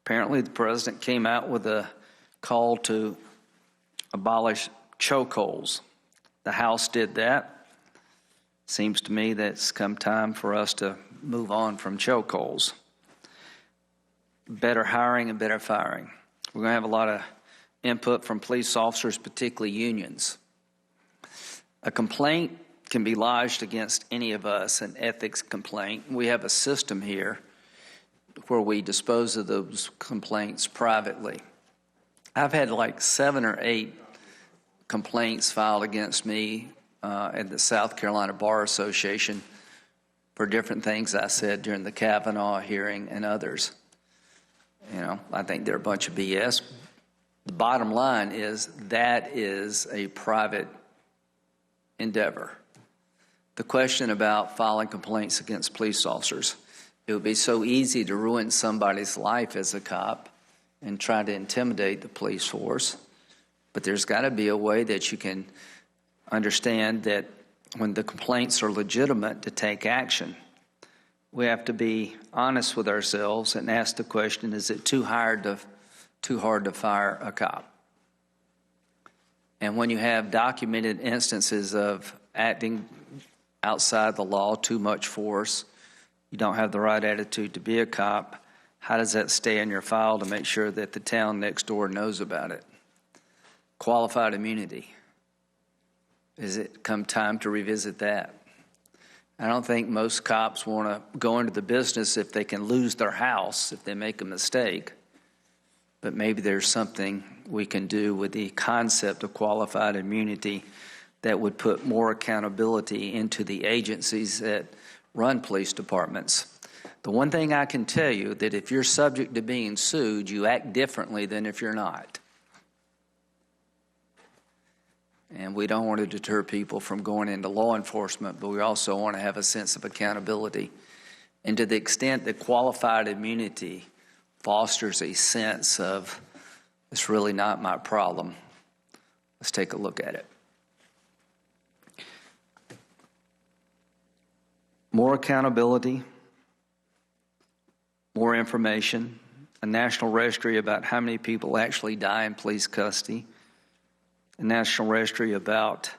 Apparently, the president came out with a call to abolish chokeholds. The House did that. Seems to me that it's come time for us to move on from chokeholds. Better hiring and better firing. We're going to have a lot of input from police officers, particularly unions. A complaint can be lodged against any of us, an ethics complaint. We have a system here where we dispose of those complaints privately. I've had like 7 or 8 complaints filed against me at the South Carolina Bar Association for different things I said during the Kavanaugh hearing and others. You know, I think they're a bunch of BS. The bottom line is that is a private endeavor. The question about filing complaints against police officers, it would be so easy to ruin somebody's life as a cop and try to intimidate the police force. But there's got to be a way that you can understand that when the complaints are legitimate to take action. We have to be honest with ourselves and ask the question, is it too hard to fire a cop? And when you have documented instances of acting outside the law, too much force, you don't have the right attitude to be a cop, how does that stay in your file to make sure that the town next door knows about it? Qualified immunity. Is it come time to revisit that? I don't think most cops want to go into the business if they can lose their house if they make a mistake. But maybe there's something we can do with the concept of qualified immunity that would put more accountability into the agencies that run police departments. The one thing I can tell you that if you're subject to being sued, you act differently than if you're not. And we don't want to deter people from going into law enforcement, but we also want to have a sense of accountability. And to the extent that qualified immunity fosters a sense of, it's really not my problem, let's take a look at it. More accountability, more information, a national registry about how many people actually die in police custody, a national registry about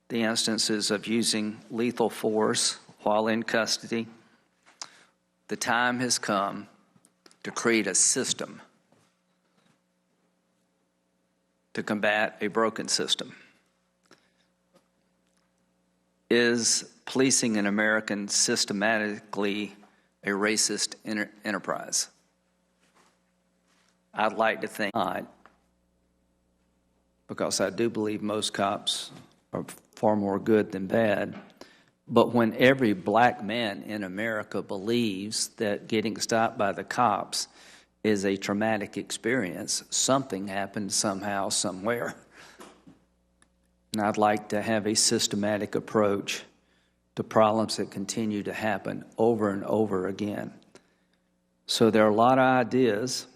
the instances of using lethal force while in custody. The time has come to create a system to combat a broken system. Is policing in America systematically a racist enterprise? I'd like to think not, because I do believe most cops are far more good than bad. But when every black man in America believes that getting stopped by the cops is a traumatic experience, something happened somehow, somewhere. And I'd like to have a systematic approach to problems that continue to happen over and over again. So there are a lot of ideas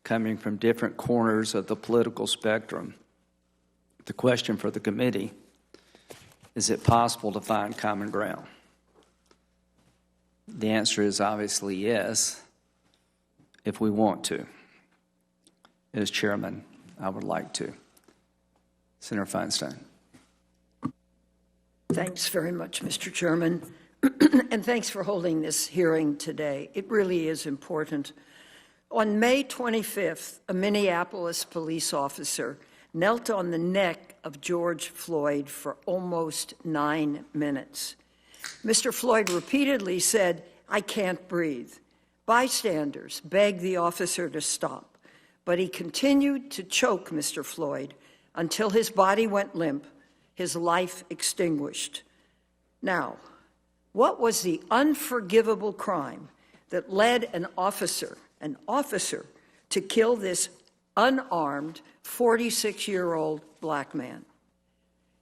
coming from different corners of the political spectrum. The question for the committee, is it possible to find common ground? The answer is obviously yes, if we want to. As chairman, I would like to. Senator Feinstein. Thanks very much, Mr. Chairman, and thanks for holding this hearing today. It really is important. On May 25th, a Minneapolis police officer knelt on the neck of George Floyd for almost 9 minutes. Mr. Floyd repeatedly said, "I can't breathe." Bystanders begged the officer to stop, but he continued to choke Mr. Floyd until his body went limp, his life extinguished. Now, what was the unforgivable crime that led an officer to kill this unarmed 46-year-old black man?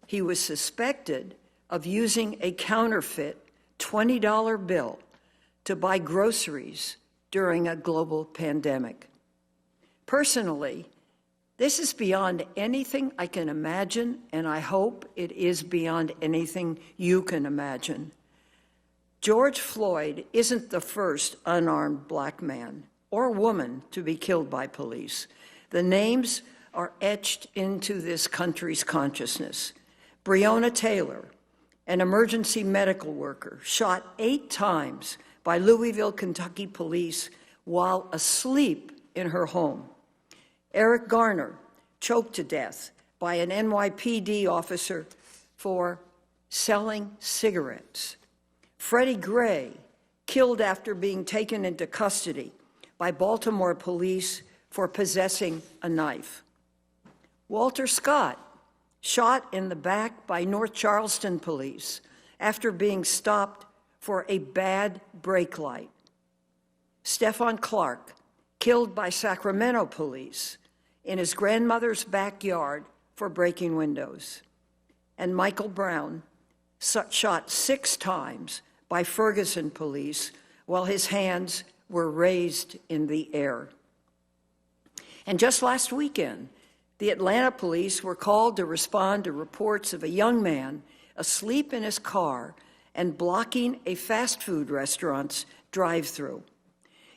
He was suspected of using a counterfeit $20 bill to buy groceries during a global pandemic. Personally, this is beyond anything I can imagine, and I hope it is beyond anything you can imagine. George Floyd isn't the first unarmed black man or woman to be killed by police. The names are etched into this country's consciousness. Breonna Taylor, an emergency medical worker, shot 8 times by Louisville, Kentucky police while asleep in her home. Eric Garner, choked to death by an NYPD officer for selling cigarettes. Freddie Gray, killed after being taken into custody by Baltimore police for possessing a knife. Walter Scott, shot in the back by North Charleston police after being stopped for a bad brake light. Stephon Clark, killed by Sacramento police in his grandmother's backyard for breaking windows. And Michael Brown, shot 6 times by Ferguson police while his hands were raised in the air. And just last weekend, the Atlanta police were called to respond to reports of a young man asleep in his car and blocking a fast food restaurant's drive-through.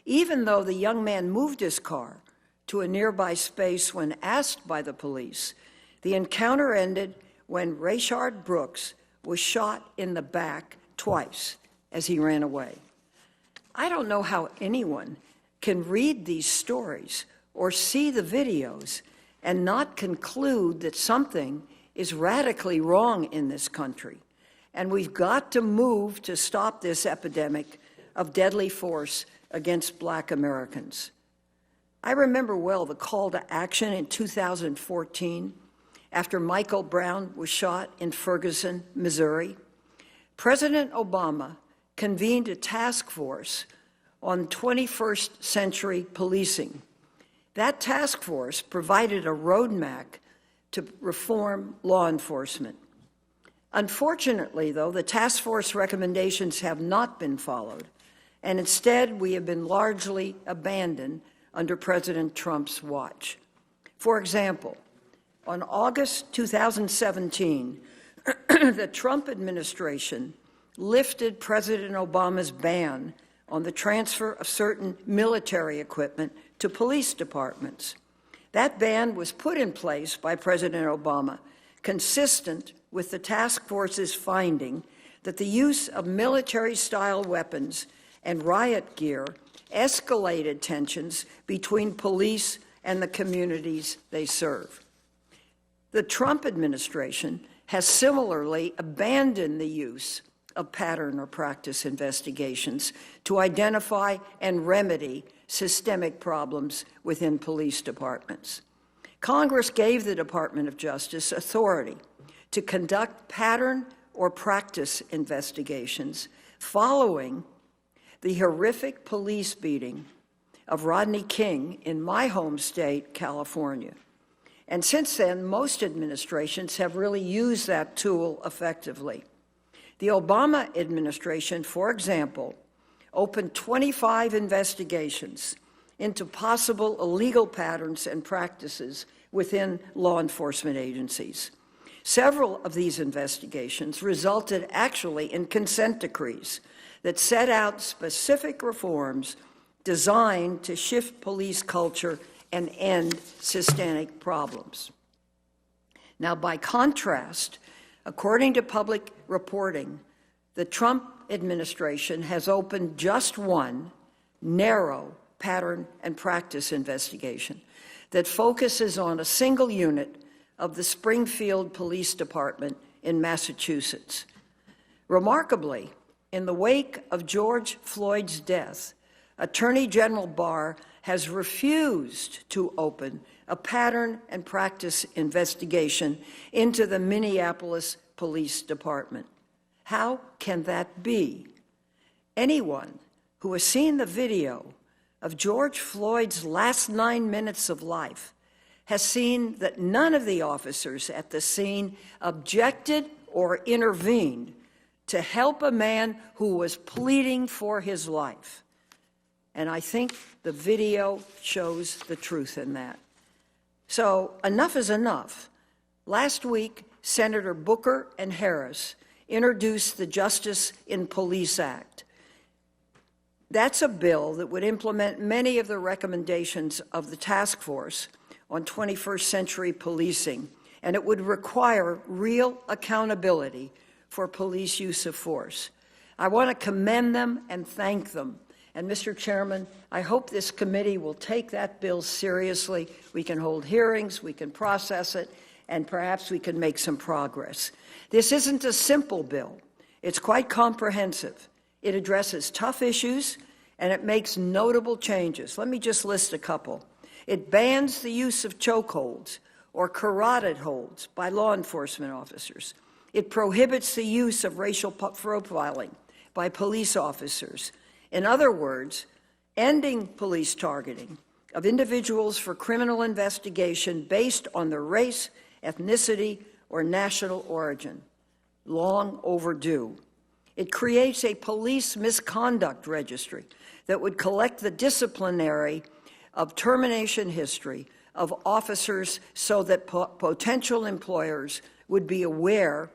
Even though the young man moved his car to a nearby space when asked by the police, the encounter ended when Rayshard Brooks was shot in the back twice as he ran away. I don't know how anyone can read these stories or see the videos and not conclude that something is radically wrong in this country. And we've got to move to stop this epidemic of deadly force against Black Americans. I remember well the call to action in 2014 after Michael Brown was shot in Ferguson, Missouri. President Obama convened a task force on 21st century policing. That task force provided a roadmap to reform law enforcement. Unfortunately, though, the task force recommendations have not been followed, and instead we have been largely abandoned under President Trump's watch. For example, on August 2017, the Trump administration lifted President Obama's ban on the transfer of certain military equipment to police departments. That ban was put in place by President Obama, consistent with the task force's finding that the use of military-style weapons and riot gear escalated tensions between police and the communities they serve. The Trump administration has similarly abandoned the use of pattern or practice investigations to identify and remedy systemic problems within police departments. Congress gave the Department of Justice authority to conduct pattern or practice investigations following the horrific police beating of Rodney King in my home state, California. And since then, most administrations have really used that tool effectively. The Obama administration, for example, opened 25 investigations into possible illegal patterns and practices within law enforcement agencies. Several of these investigations resulted actually in consent decrees that set out specific reforms designed to shift police culture and end systemic problems. Now, by contrast, according to public reporting, the Trump administration has opened just one narrow pattern and practice investigation that focuses on a single unit of the Springfield Police Department in Massachusetts. Remarkably, in the wake of George Floyd's death, Attorney General Barr has refused to open a pattern and practice investigation into the Minneapolis Police Department. How can that be? Anyone who has seen the video of George Floyd's last 9 minutes of life has seen that none of the officers at the scene objected or intervened to help a man who was pleading for his life. And I think the video shows the truth in that. So enough is enough. Last week, Senator Booker and Harris introduced the Justice in Police Act. That's a bill that would implement many of the recommendations of the task force on 21st century policing, and it would require real accountability for police use of force. I want to commend them and thank them. And Mr. Chairman, I hope this committee will take that bill seriously. We can hold hearings, we can process it, and perhaps we can make some progress. This isn't a simple bill. It's quite comprehensive. It addresses tough issues, and it makes notable changes. Let me just list a couple. It bans the use of chokeholds or carotid holds by law enforcement officers. It prohibits the use of racial profiling by police officers. In other words, ending police targeting of individuals for criminal investigation based on their race, ethnicity, or national origin. Long overdue. It creates a police misconduct registry that would collect the disciplinary of termination history of officers so that potential employers would be aware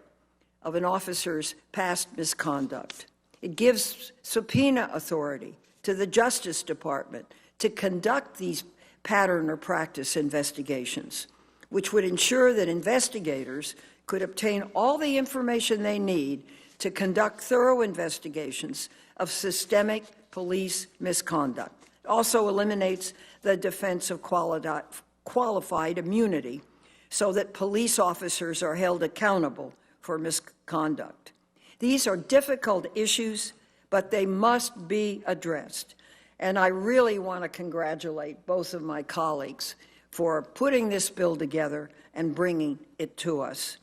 of an officer's past misconduct. It gives subpoena authority to the Justice Department to conduct these pattern or practice investigations, which would ensure that investigators could obtain all the information they need to conduct thorough investigations of systemic police misconduct. It also eliminates the defense of qualified immunity so that police officers are held accountable for misconduct. These are difficult issues, but they must be addressed. And I really want to congratulate both of my colleagues for putting this bill together and bringing it to us.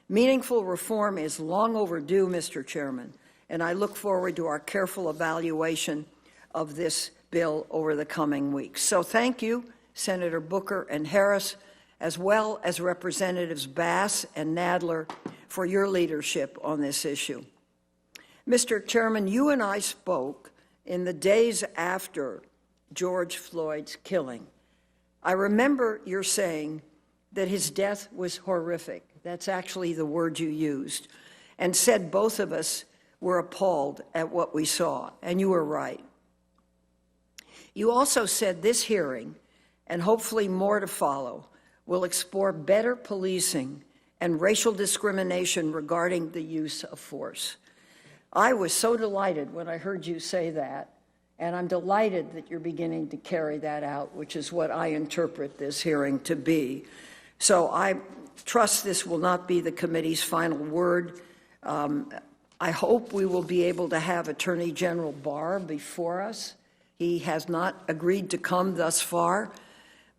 Meaningful reform is long overdue, Mr. Chairman, and I look forward to our careful evaluation of this bill over the coming weeks. So thank you, Senator Booker and Harris, as well as Representatives Bass and Nadler, for your leadership on this issue. Mr. Chairman, you and I spoke in the days after George Floyd's killing. I remember your saying that his death was horrific. That's actually the word you used, and said both of us were appalled at what we saw, and you were right. You also said this hearing, and hopefully more to follow, will explore better policing and racial discrimination regarding the use of force. I was so delighted when I heard you say that, and I'm delighted that you're beginning to carry that out, which is what I interpret this hearing to be. So I trust this will not be the committee's final word. I hope we will be able to have Attorney General Barr before us. He has not agreed to come thus far,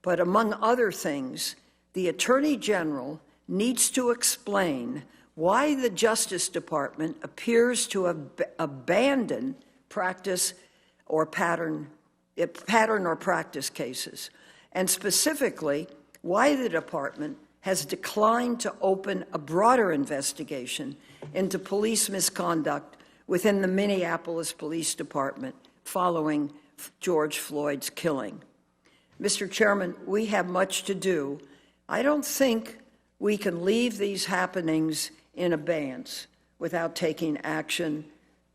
but among other things, the Attorney General needs to explain why the Justice Department appears to abandon practice or pattern or practice cases, and specifically why the department has declined to open a broader investigation into police misconduct within the Minneapolis Police Department following George Floyd's killing. Mr. Chairman, we have much to do. I don't think we can leave these happenings in abeyance without taking action,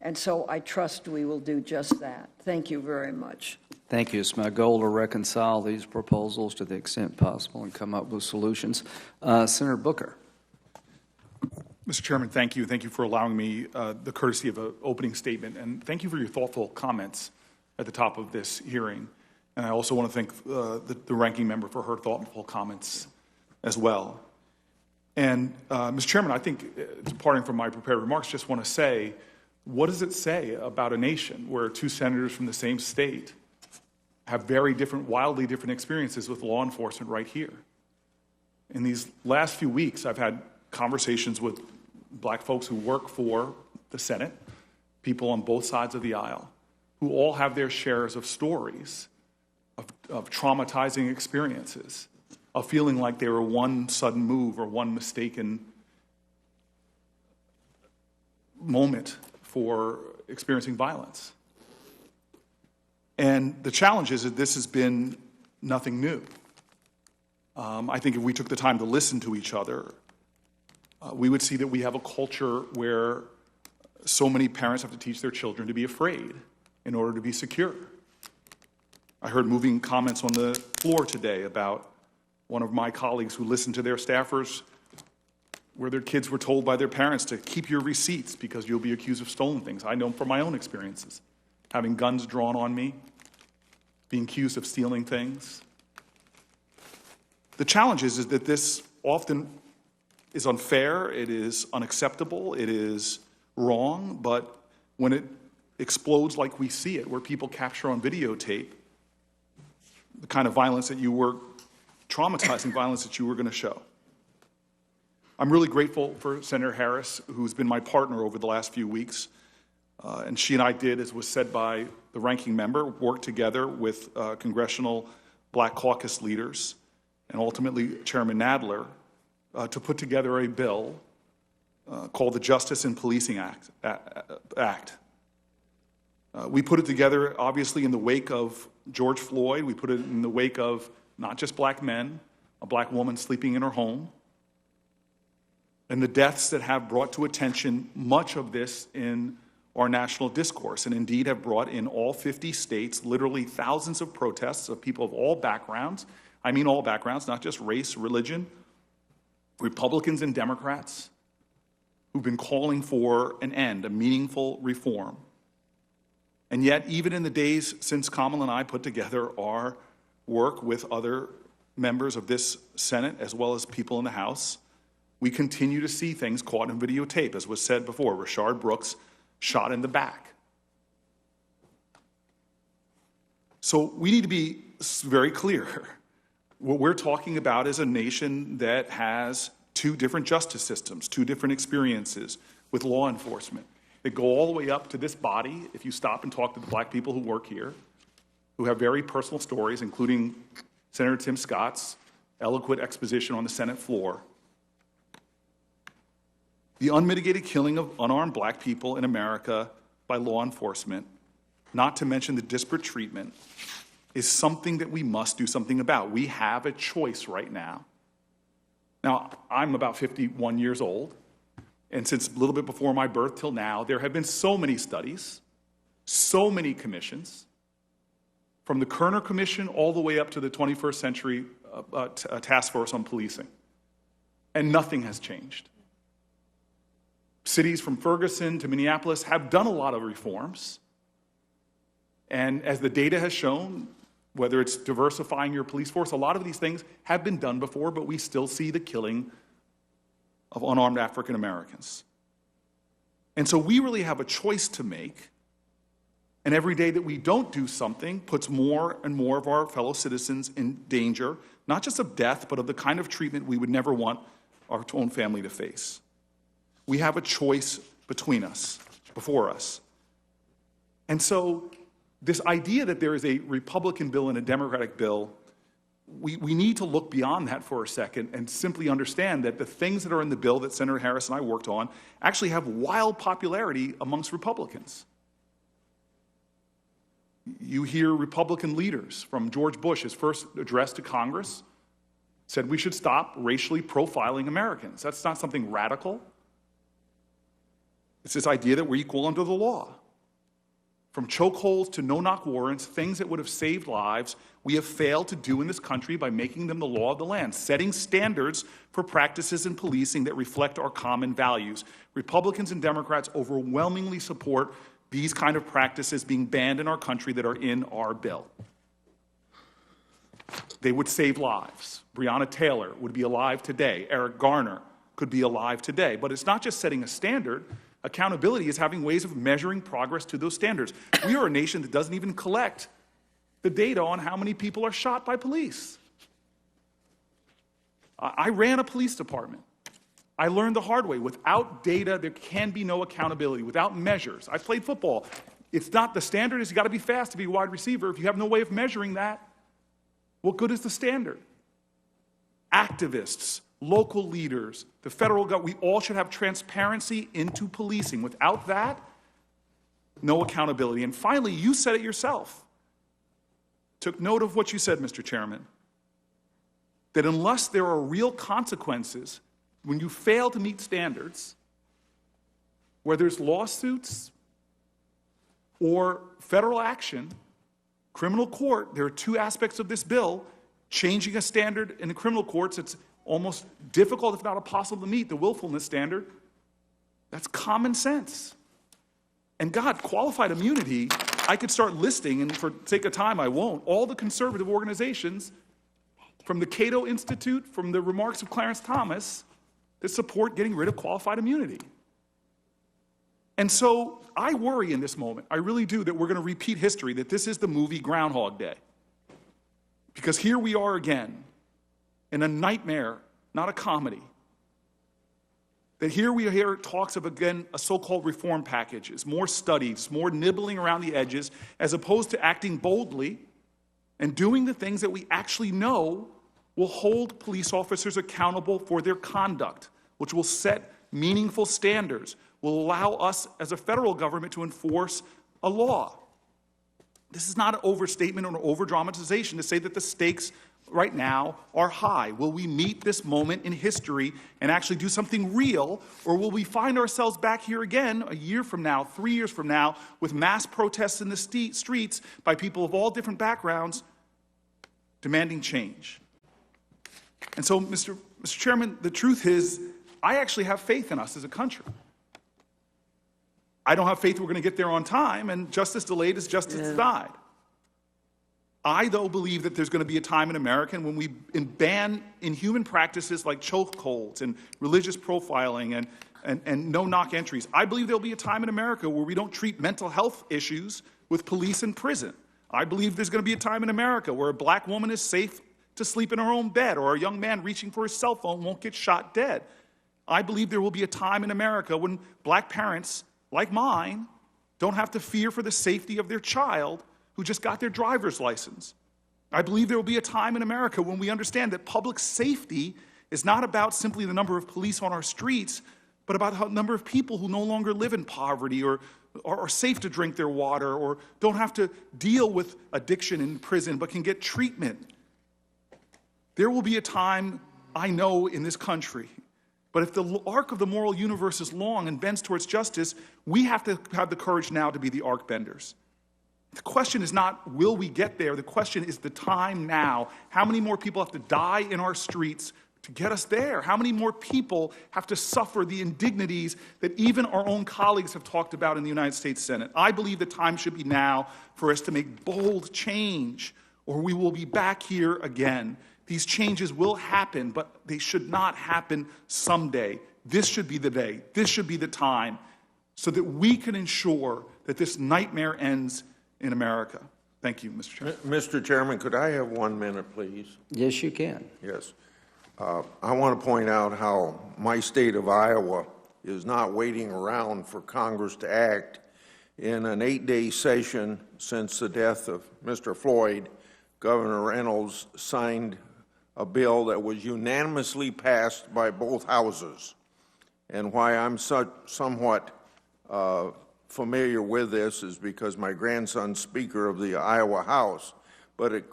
and so I trust we will do just that. Thank you very much. Thank you. It's my goal to reconcile these proposals to the extent possible and come up with solutions. Senator Booker. Mr. Chairman, thank you. Thank you for allowing me the courtesy of an opening statement, and thank you for your thoughtful comments at the top of this hearing. And I also want to thank the ranking member for her thoughtful comments as well. And Mr. Chairman, I think, departing from my prepared remarks, just want to say, what does it say about a nation where two senators from the same state have very different, wildly different experiences with law enforcement right here? In these last few weeks, I've had conversations with black folks who work for the Senate, people on both sides of the aisle, who all have their shares of stories, of traumatizing experiences, of feeling like they were one sudden move or one mistaken moment for experiencing violence. And the challenge is that this has been nothing new. I think if we took the time to listen to each other, we would see that we have a culture where so many parents have to teach their children to be afraid in order to be secure. I heard moving comments on the floor today about one of my colleagues who listened to their staffers where their kids were told by their parents to keep your receipts because you'll be accused of stolen things. I know from my own experiences, having guns drawn on me, being accused of stealing things. The challenge is that this often is unfair, it is unacceptable, it is wrong, but when it explodes like we see it, where people capture on videotape the kind of violence that you were, traumatizing violence that you were going to show. I'm really grateful for Senator Harris, who's been my partner over the last few weeks. And she and I did, as was said by the ranking member, work together with congressional Black Caucus leaders and ultimately Chairman Nadler to put together a bill called the Justice in Policing Act. We put it together, obviously, in the wake of George Floyd. We put it in the wake of not just black men, a black woman sleeping in her home, and the deaths that have brought to attention much of this in our national discourse, and indeed have brought in all 50 states literally thousands of protests of people of all backgrounds. I mean all backgrounds, not just race, religion, Republicans and Democrats, who've been calling for an end, a meaningful reform. And yet, even in the days since Kamala and I put together our work with other members of this Senate, as well as people in the House, we continue to see things caught in videotape. As was said before, Rayshard Brooks shot in the back. So we need to be very clear. What we're talking about is a nation that has two different justice systems, two different experiences with law enforcement that go all the way up to this body. If you stop and talk to the black people who work here, who have very personal stories, including Senator Tim Scott's eloquent exposition on the Senate floor, the unmitigated killing of unarmed black people in America by law enforcement, not to mention the disparate treatment, is something that we must do something about. We have a choice right now. Now, I'm about 51 years old, and since a little bit before my birth till now, there have been so many studies, so many commissions, from the Kerner Commission all the way up to the 21st Century Task Force on Policing, and nothing has changed. Cities from Ferguson to Minneapolis have done a lot of reforms, and as the data has shown, whether it's diversifying your police force, a lot of these things have been done before, but we still see the killing of unarmed African Americans. And so we really have a choice to make, and every day that we don't do something puts more and more of our fellow citizens in danger, not just of death, but of the kind of treatment we would never want our own family to face. We have a choice before us. And so this idea that there is a Republican bill and a Democratic bill, we need to look beyond that for a second and simply understand that the things that are in the bill that Senator Harris and I worked on actually have wild popularity amongst Republicans. You hear Republican leaders, from George Bush, his first address to Congress, said we should stop racially profiling Americans. That's not something radical. It's this idea that we're equal under the law. From chokeholds to no-knock warrants, things that would have saved lives, we have failed to do in this country by making them the law of the land, setting standards for practices in policing that reflect our common values. Republicans and Democrats overwhelmingly support these kind of practices being banned in our country that are in our bill. They would save lives. Breonna Taylor would be alive today. Eric Garner could be alive today. But it's not just setting a standard. Accountability is having ways of measuring progress to those standards. We are a nation that doesn't even collect the data on how many people are shot by police. I ran a police department. I learned the hard way. Without data, there can be no accountability. Without measures. I played football. It's not, the standard is you got to be fast to be a wide receiver. If you have no way of measuring that, what good is the standard? Activists, local leaders, the federal government, we all should have transparency into policing. Without that, no accountability. And finally, you said it yourself. Took note of what you said, Mr. Chairman, that unless there are real consequences when you fail to meet standards, where there's lawsuits, or federal action, criminal court. There are two aspects of this bill. Changing a standard in the criminal courts, it's almost difficult, if not impossible, to meet the willfulness standard. That's common sense. And God, qualified immunity, I could start listing, and for sake of time I won't, all the conservative organizations from the Cato Institute, from the remarks of Clarence Thomas, that support getting rid of qualified immunity. And so I worry in this moment, I really do, that we're going to repeat history, that this is the movie Groundhog Day. Because here we are again, in a nightmare, not a comedy. That here we hear talks of, again, a so-called reform packages, more studies, more nibbling around the edges, as opposed to acting boldly and doing the things that we actually know will hold police officers accountable for their conduct, which will set meaningful standards, will allow us as a federal government to enforce a law. This is not an overstatement or an over-dramatization to say that the stakes right now are high. Will we meet this moment in history and actually do something real, or will we find ourselves back here again a year from now, 3 years from now, with mass protests in the streets by people of all different backgrounds demanding change? And so, Mr. Chairman, the truth is, I actually have faith in us as a country. I don't have faith we're going to get there on time, and justice delayed is justice denied. I, though, believe that there's going to be a time in America when we ban inhuman practices like chokeholds and religious profiling and no-knock entries. I believe there'll be a time in America where we don't treat mental health issues with police in prison. I believe there's going to be a time in America where a black woman is safe to sleep in her own bed, or a young man reaching for his cell phone won't get shot dead. I believe there will be a time in America when black parents, like mine, don't have to fear for the safety of their child who just got their driver's license. I believe there will be a time in America when we understand that public safety is not about simply the number of police on our streets, but about the number of people who no longer live in poverty or are safe to drink their water or don't have to deal with addiction in prison but can get treatment. There will be a time, I know, in this country, but if the arc of the moral universe is long and bends towards justice, we have to have the courage now to be the arc benders. The question is not, will we get there? The question is the time now. How many more people have to die in our streets to get us there? How many more people have to suffer the indignities that even our own colleagues have talked about in the United States Senate? I believe the time should be now for us to make bold change, or we will be back here again. These changes will happen, but they should not happen someday. This should be the day. This should be the time so that we can ensure that this nightmare ends in America. Thank you, Mr. Chairman. Mr. Chairman, could I have 1 minute, please? Yes, you can. Yes. I want to point out how my state of Iowa is not waiting around for Congress to act. In an 8-day session since the death of Mr. Floyd, Governor Reynolds signed a bill that was unanimously passed by both houses. And why I'm somewhat familiar with this is because my grandson's Speaker of the Iowa House, but it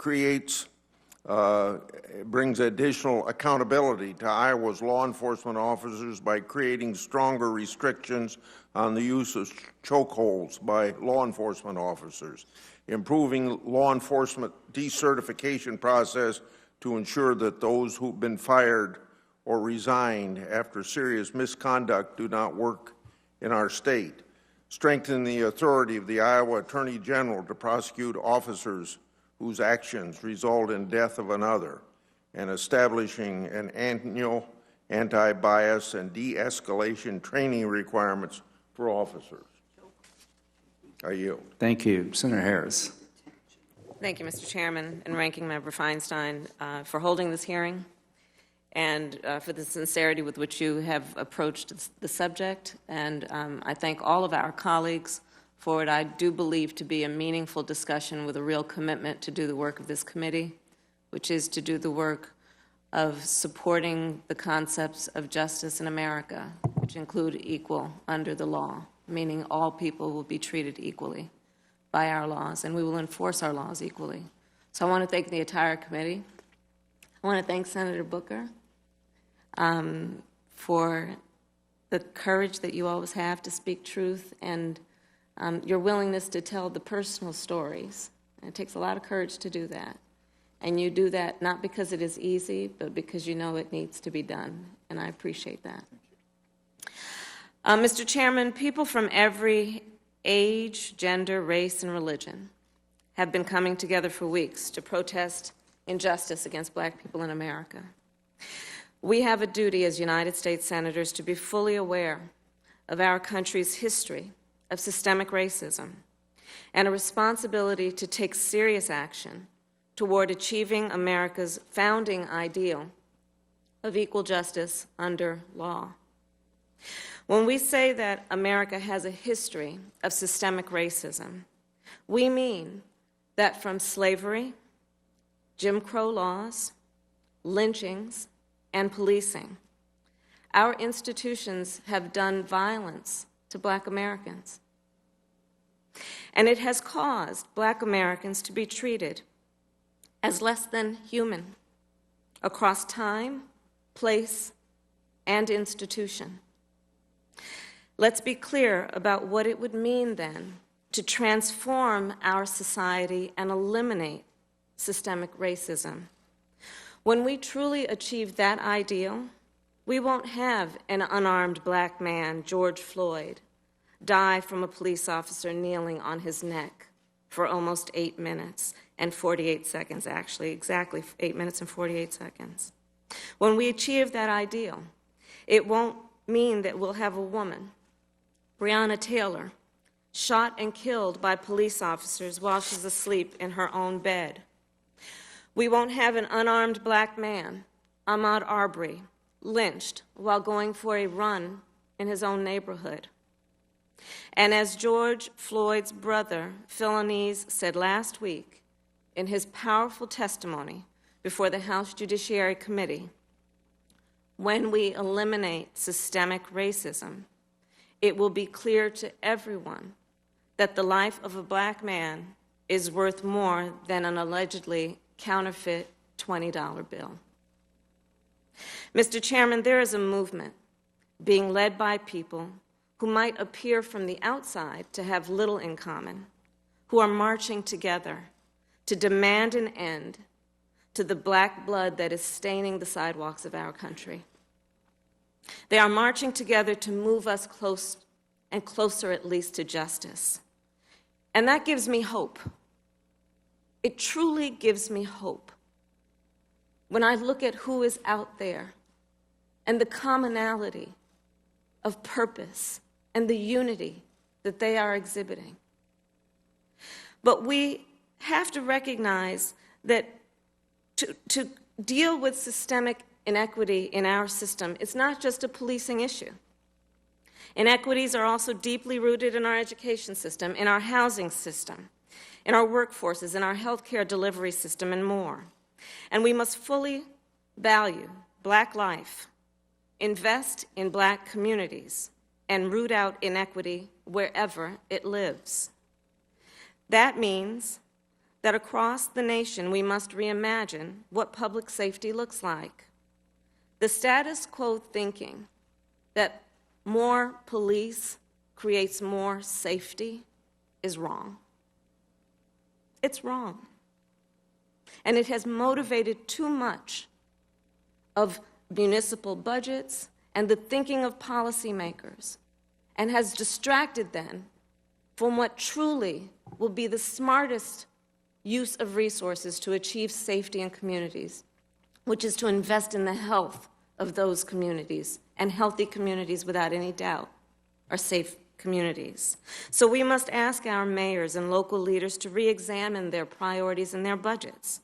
brings additional accountability to Iowa's law enforcement officers by creating stronger restrictions on the use of chokeholds by law enforcement officers, improving law enforcement decertification process to ensure that those who've been fired or resigned after serious misconduct do not work in our state, strengthen the authority of the Iowa Attorney General to prosecute officers whose actions result in death of another, and establishing an annual anti-bias and de-escalation training requirements for officers. I yield. Thank you. Senator Harris. Thank you, Mr. Chairman and Ranking Member Feinstein, for holding this hearing and for the sincerity with which you have approached the subject. And I thank all of our colleagues for what I do believe to be a meaningful discussion with a real commitment to do the work of this committee, which is to do the work of supporting the concepts of justice in America, which include equal under the law, meaning all people will be treated equally by our laws, and we will enforce our laws equally. So I want to thank the entire committee. I want to thank Senator Booker for the courage that you always have to speak truth and your willingness to tell the personal stories. And it takes a lot of courage to do that. And you do that not because it is easy, but because you know it needs to be done. And I appreciate that. Mr. Chairman, people from every age, gender, race, and religion have been coming together for weeks to protest injustice against black people in America. We have a duty as United States senators to be fully aware of our country's history of systemic racism and a responsibility to take serious action toward achieving America's founding ideal of equal justice under law. When we say that America has a history of systemic racism, we mean that from slavery, Jim Crow laws, lynchings, and policing, our institutions have done violence to black Americans. And it has caused black Americans to be treated as less than human across time, place, and institution. Let's be clear about what it would mean then to transform our society and eliminate systemic racism. When we truly achieve that ideal, we won't have an unarmed black man, George Floyd, die from a police officer kneeling on his neck for almost 8 minutes and 48 seconds, actually, exactly 8 minutes and 48 seconds. When we achieve that ideal, it won't mean that we'll have a woman, Breonna Taylor, shot and killed by police officers while she's asleep in her own bed. We won't have an unarmed black man, Ahmaud Arbery, lynched while going for a run in his own neighborhood. And as George Floyd's brother, Philanese, said last week in his powerful testimony before the House Judiciary Committee, when we eliminate systemic racism, it will be clear to everyone that the life of a black man is worth more than an allegedly counterfeit $20 bill. Mr. Chairman, there is a movement being led by people who might appear from the outside to have little in common, who are marching together to demand an end to the black blood that is staining the sidewalks of our country. They are marching together to move us close and closer, at least, to justice. And that gives me hope. It truly gives me hope when I look at who is out there and the commonality of purpose and the unity that they are exhibiting. But we have to recognize that to deal with systemic inequity in our system, it's not just a policing issue. Inequities are also deeply rooted in our education system, in our housing system, in our workforces, in our healthcare delivery system, and more. And we must fully value black life, invest in black communities, and root out inequity wherever it lives. That means that across the nation we must reimagine what public safety looks like. The status quo thinking that more police creates more safety is wrong. It's wrong. And it has motivated too much of municipal budgets and the thinking of policymakers, and has distracted them from what truly will be the smartest use of resources to achieve safety in communities, which is to invest in the health of those communities, and healthy communities, without any doubt, are safe communities. So we must ask our mayors and local leaders to re-examine their priorities and their budgets.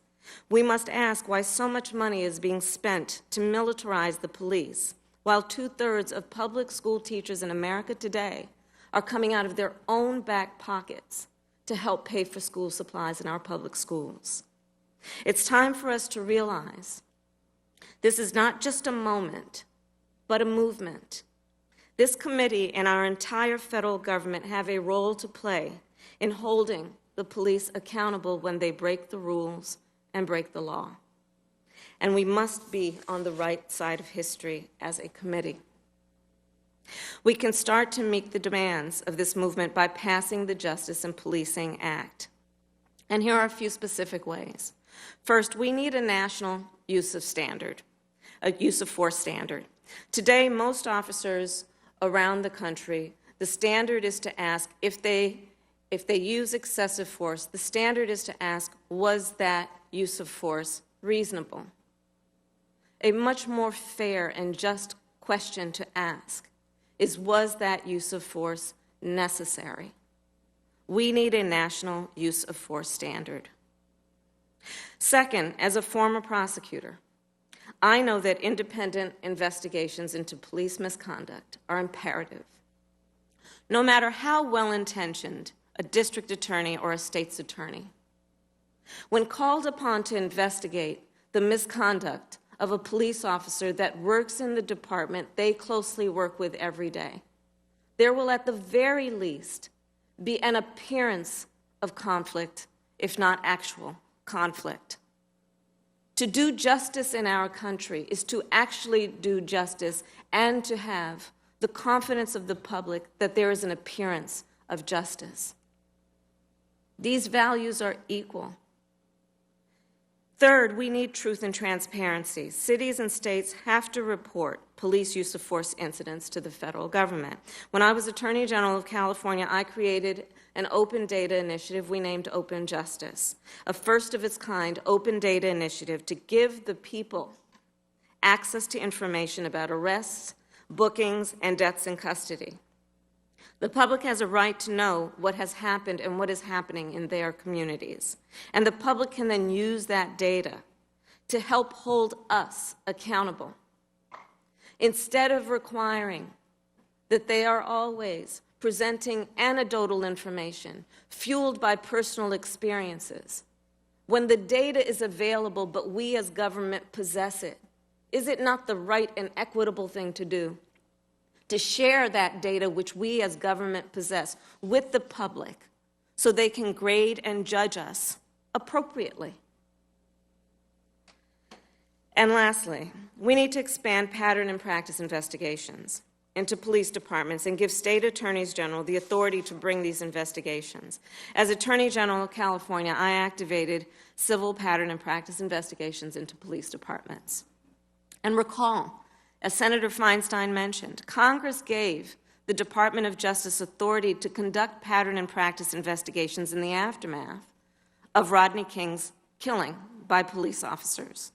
We must ask why so much money is being spent to militarize the police, while 2/3 of public school teachers in America today are coming out of their own back pockets to help pay for school supplies in our public schools. It's time for us to realize this is not just a moment, but a movement. This committee and our entire federal government have a role to play in holding the police accountable when they break the rules and break the law. And we must be on the right side of history as a committee. We can start to meet the demands of this movement by passing the Justice in Policing Act. And here are a few specific ways. First, we need a national use of force standard. Today, most officers around the country, the standard is to ask if they use excessive force, the standard is to ask, was that use of force reasonable? A much more fair and just question to ask is, was that use of force necessary? We need a national use of force standard. Second, as a former prosecutor, I know that independent investigations into police misconduct are imperative. No matter how well-intentioned a district attorney or a state's attorney, when called upon to investigate the misconduct of a police officer that works in the department they closely work with every day, there will at the very least be an appearance of conflict, if not actual conflict. To do justice in our country is to actually do justice and to have the confidence of the public that there is an appearance of justice. These values are equal. Third, we need truth and transparency. Cities and states have to report police use of force incidents to the federal government. When I was Attorney General of California, I created an open data initiative we named Open Justice, a first-of-its-kind open data initiative to give the people access to information about arrests, bookings, and deaths in custody. The public has a right to know what has happened and what is happening in their communities. And the public can then use that data to help hold us accountable. Instead of requiring that they are always presenting anecdotal information fueled by personal experiences, when the data is available but we as government possess it, is it not the right and equitable thing to do? To share that data which we as government possess with the public so they can grade and judge us appropriately. And lastly, we need to expand pattern and practice investigations into police departments and give state attorneys general the authority to bring these investigations. As Attorney General of California, I activated civil pattern and practice investigations into police departments. And recall, as Senator Feinstein mentioned, Congress gave the Department of Justice authority to conduct pattern and practice investigations in the aftermath of Rodney King's killing by police officers,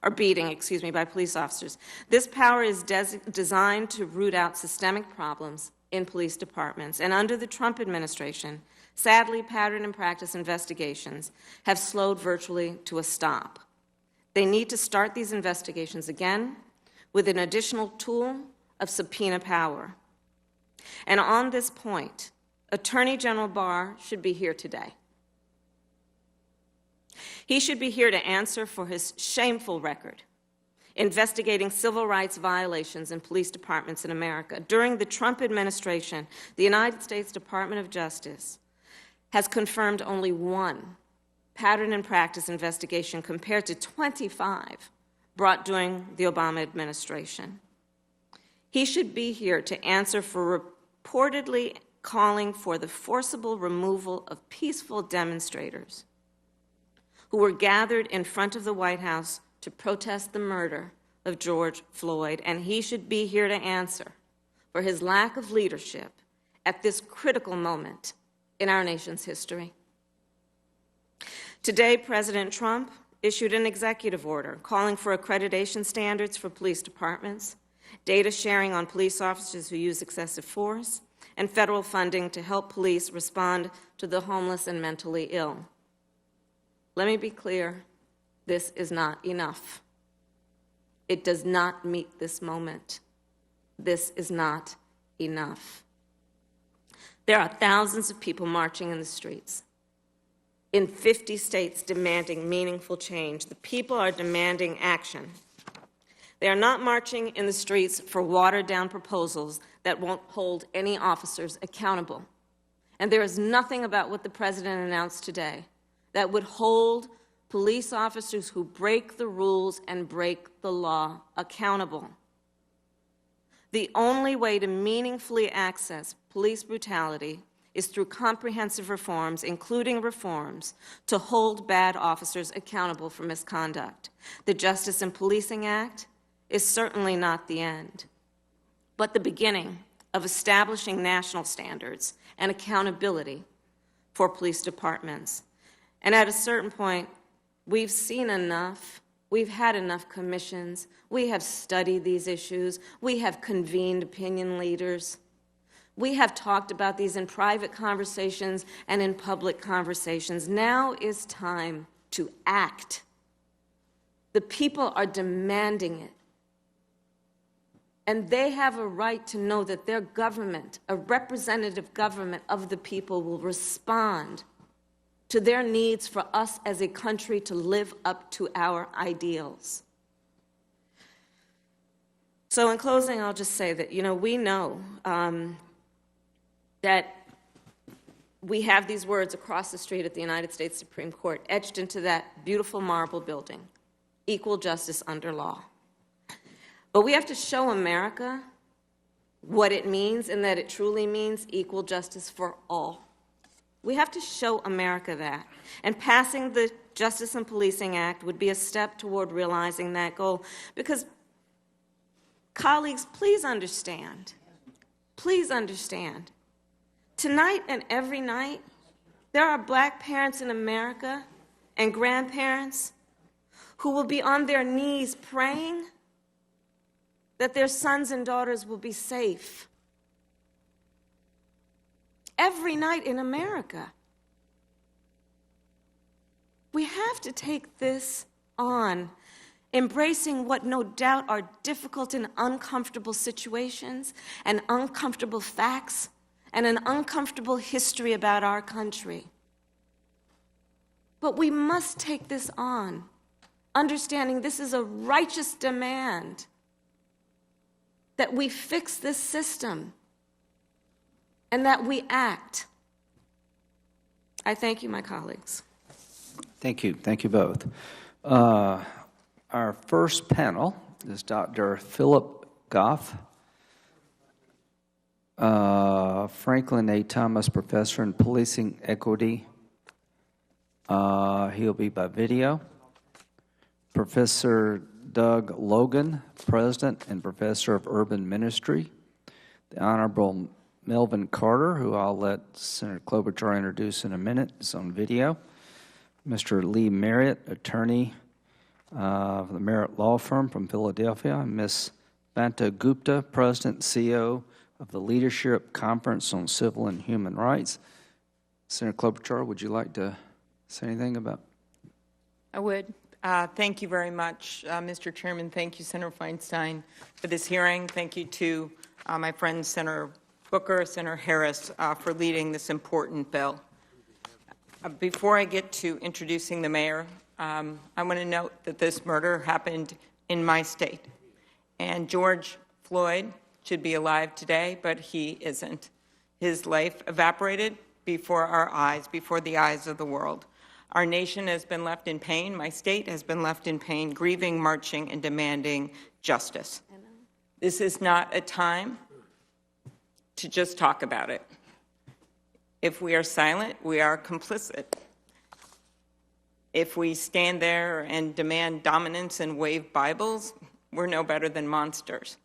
or beating, by police officers. This power is designed to root out systemic problems in police departments. And under the Trump administration, sadly, pattern and practice investigations have slowed virtually to a stop. They need to start these investigations again with an additional tool of subpoena power. And on this point, Attorney General Barr should be here today. He should be here to answer for his shameful record investigating civil rights violations in police departments in America. During the Trump administration, the United States Department of Justice has confirmed only one pattern and practice investigation compared to 25 brought during the Obama administration. He should be here to answer for reportedly calling for the forcible removal of peaceful demonstrators who were gathered in front of the White House to protest the murder of George Floyd, and he should be here to answer for his lack of leadership at this critical moment in our nation's history. Today, President Trump issued an executive order calling for accreditation standards for police departments, data sharing on police officers who use excessive force, and federal funding to help police respond to the homeless and mentally ill. Let me be clear, this is not enough. It does not meet this moment. This is not enough. There are thousands of people marching in the streets in 50 states demanding meaningful change. The people are demanding action. They are not marching in the streets for watered-down proposals that won't hold any officers accountable. And there is nothing about what the President announced today that would hold police officers who break the rules and break the law accountable. The only way to meaningfully access police brutality is through comprehensive reforms, including reforms to hold bad officers accountable for misconduct. The Justice in Policing Act is certainly not the end, but the beginning of establishing national standards and accountability for police departments. And at a certain point, we've seen enough. We've had enough commissions. We have studied these issues. We have convened opinion leaders. We have talked about these in private conversations and in public conversations. Now is time to act. The people are demanding it. And they have a right to know that their government, a representative government of the people, will respond to their needs for us as a country to live up to our ideals. So in closing, I'll just say that, we know that we have these words across the street at the United States Supreme Court etched into that beautiful marble building: equal justice under law. But we have to show America what it means, and that it truly means equal justice for all. We have to show America that. And passing the Justice and Policing Act would be a step toward realizing that goal. Because, colleagues, please understand, tonight and every night, there are black parents in America and grandparents who will be on their knees praying that their sons and daughters will be safe. Every night in America. We have to take this on, embracing what no doubt are difficult and uncomfortable situations and uncomfortable facts and an uncomfortable history about our country. But we must take this on, understanding this is a righteous demand that we fix this system and that we act. I thank you, my colleagues. Thank you. Thank you both. Our first panel is Dr. Philip Goff, Franklin A. Thomas Professor in Policing Equity. He'll be by video. Professor Doug Logan, President and Professor of Urban Ministry. The Honorable Melvin Carter, who I'll let Senator Klobuchar introduce in a minute, is on video. Mr. Lee Merritt, attorney of the Merritt Law Firm from Philadelphia. And Ms. Vanta Gupta, President and CEO of the Leadership Conference on Civil and Human Rights. Senator Klobuchar, would you like to say anything about? I would. Thank you very much, Mr. Chairman. Thank you, Senator Feinstein, for this hearing. Thank you to my friends, Senator Booker, Senator Harris, for leading this important bill. Before I get to introducing the mayor, I want to note that this murder happened in my state. And George Floyd should be alive today, but he isn't. His life evaporated before our eyes, before the eyes of the world. Our nation has been left in pain. My state has been left in pain, grieving, marching, and demanding justice. This is not a time to just talk about it. If we are silent, we are complicit. If we stand there and demand dominance and wave Bibles, we're no better than monsters.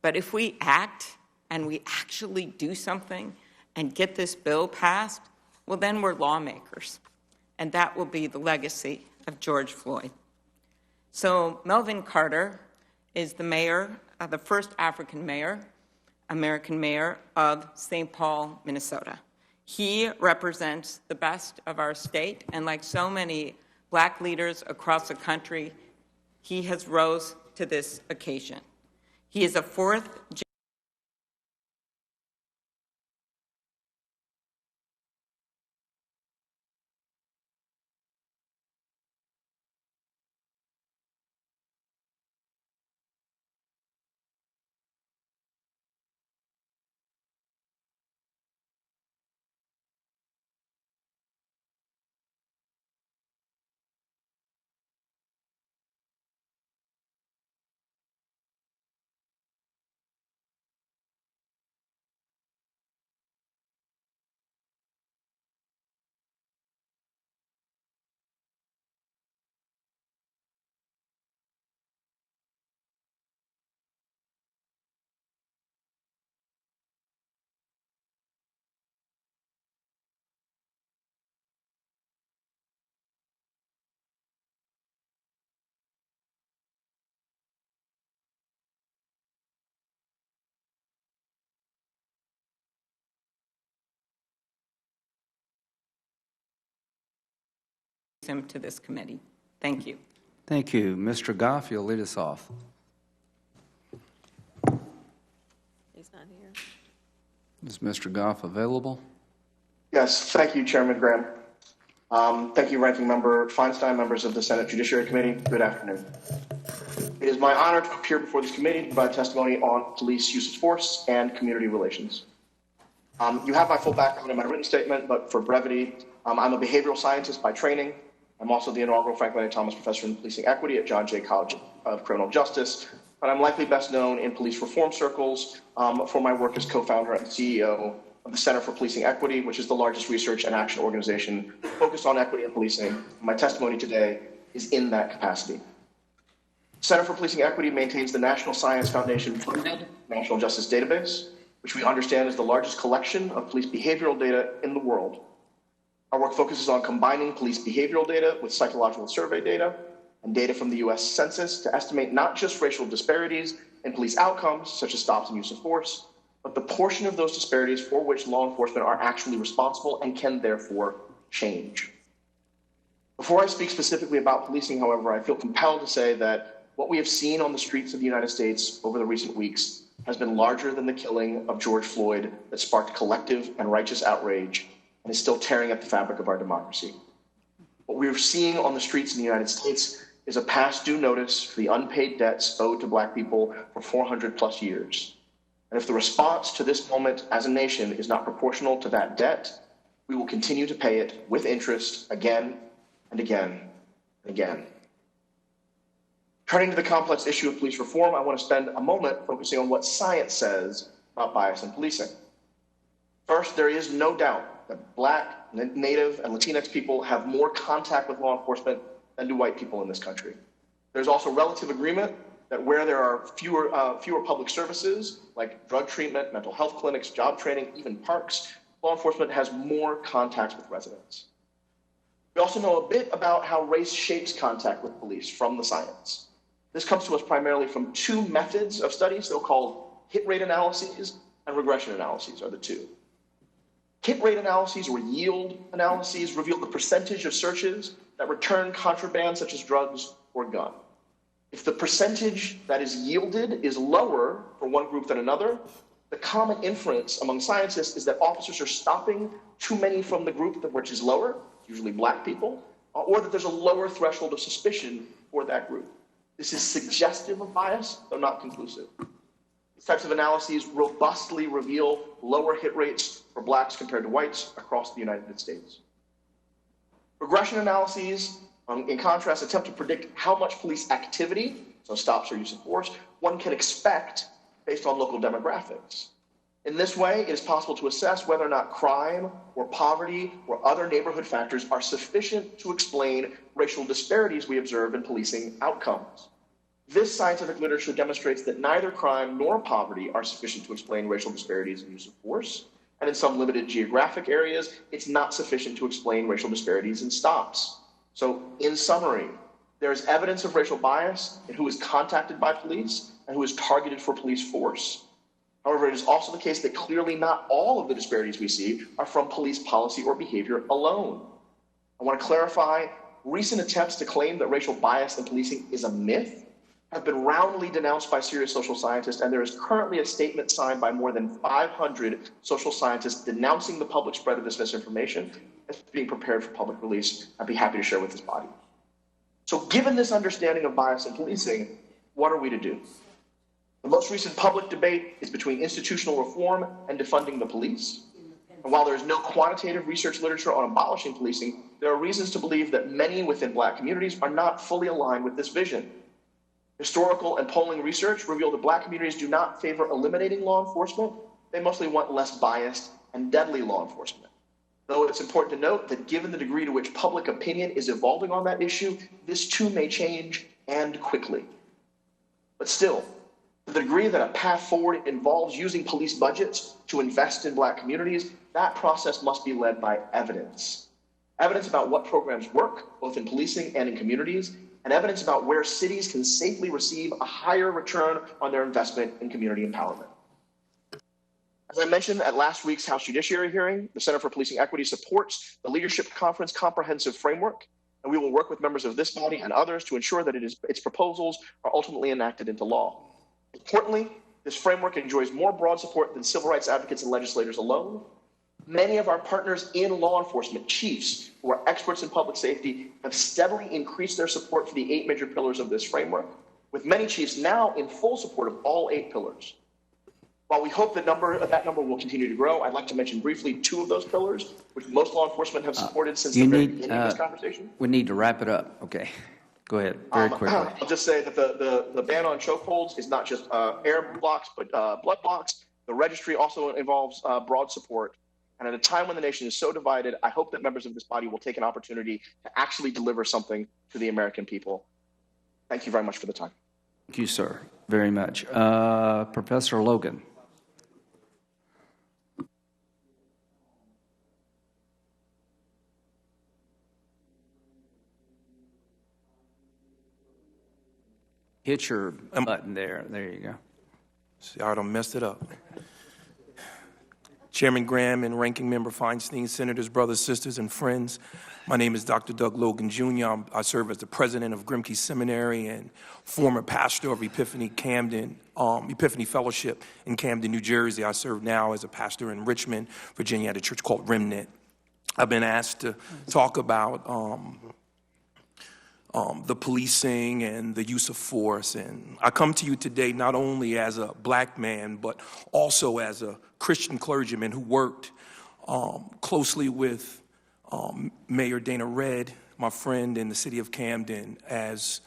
But if we act and we actually do something and get this bill passed, well, then we're lawmakers. And that will be the legacy of George Floyd. So Melvin Carter is the mayor, the first African mayor, American mayor of St. Paul, Minnesota. He represents the best of our state, and like so many black leaders across the country, he has rose to this occasion. He is a fourth him to this committee. Thank you. Thank you. Mr. Goff, you'll lead us off. He's not here. Is Mr. Goff available? Yes, thank you, Chairman Graham. Thank you, Ranking Member Feinstein, members of the Senate Judiciary Committee. Good afternoon. It is my honor to appear before this committee to provide testimony on police use of force and community relations. You have my full background in my written statement, but for brevity, I'm a behavioral scientist by training. I'm also the inaugural Franklin A. Thomas Professor in Policing Equity at John Jay College of Criminal Justice, but I'm likely best known in police reform circles for my work as co-founder and CEO of the Center for Policing Equity, which is the largest research and action organization focused on equity in policing. My testimony today is in that capacity. Center for Policing Equity maintains the National Science Foundation-funded National Justice Database, which we understand is the largest collection of police behavioral data in the world. Our work focuses on combining police behavioral data with psychological survey data and data from the U.S. Census to estimate not just racial disparities in police outcomes, such as stops and use of force, but the portion of those disparities for which law enforcement are actually responsible and can therefore change. Before I speak specifically about policing, however, I feel compelled to say that what we have seen on the streets of the United States over the recent weeks has been larger than the killing of George Floyd that sparked collective and righteous outrage and is still tearing at the fabric of our democracy. What we are seeing on the streets in the United States is a past due notice for the unpaid debts owed to Black people for 400 plus years. And if the response to this moment as a nation is not proportional to that debt, we will continue to pay it with interest again and again and again. Turning to the complex issue of police reform, I want to spend a moment focusing on what science says about bias in policing. First, there is no doubt that Black, Native, and Latinx people have more contact with law enforcement than do white people in this country. There's also relative agreement that where there are fewer public services like drug treatment, mental health clinics, job training, even parks, law enforcement has more contacts with residents. We also know a bit about how race shapes contact with police from the science. This comes to us primarily from two methods of study, so-called hit rate analyses and regression analyses are the two. Hit rate analyses or yield analyses reveal the percentage of searches that return contraband such as drugs or gun. If the percentage that is yielded is lower for one group than another, the common inference among scientists is that officers are stopping too many from the group which is lower, usually Black people, or that there's a lower threshold of suspicion for that group. This is suggestive of bias, though not conclusive. These types of analyses robustly reveal lower hit rates for Blacks compared to whites across the United States. Regression analyses, in contrast, attempt to predict how much police activity, so stops or use of force, one can expect based on local demographics. In this way, it is possible to assess whether or not crime or poverty or other neighborhood factors are sufficient to explain racial disparities we observe in policing outcomes. This scientific literature demonstrates that neither crime nor poverty are sufficient to explain racial disparities in use of force, and in some limited geographic areas, it's not sufficient to explain racial disparities in stops. So, in summary, there is evidence of racial bias in who is contacted by police and who is targeted for police force. However, it is also the case that clearly not all of the disparities we see are from police policy or behavior alone. I want to clarify, recent attempts to claim that racial bias in policing is a myth have been roundly denounced by serious social scientists, and there is currently a statement signed by more than 500 social scientists denouncing the public spread of this misinformation as being prepared for public release. I'd be happy to share with this body. So given this understanding of bias in policing, what are we to do? The most recent public debate is between institutional reform and defunding the police. And while there is no quantitative research literature on abolishing policing, there are reasons to believe that many within Black communities are not fully aligned with this vision. Historical and polling research reveal that Black communities do not favor eliminating law enforcement. They mostly want less biased and deadly law enforcement. Though it's important to note that given the degree to which public opinion is evolving on that issue, this too may change and quickly. But still, to the degree that a path forward involves using police budgets to invest in Black communities, that process must be led by evidence. Evidence about what programs work, both in policing and in communities, and evidence about where cities can safely receive a higher return on their investment in community empowerment. As I mentioned at last week's House Judiciary hearing, the Center for Policing Equity supports the Leadership Conference Comprehensive Framework, and we will work with members of this body and others to ensure that its proposals are ultimately enacted into law. Importantly, this framework enjoys more broad support than civil rights advocates and legislators alone. Many of our partners in law enforcement, chiefs who are experts in public safety, have steadily increased their support for the 8 major pillars of this framework, with many chiefs now in full support of all 8 pillars. While we hope that number will continue to grow, I'd like to mention briefly 2 of those pillars, which most law enforcement have supported since the very beginning of this conversation. We need to wrap it up. Okay. Go ahead, very quickly. I'll just say that the ban on chokeholds is not just air blocks, but blood blocks. The registry also involves broad support. And at a time when the nation is so divided, I hope that members of this body will take an opportunity to actually deliver something to the American people. Thank you very much for the time. Thank you, sir, very much. Professor Logan. Hit your button there. There you go. See, I done messed it up. Chairman Graham and Ranking Member Feinstein, Senators, brothers, sisters, and friends, my name is Dr. Doug Logan, Jr. I serve as the president of Grimke Seminary and former pastor of Epiphany Fellowship in Camden, New Jersey. I serve now as a pastor in Richmond, Virginia, at a church called Remnant. I've been asked to talk about the policing and the use of force. And I come to you today not only as a black man, but also as a Christian clergyman who worked closely with Mayor Dana Red, my friend in the city of Camden, as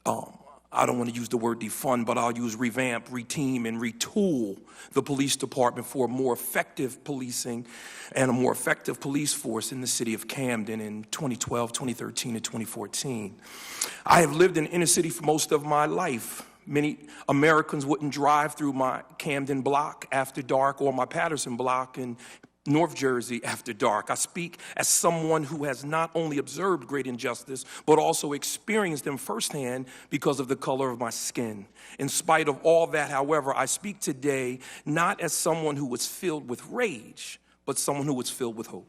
I don't want to use the word defund, but I'll use revamp, reteam, and retool the police department for more effective policing and a more effective police force in the city of Camden in 2012, 2013, and 2014. I have lived in inner city for most of my life. Many Americans wouldn't drive through my Camden block after dark or my Patterson block in North Jersey after dark. I speak as someone who has not only observed great injustice, but also experienced them firsthand because of the color of my skin. In spite of all that, however, I speak today not as someone who was filled with rage, but someone who was filled with hope.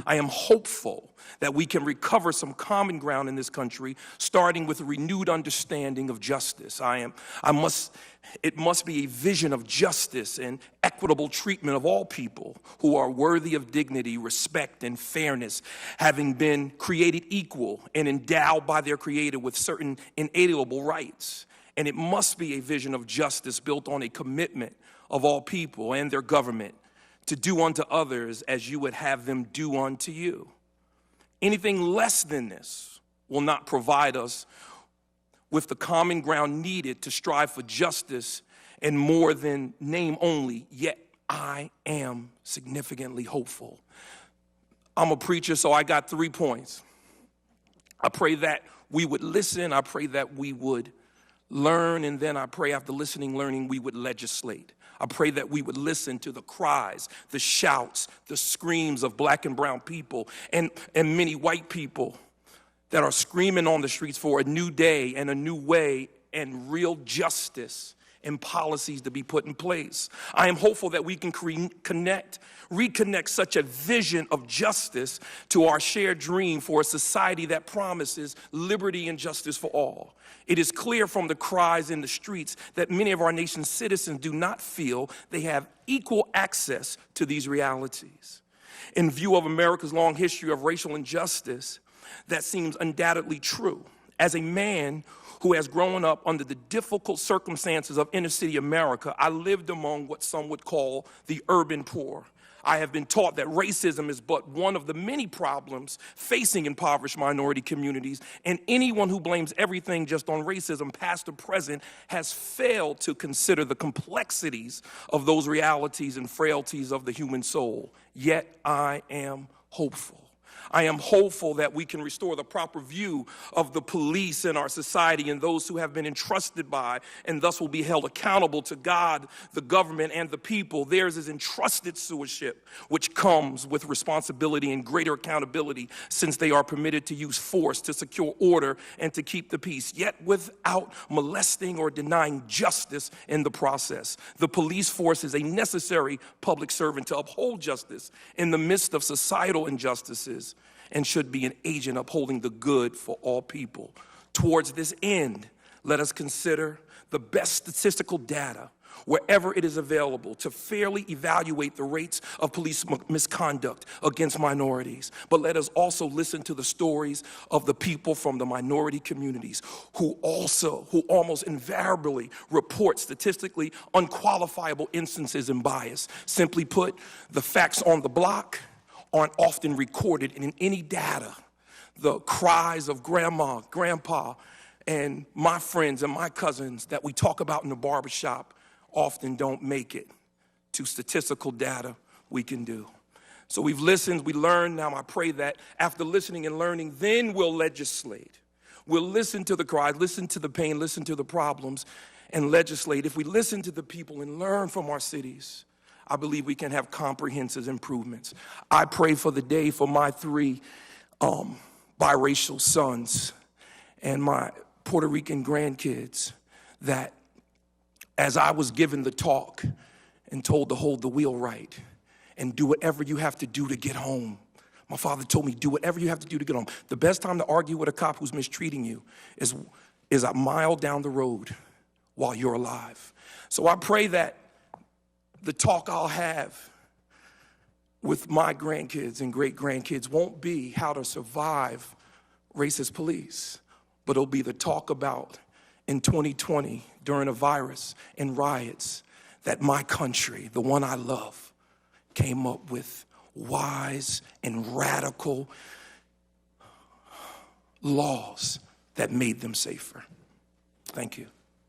I am hopeful that we can recover some common ground in this country, starting with a renewed understanding of justice. It must be a vision of justice and equitable treatment of all people who are worthy of dignity, respect, and fairness, having been created equal and endowed by their Creator with certain inalienable rights. And it must be a vision of justice built on a commitment of all people and their government to do unto others as you would have them do unto you. Anything less than this will not provide us with the common ground needed to strive for justice and more than name only, yet I am significantly hopeful. I'm a preacher, so I got 3 points. I pray that we would listen, I pray that we would learn, and then I pray after listening, learning, we would legislate. I pray that we would listen to the cries, the shouts, the screams of black and brown people and many white people that are screaming on the streets for a new day and a new way and real justice and policies to be put in place. I am hopeful that we can reconnect such a vision of justice to our shared dream for a society that promises liberty and justice for all. It is clear from the cries in the streets that many of our nation's citizens do not feel they have equal access to these realities. In view of America's long history of racial injustice, that seems undoubtedly true. As a man who has grown up under the difficult circumstances of inner city America, I lived among what some would call the urban poor. I have been taught that racism is but one of the many problems facing impoverished minority communities, and anyone who blames everything just on racism, past or present, has failed to consider the complexities of those realities and frailties of the human soul. Yet I am hopeful. I am hopeful that we can restore the proper view of the police in our society and those who have been entrusted by and thus will be held accountable to God, the government, and the people. Theirs is entrusted stewardship, which comes with responsibility and greater accountability since they are permitted to use force to secure order and to keep the peace, yet without molesting or denying justice in the process. The police force is a necessary public servant to uphold justice in the midst of societal injustices and should be an agent upholding the good for all people. Towards this end, let us consider the best statistical data wherever it is available to fairly evaluate the rates of police misconduct against minorities. But let us also listen to the stories of the people from the minority communities who almost invariably report statistically unqualifiable instances and bias. Simply put, the facts on the block aren't often recorded in any data. The cries of grandma, grandpa, and my friends and my cousins that we talk about in the barbershop often don't make it to statistical data we can do. So we've listened, we learned. Now I pray that after listening and learning, then we'll legislate. We'll listen to the cries, listen to the pain, listen to the problems, and legislate. If we listen to the people and learn from our cities, I believe we can have comprehensive improvements. I pray for the day for my 3 biracial sons and my Puerto Rican grandkids, that as I was given the talk and told to hold the wheel right and do whatever you have to do to get home. My father told me, do whatever you have to do to get home. The best time to argue with a cop who's mistreating you is a mile down the road while you're alive. So I pray that the talk I'll have with my grandkids and great-grandkids won't be how to survive racist police, but it'll be the talk about in 2020 during a virus and riots that my country, the one I love, came up with wise and radical laws that made them safer. Thank you.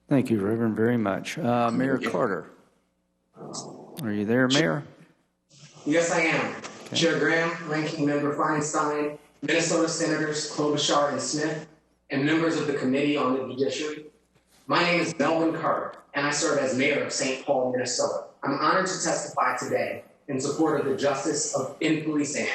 Thank you, Reverend, very much. Mayor Carter. Are you there, Mayor? Yes, I am. Okay. Chair Graham, Ranking Member Feinstein, Minnesota Senators Klobuchar and Smith, and members of the Committee on the Judiciary. My name is Melvin Carter, and I serve as mayor of St. Paul, Minnesota. I'm honored to testify today in support of the justice in policing.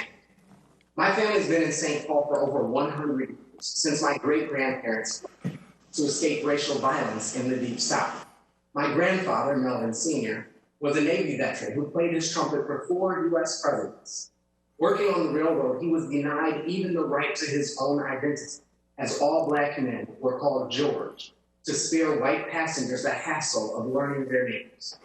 My family's been in St. Paul for over 100 years, since my great-grandparents to escape racial violence in the Deep South. My grandfather, Melvin Sr., was a Navy veteran who played his trumpet for 4 U.S. presidents. Working on the railroad, he was denied even the right to his own identity, as all black men were called George, to spare white passengers the hassle of learning their names.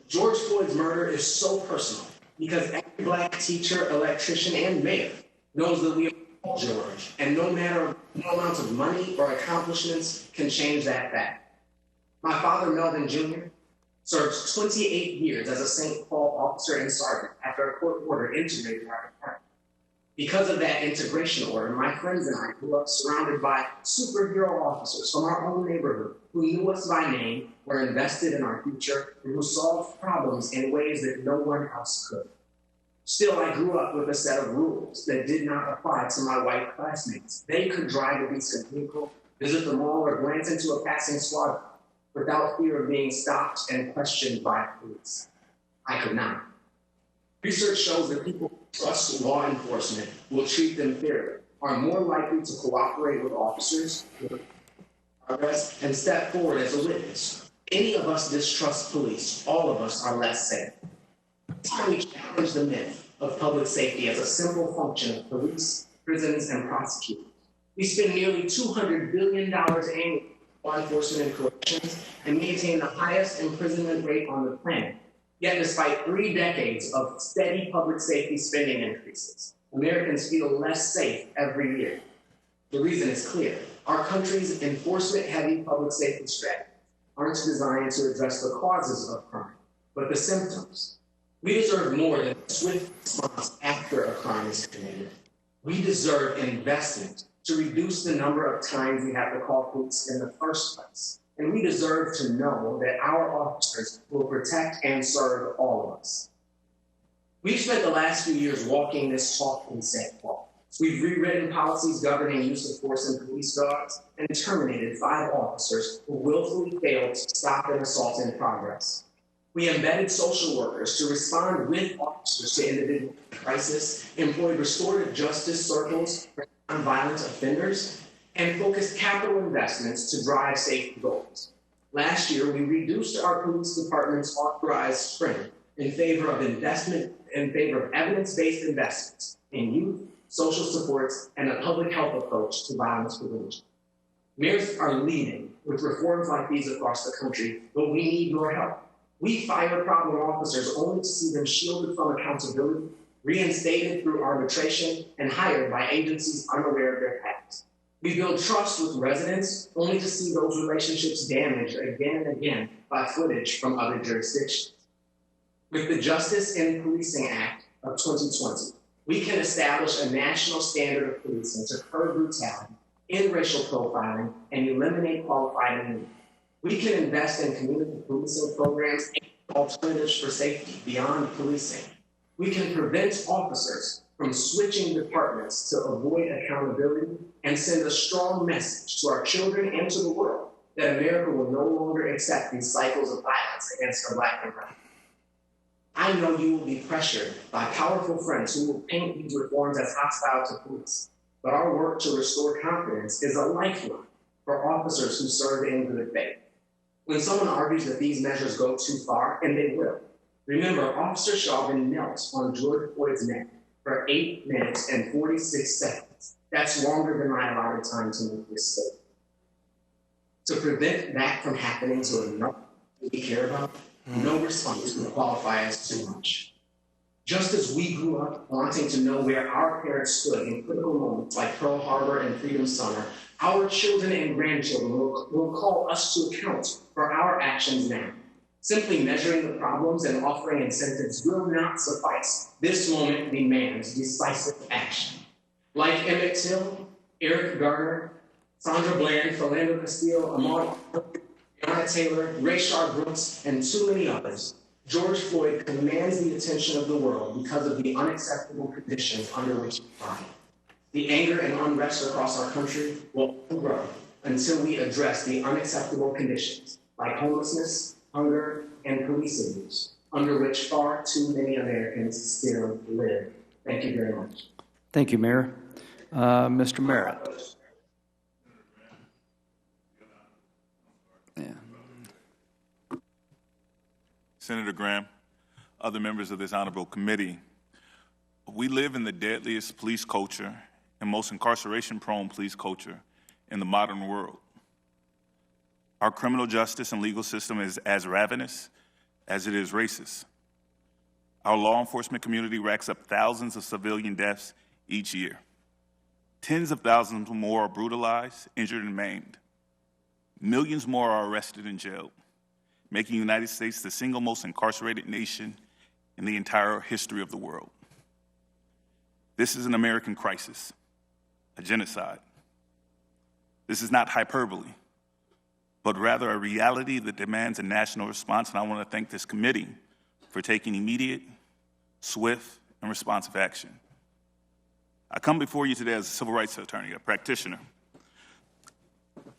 George Floyd's murder is so personal because every black teacher, electrician, and mayor knows that we are all George, and no amount of money or accomplishments can change that fact. My father, Melvin Jr., served 28 years as a St. Paul officer and sergeant after a court order integrated our department. Because of that integration order, my friends and I grew up surrounded by superhero officers from our own neighborhood who knew us by name, were invested in our future, and who solved problems in ways that no one else could. Still, I grew up with a set of rules that did not apply to my white classmates. They could drive a decent vehicle, visit the mall, or glance into a passing squad without fear of being stopped and questioned by police. I could not. Research shows that people who trust law enforcement will treat them fairly, are more likely to cooperate with officers, arrest, and step forward as a witness. Any of us distrust police, all of us are less safe. It's time we challenge the myth of public safety as a simple function of police, prisons, and prosecutors. We spend nearly $200 billion annually on law enforcement and corrections and maintain the highest imprisonment rate on the planet. Yet despite 3 decades of steady public safety spending increases, Americans feel less safe every year. The reason is clear. Our country's enforcement-heavy public safety strategies aren't designed to address the causes of crime, but the symptoms. We deserve more than a swift response after a crime is committed. We deserve investment to reduce the number of times we have to call police in the first place. And we deserve to know that our officers will protect and serve all of us. We've spent the last few years walking this talk in St. Paul. We've rewritten policies governing use of force in police dogs and terminated 5 officers who willfully failed to stop an assault in progress. We embedded social workers to respond with officers to individual crisis, employed restorative justice circles for nonviolent offenders, and focused capital investments to drive safety goals. Last year, we reduced our police department's authorized sprint in favor of evidence-based investments in youth, social supports, and a public health approach to violence prevention. Mayors are leading with reforms like these across the country, but we need your help. We fire problem officers only to see them shielded from accountability, reinstated through arbitration, and hired by agencies unaware of their past. We build trust with residents only to see those relationships damaged again and again by footage from other jurisdictions. With the Justice in Policing Act of 2020, we can establish a national standard of policing to curb brutality, end racial profiling, and eliminate qualified immunity. We can invest in community policing programs and alternatives for safety beyond policing. We can prevent officers from switching departments to avoid accountability and send a strong message to our children and to the world that America will no longer accept these cycles of violence against our Black and brown. I know you will be pressured by powerful friends who will paint these reforms as hostile to police, but our work to restore confidence is a lifeline for officers who serve in good faith. When someone argues that these measures go too far, and they will, remember Officer Chauvin knelt on George Floyd's neck for 8 minutes and 46 seconds. That's longer than my allotted time to make this statement. To prevent that from happening to another we care about, no response will qualify as too much. Just as we grew up wanting to know where our parents stood in critical moments like Pearl Harbor and Freedom Summer, our children and grandchildren will call us to account for our actions now. Simply measuring the problems and offering incentives will not suffice. This moment demands decisive action. Like Emmett Till, Eric Garner, Sandra Bland, Philando Castile, Ahmaud, Breonna Taylor, Rayshard Brooks, and too many others, George Floyd commands the attention of the world because of the unacceptable conditions under which he died. The anger and unrest across our country will grow until we address the unacceptable conditions like homelessness, hunger, and police abuse, under which far too many Americans still live. Thank you very much. Thank you, Mayor. Mr. Merritt. Yeah. Senator Graham, other members of this honorable committee, we live in the deadliest police culture and most incarceration-prone police culture in the modern world. Our criminal justice and legal system is as ravenous as it is racist. Our law enforcement community racks up thousands of civilian deaths each year. Tens of thousands more are brutalized, injured, and maimed. Millions more are arrested and jailed, making the United States the single most incarcerated nation in the entire history of the world. This is an American crisis, a genocide. This is not hyperbole, but rather a reality that demands a national response, and I want to thank this committee for taking immediate, swift, and responsive action. I come before you today as a civil rights attorney, a practitioner.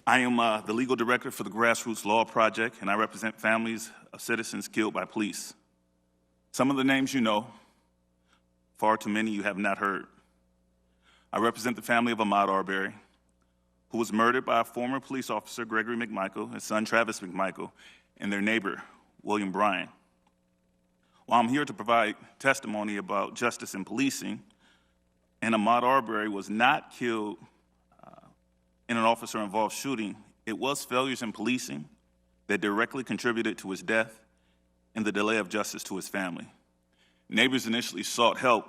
I am the legal director for the Grassroots Law Project, and I represent families of citizens killed by police. Some of the names you know, far too many you have not heard. I represent the family of Ahmaud Arbery, who was murdered by a former police officer, Gregory McMichael, his son, Travis McMichael, and their neighbor, William Bryan. While I'm here to provide testimony about justice in policing, and Ahmaud Arbery was not killed in an officer-involved shooting, it was failures in policing that directly contributed to his death and the delay of justice to his family. Neighbors initially sought help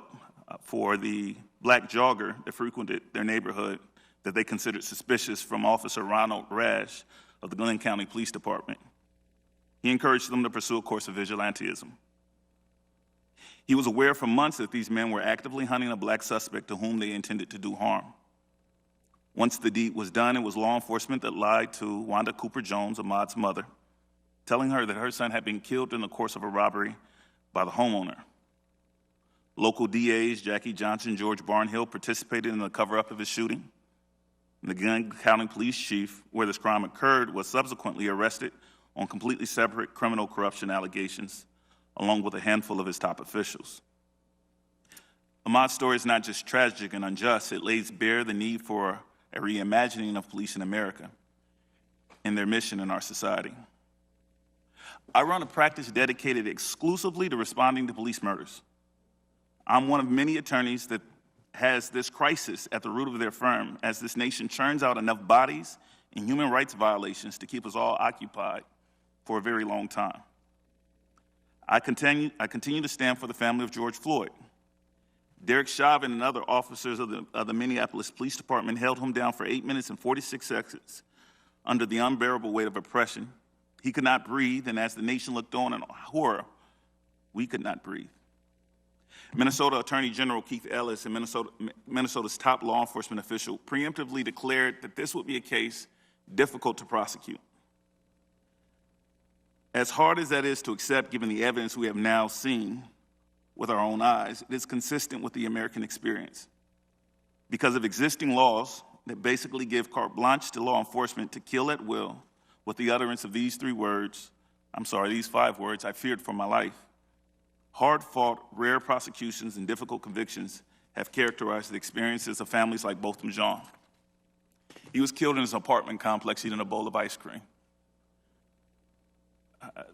for the black jogger that frequented their neighborhood that they considered suspicious from Officer Ronald Rash of the Glenn County Police Department. He encouraged them to pursue a course of vigilantism. He was aware for months that these men were actively hunting a black suspect to whom they intended to do harm. Once the deed was done, it was law enforcement that lied to Wanda Cooper Jones, Ahmaud's mother, telling her that her son had been killed in the course of a robbery by the homeowner. Local DAs Jackie Johnson and George Barnhill participated in the cover-up of his shooting. The Glenn County Police Chief, where this crime occurred, was subsequently arrested on completely separate criminal corruption allegations, along with a handful of his top officials. Ahmaud's story is not just tragic and unjust, it lays bare the need for a reimagining of police in America and their mission in our society. I run a practice dedicated exclusively to responding to police murders. I'm one of many attorneys that has this crisis at the root of their firm as this nation churns out enough bodies and human rights violations to keep us all occupied for a very long time. I continue to stand for the family of George Floyd. Derek Chauvin and other officers of the Minneapolis Police Department held him down for 8 minutes and 46 seconds under the unbearable weight of oppression. He could not breathe, and as the nation looked on in horror, we could not breathe. Minnesota Attorney General Keith Ellis and Minnesota's top law enforcement official preemptively declared that this would be a case difficult to prosecute. As hard as that is to accept, given the evidence we have now seen with our own eyes, it is consistent with the American experience. Because of existing laws that basically give carte blanche to law enforcement to kill at will with the utterance of these five words, I feared for my life. Hard-fought, rare prosecutions and difficult convictions have characterized the experiences of families like Botham Jean. He was killed in his apartment complex eating a bowl of ice cream.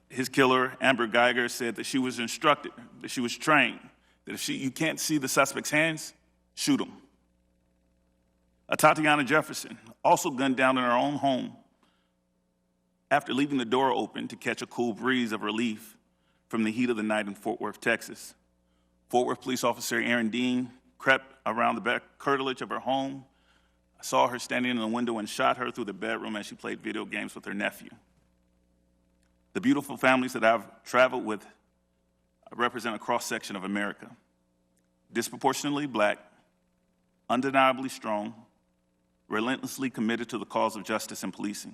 His killer, Amber Geiger, said that she was instructed, that she was trained, that if you can't see the suspect's hands, shoot him. Tatiana Jefferson, also gunned down in her own home after leaving the door open to catch a cool breeze of relief from the heat of the night in Fort Worth, Texas. Fort Worth police officer Aaron Dean crept around the back curtilage of her home, saw her standing in the window and shot her through the bedroom as she played video games with her nephew. The beautiful families that I've traveled with represent a cross-section of America. Disproportionately black, undeniably strong, relentlessly committed to the cause of justice and policing.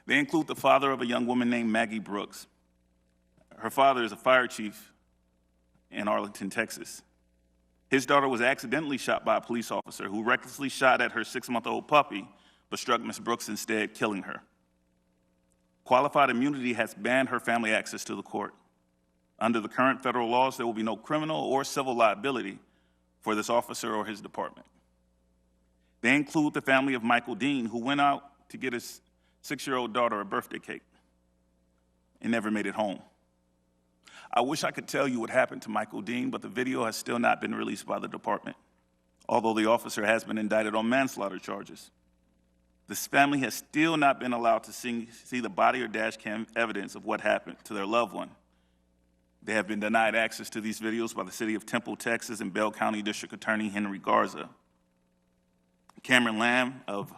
They include the father of a young woman named Maggie Brooks. Her father is a fire chief in Arlington, Texas. His daughter was accidentally shot by a police officer who recklessly shot at her 6-month-old puppy, but struck Ms. Brooks instead, killing her. Qualified immunity has banned her family access to the court. Under the current federal laws, there will be no criminal or civil liability for this officer or his department. They include the family of Michael Dean, who went out to get his 6-year-old daughter a birthday cake and never made it home. I wish I could tell you what happened to Michael Dean, but the video has still not been released by the department, although the officer has been indicted on manslaughter charges. This family has still not been allowed to see the body or dash cam evidence of what happened to their loved one. They have been denied access to these videos by the city of Temple, Texas, and Bell County District Attorney Henry Garza. Cameron Lamb of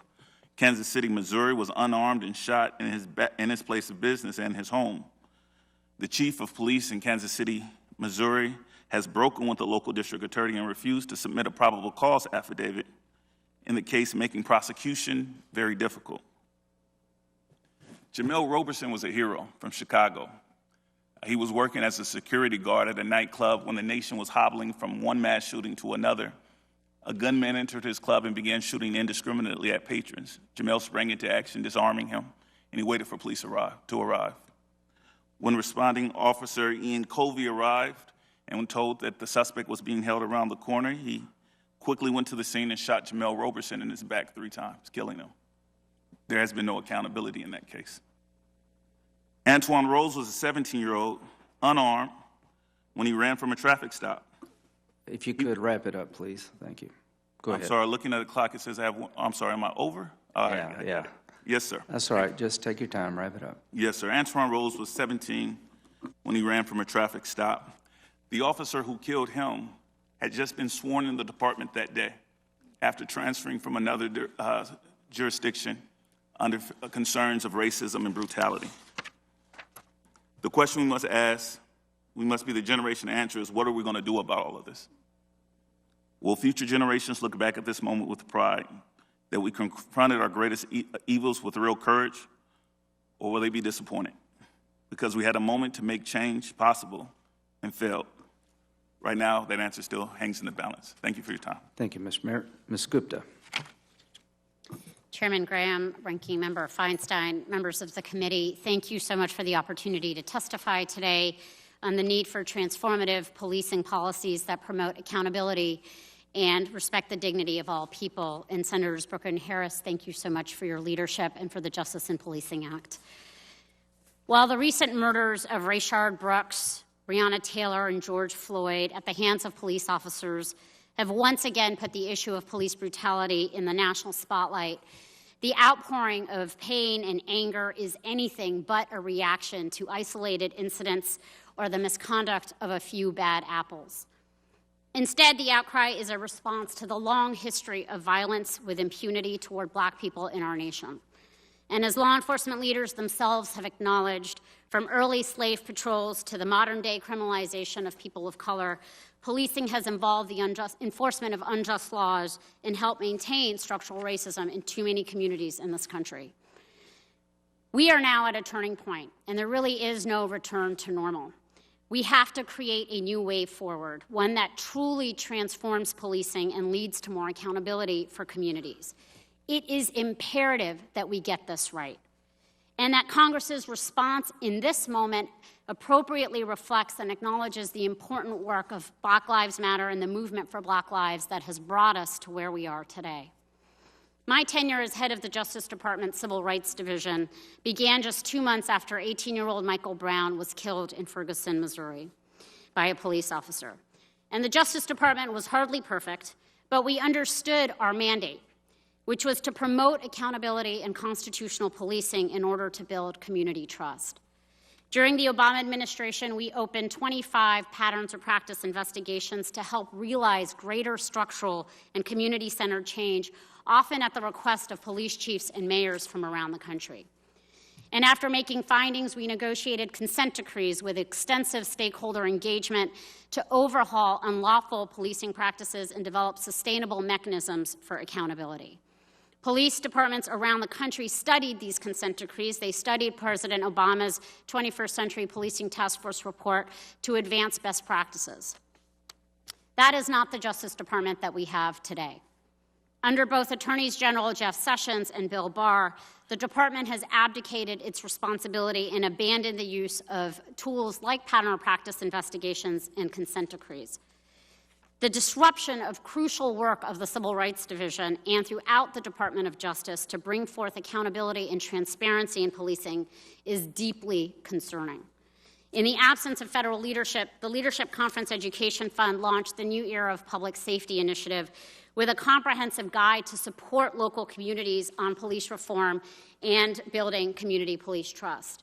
Kansas City, Missouri, was unarmed and shot in his place of business and his home. The chief of police in Kansas City, Missouri, has broken with the local district attorney and refused to submit a probable cause affidavit in the case, making prosecution very difficult. Jamel Roberson was a hero from Chicago. He was working as a security guard at a nightclub when the nation was hobbling from one mass shooting to another. A gunman entered his club and began shooting indiscriminately at patrons. Jamel sprang into action, disarming him, and he waited for police to arrive. When responding officer Ian Covey arrived and when told that the suspect was being held around the corner, he quickly went to the scene and shot Jamel Roberson in his back 3 times, killing him. There has been no accountability in that case. Antoine Rose was a 17-year-old, unarmed, when he ran from a traffic stop. If you could wrap it up, please. Thank you. Go ahead. I'm sorry, looking at the clock, it says I have one. I'm sorry, am I over? All right. Yeah. Yes, sir. That's all right. Just take your time. Wrap it up. Yes, sir. Antoine Rose was 17 when he ran from a traffic stop. The officer who killed him had just been sworn in the department that day after transferring from another jurisdiction under concerns of racism and brutality. The question we must ask, we must be the generation to answer is, what are we going to do about all of this? Will future generations look back at this moment with pride that we confronted our greatest evils with real courage, or will they be disappointed because we had a moment to make change possible and failed? Right now, that answer still hangs in the balance. Thank you for your time. Thank you, Mr. Merritt. Ms. Gupta. Chairman Graham, Ranking Member Feinstein, members of the committee, thank you so much for the opportunity to testify today on the need for transformative policing policies that promote accountability and respect the dignity of all people. And Senators Booker and Harris, thank you so much for your leadership and for the Justice in Policing Act. While the recent murders of Rayshard Brooks, Breonna Taylor, and George Floyd at the hands of police officers have once again put the issue of police brutality in the national spotlight. The outpouring of pain and anger is anything but a reaction to isolated incidents or the misconduct of a few bad apples. Instead, the outcry is a response to the long history of violence with impunity toward Black people in our nation. And as law enforcement leaders themselves have acknowledged, from early slave patrols to the modern-day criminalization of people of color, policing has involved the enforcement of unjust laws and helped maintain structural racism in too many communities in this country. We are now at a turning point, and there really is no return to normal. We have to create a new way forward, one that truly transforms policing and leads to more accountability for communities. It is imperative that we get this right, and that Congress's response in this moment appropriately reflects and acknowledges the important work of Black Lives Matter and the movement for Black lives that has brought us to where we are today. My tenure as head of the Justice Department Civil Rights Division began just 2 months after 18-year-old Michael Brown was killed in Ferguson, Missouri, by a police officer. And the Justice Department was hardly perfect, but we understood our mandate, which was to promote accountability and constitutional policing in order to build community trust. During the Obama administration, we opened 25 patterns of practice investigations to help realize greater structural and community-centered change, often at the request of police chiefs and mayors from around the country. And after making findings, we negotiated consent decrees with extensive stakeholder engagement to overhaul unlawful policing practices and develop sustainable mechanisms for accountability. Police departments around the country studied these consent decrees. They studied President Obama's 21st Century Policing Task Force report to advance best practices. That is not the Justice Department that we have today. Under both Attorneys General Jeff Sessions and Bill Barr, the department has abdicated its responsibility and abandoned the use of tools like pattern of practice investigations and consent decrees. The disruption of crucial work of the Civil Rights Division and throughout the Department of Justice to bring forth accountability and transparency in policing is deeply concerning. In the absence of federal leadership, the Leadership Conference Education Fund launched the New Era of Public Safety Initiative with a comprehensive guide to support local communities on police reform and building community police trust.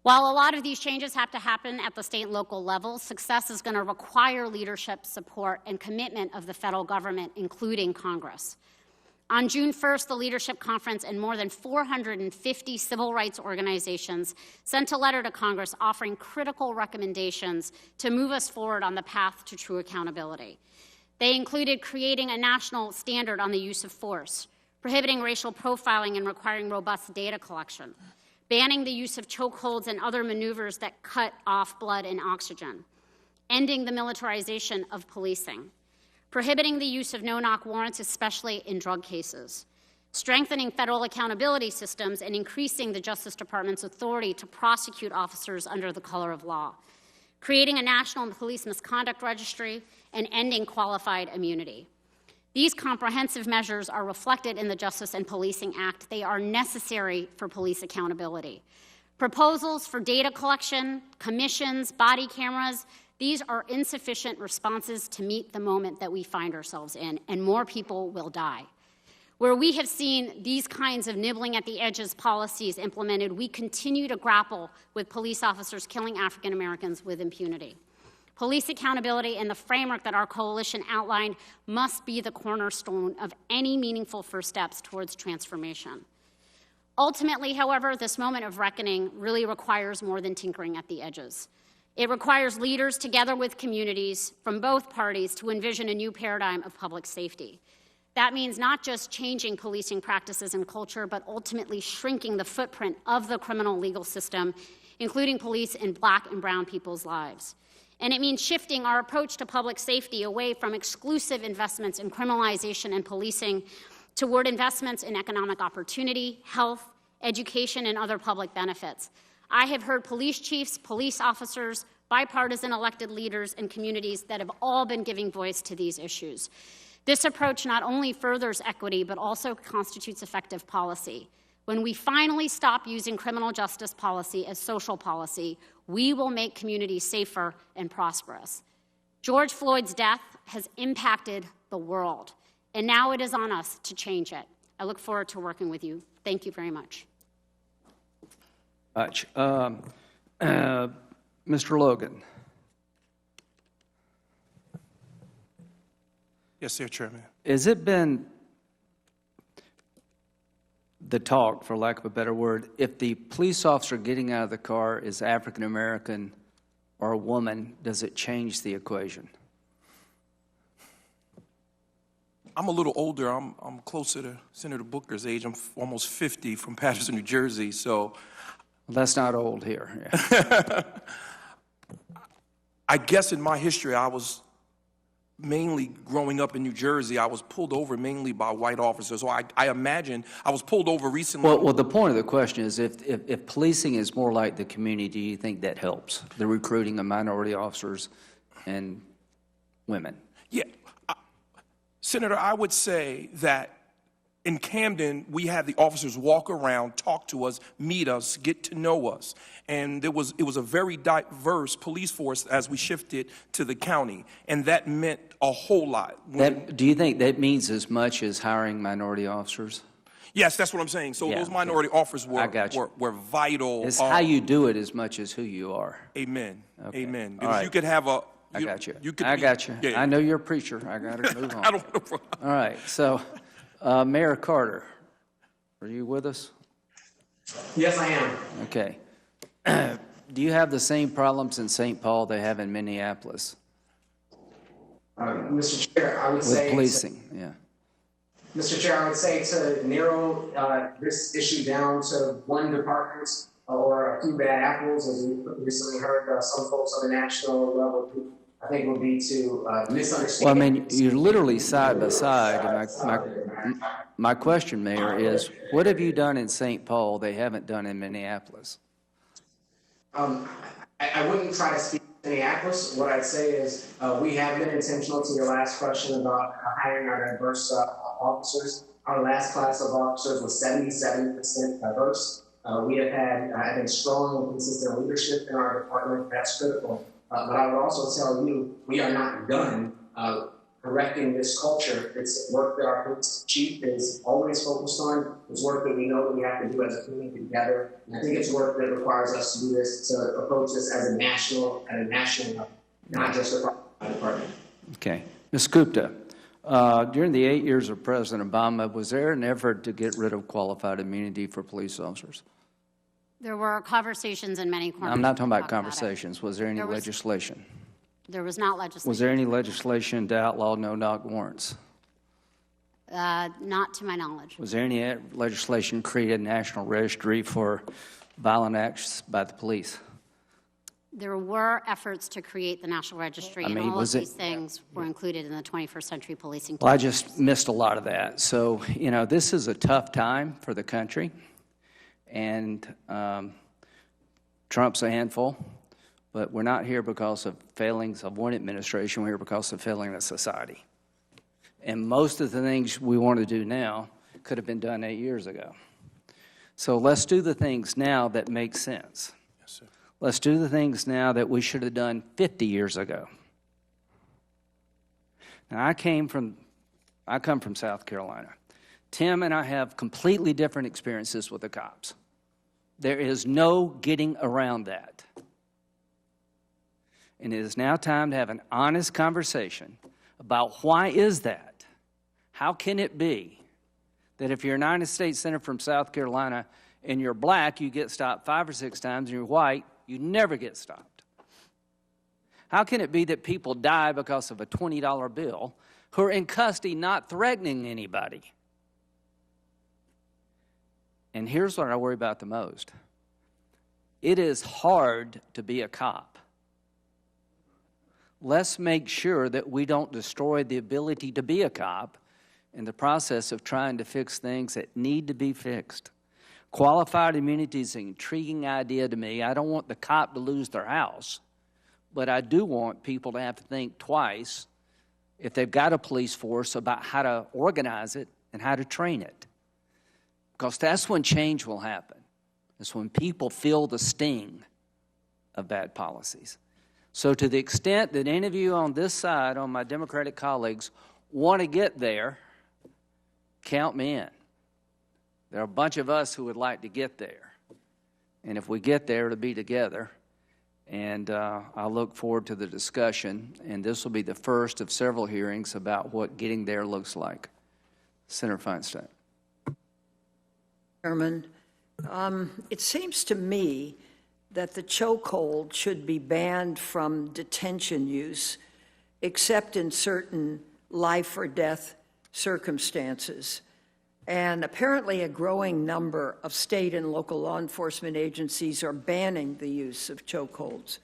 While a lot of these changes have to happen at the state and local level, success is going to require leadership, support, and commitment of the federal government, including Congress. On June 1st, the Leadership Conference and more than 450 civil rights organizations sent a letter to Congress offering critical recommendations to move us forward on the path to true accountability. They included creating a national standard on the use of force, prohibiting racial profiling and requiring robust data collection, banning the use of chokeholds and other maneuvers that cut off blood and oxygen, ending the militarization of policing, prohibiting the use of no-knock warrants, especially in drug cases, strengthening federal accountability systems and increasing the Justice Department's authority to prosecute officers under the color of law, creating a national police misconduct registry, and ending qualified immunity. These comprehensive measures are reflected in the Justice and Policing Act. They are necessary for police accountability. Proposals for data collection, commissions, body cameras, these are insufficient responses to meet the moment that we find ourselves in, and more people will die. Where we have seen these kinds of nibbling at the edges policies implemented, we continue to grapple with police officers killing African Americans with impunity. Police accountability and the framework that our coalition outlined must be the cornerstone of any meaningful first steps towards transformation. Ultimately, however, this moment of reckoning really requires more than tinkering at the edges. It requires leaders together with communities from both parties to envision a new paradigm of public safety. That means not just changing policing practices and culture, but ultimately shrinking the footprint of the criminal legal system, including police in Black and brown people's lives. And it means shifting our approach to public safety away from exclusive investments in criminalization and policing toward investments in economic opportunity, health, education, and other public benefits. I have heard police chiefs, police officers, bipartisan elected leaders, and communities that have all been giving voice to these issues. This approach not only furthers equity, but also constitutes effective policy. When we finally stop using criminal justice policy as social policy, we will make communities safer and prosperous. George Floyd's death has impacted the world, and now it is on us to change it. I look forward to working with you. Thank you very much. Mr. Logan. Yes, sir, Chairman. Has it been the talk, for lack of a better word, if the police officer getting out of the car is African American or a woman, does it change the equation? I'm a little older. I'm closer to Senator Booker's age. I'm almost 50 from Paterson, New Jersey, so. Well, that's not old here. Yeah. I guess in my history, I was mainly growing up in New Jersey, I was pulled over mainly by white officers. So I imagine I was pulled over recently. Well, the point of the question is if policing is more like the community, do you think that helps the recruiting of minority officers and women? Yeah. Senator, I would say that in Camden, we had the officers walk around, talk to us, meet us, get to know us. And it was a very diverse police force as we shifted to the county. And that meant a whole lot. Do you think that means as much as hiring minority officers? Yes, that's what I'm saying. So Yeah, those minority officers were vital. It's how you do it as much as who you are. Amen. Okay. Amen. All Because right. you could have a... I got you. I got you. Yeah. I know you're a preacher. I got to move on. I don't want to... All right. So, Mayor Carter, are you with us? Yes, I am. Okay. Do you have the same problems in St. Paul they have in Minneapolis Mr. Chair, I would with say... policing? Yeah. Mr. Chair, I would say to narrow this issue down to one department or a few bad apples, as we recently heard some folks on the national level, I think would be to misunderstand. Well, I mean, you're literally side by side. And my question, Mayor, is what have you done in St. Paul they haven't done in Minneapolis? I wouldn't try to speak to Minneapolis. What I'd say is we have been intentional to your last question about hiring our diverse officers. Our last class of officers was 77% diverse. We have had, I think, strong and consistent leadership in our department. That's critical. But I would also tell you, we are not done correcting this culture. It's work that our police chief is always focused on. It's work that we know that we have to do as a community together. And I think it's work that requires us to do this, to approach this as a national level, not just across our department. Okay. Ms. Gupta, during the 8 years of President Obama, was there an effort to get rid of qualified immunity for police officers? There were conversations in many corners. I'm not talking about it. conversations. Was there any legislation? There was not legislation. Was there any legislation to outlaw no-knock warrants? Not to my knowledge. Was there any legislation to create a national registry for violent acts by the police? There were efforts to create the National Registry, and all of these things were included in the 21st Century Policing. Well, I just missed a lot of that. So, you know, this is a tough time for the country, and Trump's a handful, but we're not here because of failings of one administration. We're here because of failing of society. And most of the things we want to do now could have been done 8 years ago. So let's do the things now that make sense. Yes, sir. Let's do the things now that we should have done 50 years ago. Now, I come from South Carolina. Tim and I have completely different experiences with the cops. There is no getting around that. And it is now time to have an honest conversation about why is that? How can it be that if you're a United States Senator from South Carolina and you're black, you get stopped 5 or 6 times, and you're white, you never get stopped? How can it be that people die because of a $20 bill who are in custody not threatening anybody? And here's what I worry about the most. It is hard to be a cop. Let's make sure that we don't destroy the ability to be a cop in the process of trying to fix things that need to be fixed. Qualified immunity is an intriguing idea to me. I don't want the cop to lose their house, but I do want people to have to think twice if they've got a police force about how to organize it and how to train it. Because that's when change will happen. It's when people feel the sting of bad policies. So to the extent that any of you on this side, on my Democratic colleagues, want to get there, count me in. There are a bunch of us who would like to get there. And if we get there, it'll be together. And I look forward to the discussion. And this will be the first of several hearings about what getting there looks like. Senator Feinstein. Chairman, it seems to me that the chokehold should be banned from detention use, except in certain life or death circumstances. And apparently a growing number of state and local law enforcement agencies are banning the use of chokeholds.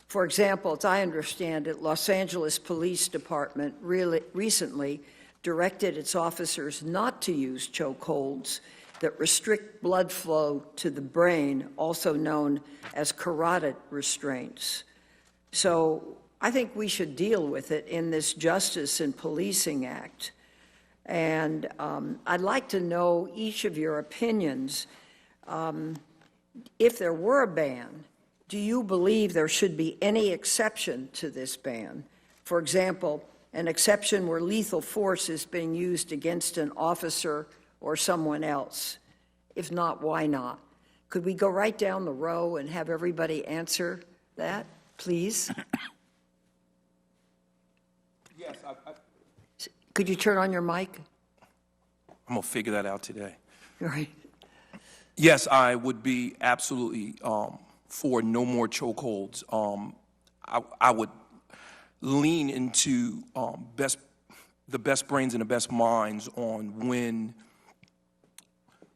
For example, as I understand it, Los Angeles Police Department recently directed its officers not to use chokeholds that restrict blood flow to the brain, also known as carotid restraints. So I think we should deal with it in this Justice and Policing Act. And I'd like to know each of your opinions. If there were a ban, do you believe there should be any exception to this ban? For example, an exception where lethal force is being used against an officer or someone else? If not, why not? Could we go right down the row and have everybody answer that, please? Yes, Could you turn on your mic? I'm going to figure that out today. All right. Yes, I would be absolutely for no more chokeholds. I would lean into the best brains and the best minds on when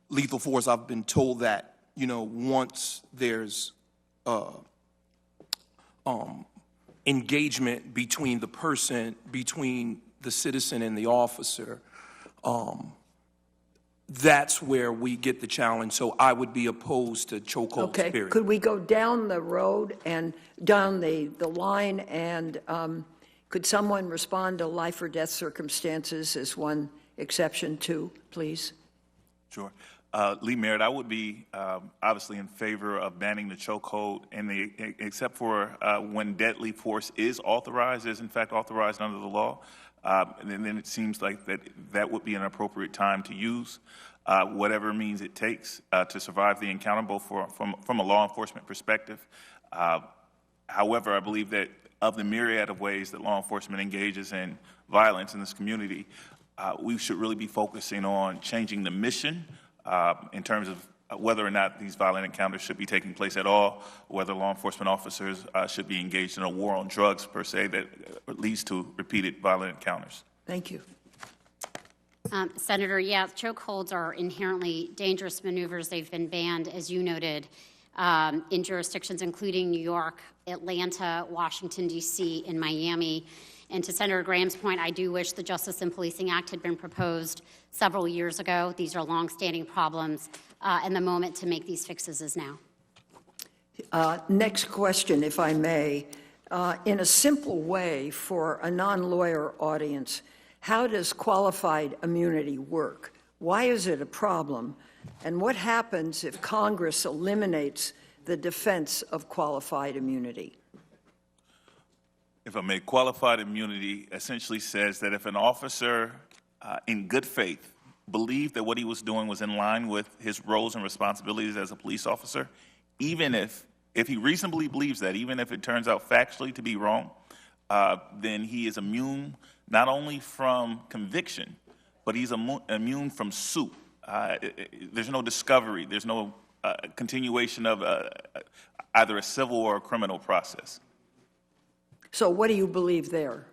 lethal force. I've been told that, once there's engagement between the person, between the citizen and the officer, that's where we get the challenge. So I would be opposed to chokeholds, Okay. period. Could we go down the road and down the line, and could someone respond to life or death circumstances as one exception too, please? Sure. Lee Merritt, I would be obviously in favor of banning the chokehold, except for when deadly force is authorized, is in fact authorized under the law. And then it seems like that would be an appropriate time to use whatever means it takes to survive the encounter, both from a law enforcement perspective. However, I believe that of the myriad of ways that law enforcement engages in violence in this community, we should really be focusing on changing the mission in terms of whether or not these violent encounters should be taking place at all, whether law enforcement officers should be engaged in a war on drugs, per se, that leads to repeated violent encounters. Thank you. Senator, yeah, chokeholds are inherently dangerous maneuvers. They've been banned, as you noted, in jurisdictions including New York, Atlanta, Washington, D.C., and Miami. And to Senator Graham's point, I do wish the Justice and Policing Act had been proposed several years ago. These are longstanding problems, and the moment to make these fixes is now. Next question, if I may. In a simple way for a non-lawyer audience, how does qualified immunity work? Why is it a problem? And what happens if Congress eliminates the defense of qualified immunity? If I may, qualified immunity essentially says that if an officer in good faith believed that what he was doing was in line with his roles and responsibilities as a police officer, even if he reasonably believes that, even if it turns out factually to be wrong, then he is immune not only from conviction, but he's immune from suit. There's no discovery. There's no continuation of either a civil or a criminal process. So what do you believe there?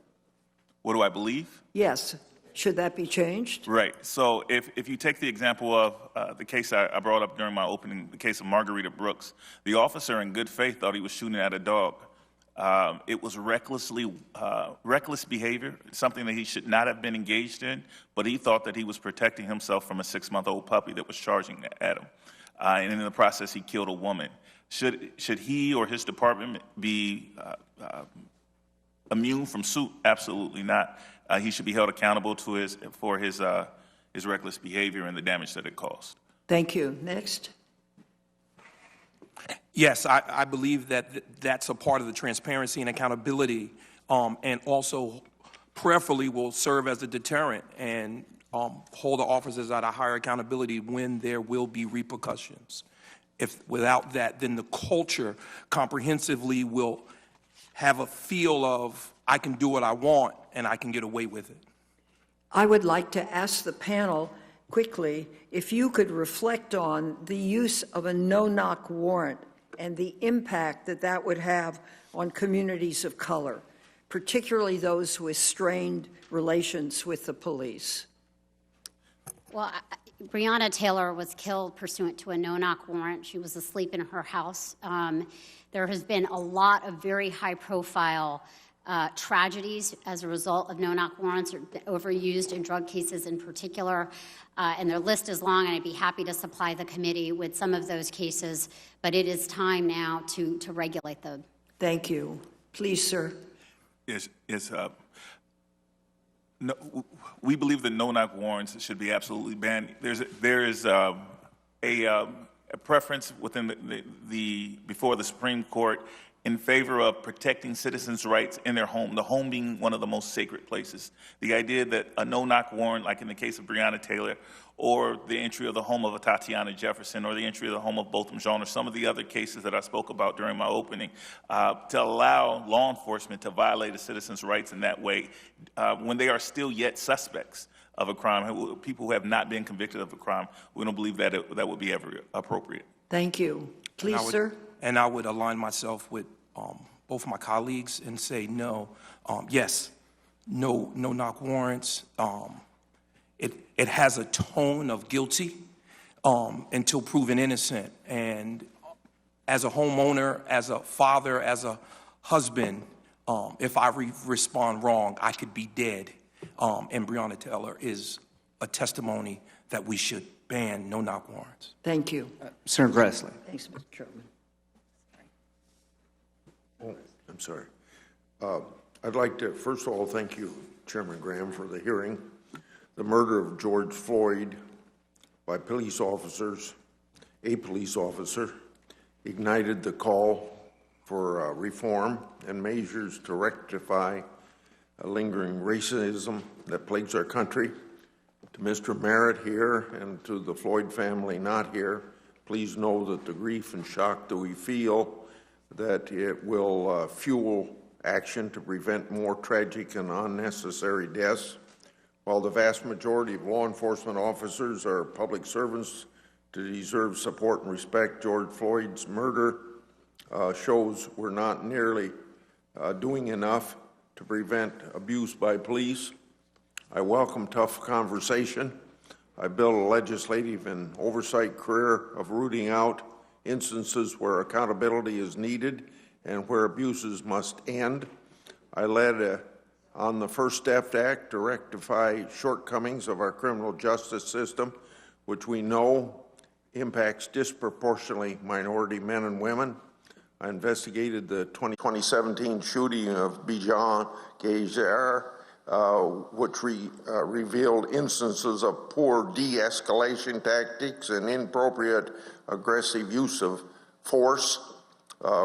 What do I believe? Yes. Should that be changed? Right. So if you take the example of the case I brought up during my opening, the case of Margarita Brooks, the officer in good faith thought he was shooting at a dog. It was reckless behavior, something that he should not have been engaged in, but he thought that he was protecting himself from a 6-month-old puppy that was charging at him. And in the process, he killed a woman. Should he or his department be immune from suit? Absolutely not. He should be held accountable for his reckless behavior and the damage that it caused. Thank you. Next. Yes, I believe that that's a part of the transparency and accountability, and also prayerfully will serve as a deterrent and hold the officers at a higher accountability when there will be repercussions. If without that, then the culture comprehensively will have a feel of, I can do what I want and I can get away with it. I would like to ask the panel quickly if you could reflect on the use of a no-knock warrant and the impact that that would have on communities of color, particularly those with strained relations with the police. Well, Breonna Taylor was killed pursuant to a no-knock warrant. She was asleep in her house. There has been a lot of very high-profile tragedies as a result of no-knock warrants, overused in drug cases in particular, and their list is long, and I'd be happy to supply the committee with some of those cases, but it is time now to regulate them. Thank you. Please, sir. No, we believe that no-knock warrants should be absolutely banned. There is a preference within before the Supreme Court in favor of protecting citizens' rights in their home, the home being one of the most sacred places. The idea that a no-knock warrant, like in the case of Breonna Taylor, or the entry of the home of a Tatiana Jefferson, or the entry of the home of Botham Jean, or some of the other cases that I spoke about during my opening, to allow law enforcement to violate a citizen's rights in that way when they are still yet suspects of a crime, people who have not been convicted of a crime, we don't believe that that would be ever appropriate. Thank you. Please, sir. And I would align myself with both my colleagues and say no. Yes, no-knock warrants. It has a tone of guilty until proven innocent. And as a homeowner, as a father, as a husband, if I respond wrong, I could be dead. And Breonna Taylor is a testimony that we should ban no-knock warrants. Thank you. Senator Grassley. Thanks, Mr. Chairman. I'm sorry. I'd like to, first of all, thank you, Chairman Graham, for the hearing. The murder of George Floyd by police officers, a police officer, ignited the call for reform and measures to rectify a lingering racism that plagues our country. To Mr. Merritt here and to the Floyd family not here, please know that the grief and shock that we feel, that it will fuel action to prevent more tragic and unnecessary deaths. While the vast majority of law enforcement officers are public servants to deserve support and respect, George Floyd's murder shows we're not nearly doing enough to prevent abuse by police. I welcome tough conversation. I built a legislative and oversight career of rooting out instances where accountability is needed and where abuses must end. I led on the First Step Act to rectify shortcomings of our criminal justice system, which we know impacts disproportionately minority men and women. I investigated the 2017 shooting of Bijan Gazer, which revealed instances of poor de-escalation tactics and inappropriate aggressive use of force.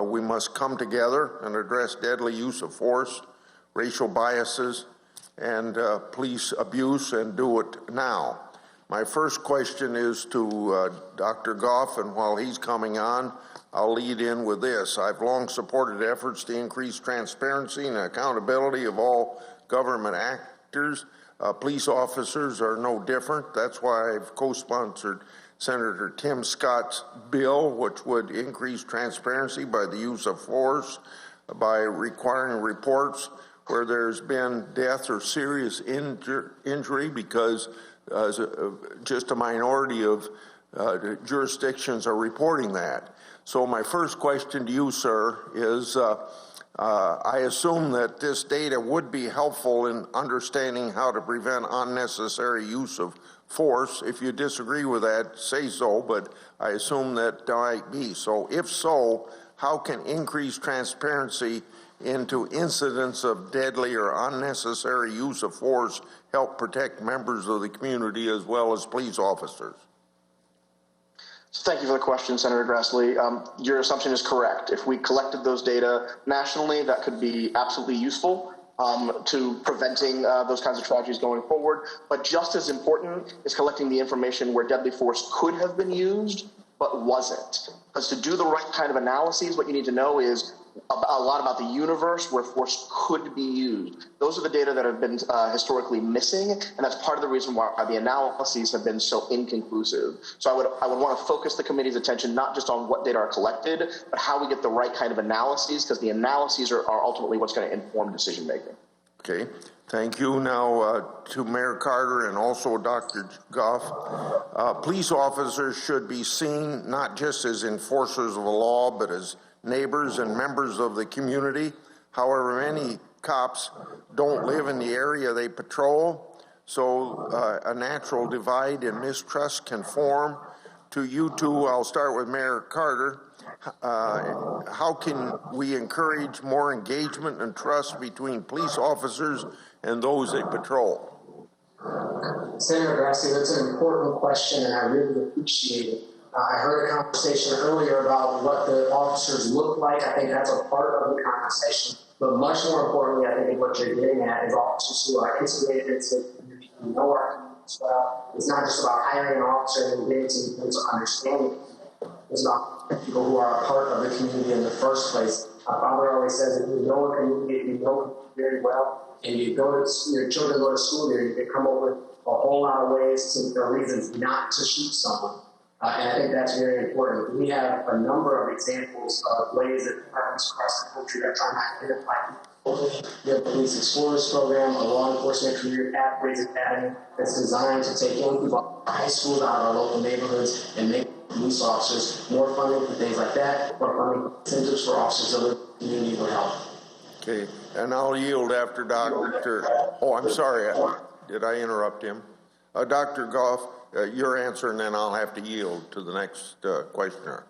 We must come together and address deadly use of force, racial biases, and police abuse, and do it now. My first question is to Dr. Goff, and while he's coming on, I'll lead in with this. I've long supported efforts to increase transparency and accountability of all government actors. Police officers are no different. That's why I've co-sponsored Senator Tim Scott's bill, which would increase transparency by the use of force, by requiring reports where there's been death or serious injury, because just a minority of jurisdictions are reporting that. So my first question to you, sir, is I assume that this data would be helpful in understanding how to prevent unnecessary use of force. If you disagree with that, say so, but I assume that might be. So if so, how can increased transparency into incidents of deadly or unnecessary use of force help protect members of the community as well as police officers? So thank you for the question, Senator Grassley. Your assumption is correct. If we collected those data nationally, that could be absolutely useful to preventing those kinds of tragedies going forward. But just as important is collecting the information where deadly force could have been used, but wasn't. Because to do the right kind of analyses, what you need to know is a lot about the universe where force could be used. Those are the data that have been historically missing, and that's part of the reason why the analyses have been so inconclusive. So I would want to focus the committee's attention not just on what data are collected, but how we get the right kind of analyses, because the analyses are ultimately what's going to inform decision making. Okay, thank you. Now to Mayor Carter and also Dr. Goff. Police officers should be seen not just as enforcers of the law, but as neighbors and members of the community. However, many cops don't live in the area they patrol, so a natural divide and mistrust can form. To you two, I'll start with Mayor Carter. How can we encourage more engagement and trust between police officers and those they patrol? Senator Grassley, that's an important question, and I really appreciate it. I heard a conversation earlier about what the officers look like. I think that's a part of the conversation. But much more importantly, I think what you're getting at is officers who are integrated into the community, who know our community as well. It's not just about hiring an officer and getting to the to understanding. It's about people who are a part of the community in the first place. My father always says, if you know a community, if you know it very well, and you go to your children go to school there, you can come up with a whole lot of ways or reasons not to shoot someone. And I think that's very important. We have a number of examples of ways that departments across the country are trying to identify people. We have a Police Explorers program, a law enforcement career pathways academy that's designed to take young people out of high schools, out of our local neighborhoods, and make police officers more funding for things like that, more funding incentives for officers of the community would help. Okay, and I'll yield after Dr. Oh, I'm sorry. Did I interrupt him? Dr. Goff, your answer, and then I'll have to yield to the next questioner.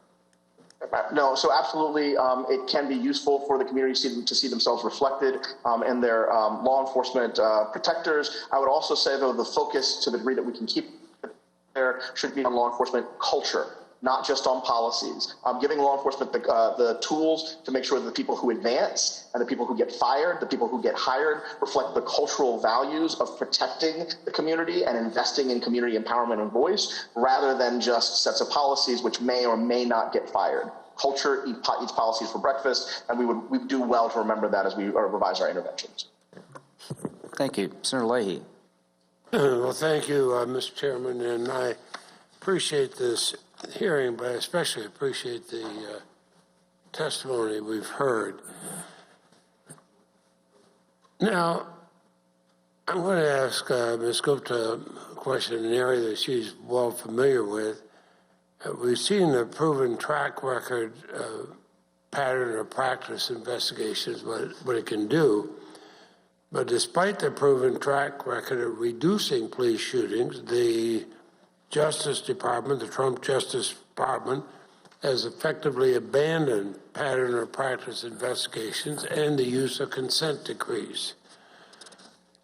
No, so absolutely, it can be useful for the community to see themselves reflected in their law enforcement protectors. I would also say, though, the focus, to the degree that we can keep there, should be on law enforcement culture, not just on policies. Giving law enforcement the tools to make sure that the people who advance and the people who get fired, the people who get hired, reflect the cultural values of protecting the community and investing in community empowerment and voice, rather than just sets of policies which may or may not get fired. Culture eats policies for breakfast, and we do well to remember that as we revise our interventions. Thank you. Senator Leahy. Well, thank you, Mr. Chairman, and I appreciate this hearing, but I especially appreciate the testimony we've heard. Now, I'm going to ask Ms. Gupta a question in an area that she's well familiar with. We've seen the proven track record pattern or practice investigations, what it can do. But despite the proven track record of reducing police shootings, the Justice Department, the Trump Justice Department, has effectively abandoned pattern or practice investigations and the use of consent decrees.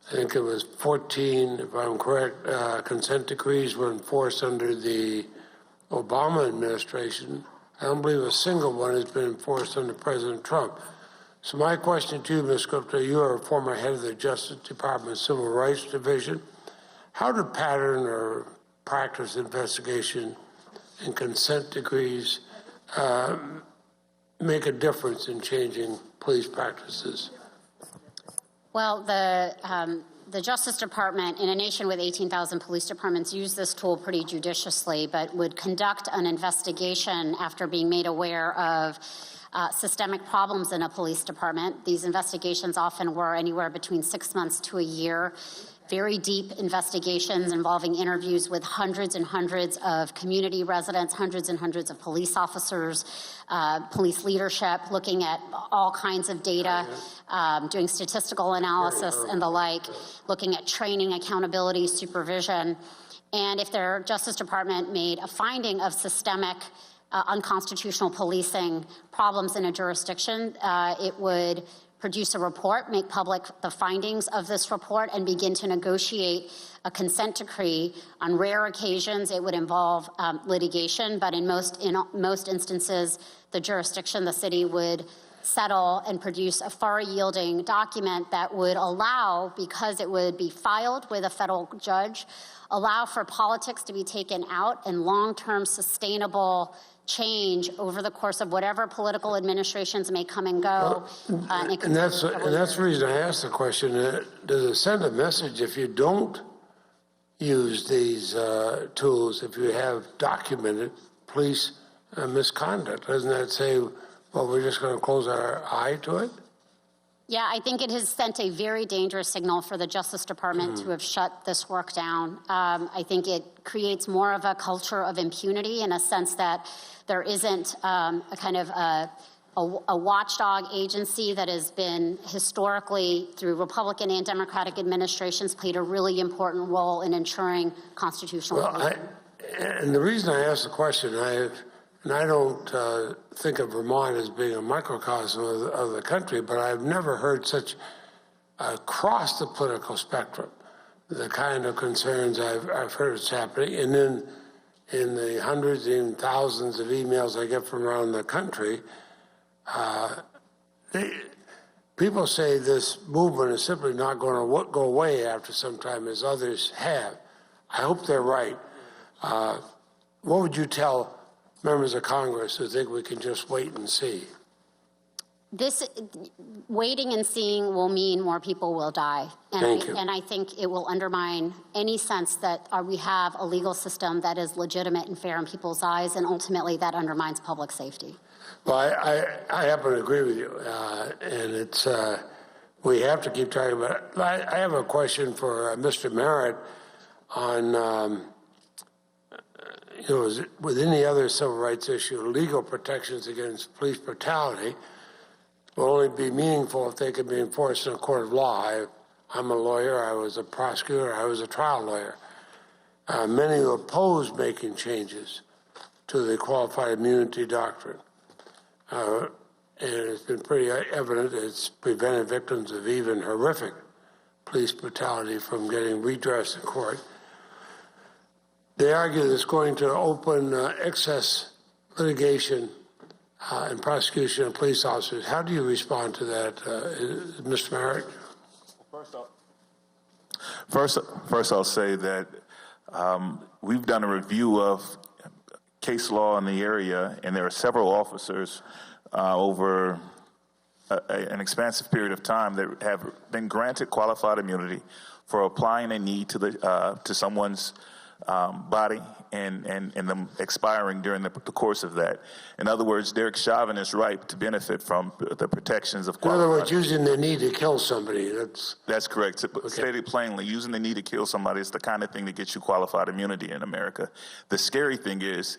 I think it was 14, if I'm correct, consent decrees were enforced under the Obama administration. I don't believe a single one has been enforced under President Trump. So my question to you, Ms. Gupta, you are a former head of the Justice Department Civil Rights Division. How do pattern or practice investigation and consent decrees make a difference in changing police practices? Well, the Justice Department, in a nation with 18,000 police departments, use this tool pretty judiciously, but would conduct an investigation after being made aware of systemic problems in a police department. These investigations often were anywhere between 6 months to a year. Very deep investigations involving interviews with hundreds and hundreds of community residents, hundreds and hundreds of police officers, police leadership, looking at all kinds of data, doing statistical analysis and the like, looking at training, accountability, supervision. And if their Justice Department made a finding of systemic unconstitutional policing problems in a jurisdiction, it would produce a report, make public the findings of this report, and begin to negotiate a consent decree. On rare occasions, it would involve litigation, but in most instances, the jurisdiction, the city would settle and produce a far-yielding document that would allow, because it would be filed with a federal judge, allow for politics to be taken out and long-term sustainable change over the course of whatever political administrations may come and go. And that's the reason I asked the question. Does it send a message if you don't use these tools, if you have documented police misconduct? Doesn't that say, well, we're just going to close our eye to it? Yeah, I think it has sent a very dangerous signal for the Justice Department to have shut this work down. I think it creates more of a culture of impunity in a sense that there isn't a kind of a watchdog agency that has been historically, through Republican and Democratic administrations, played a really important role in ensuring constitutional. Well, and the reason I asked the question, I don't think of Vermont as being a microcosm of the country, but I've never heard such across the political spectrum the kind of concerns I've heard is happening. And then in the hundreds and thousands of emails I get from around the country, people say this movement is simply not going to go away after some time, as others have. I hope they're right. What would you tell members of Congress who think we can just wait and see? This waiting and seeing will mean more people will die. And I think it will undermine any sense that we have a legal system that is legitimate and fair in people's eyes, and ultimately that undermines public safety. Well, I happen to agree with you, and it's we have to keep talking about it. I have a question for Mr. Merritt on with any other civil rights issue, legal protections against police brutality will only be meaningful if they can be enforced in a court of law. I'm a lawyer, I was a prosecutor, I was a trial lawyer. Many who oppose making changes to the qualified immunity doctrine. And it's been pretty evident it's prevented victims of even horrific police brutality from getting redress in court. They argue that it's going to open excess litigation and prosecution of police officers. How do you respond to that, Mr. Merritt? First, I'll say that we've done a review of case law in the area, and there are several officers over an expansive period of time that have been granted qualified immunity for applying a need to someone's body and them expiring during the course of that. In other words, Derek Chauvin is ripe to benefit from the protections of qualified. In other words, using the need to kill somebody. That's correct. Okay. Stated plainly, using the need to kill somebody is the kind of thing that gets you qualified immunity in America. The scary thing is,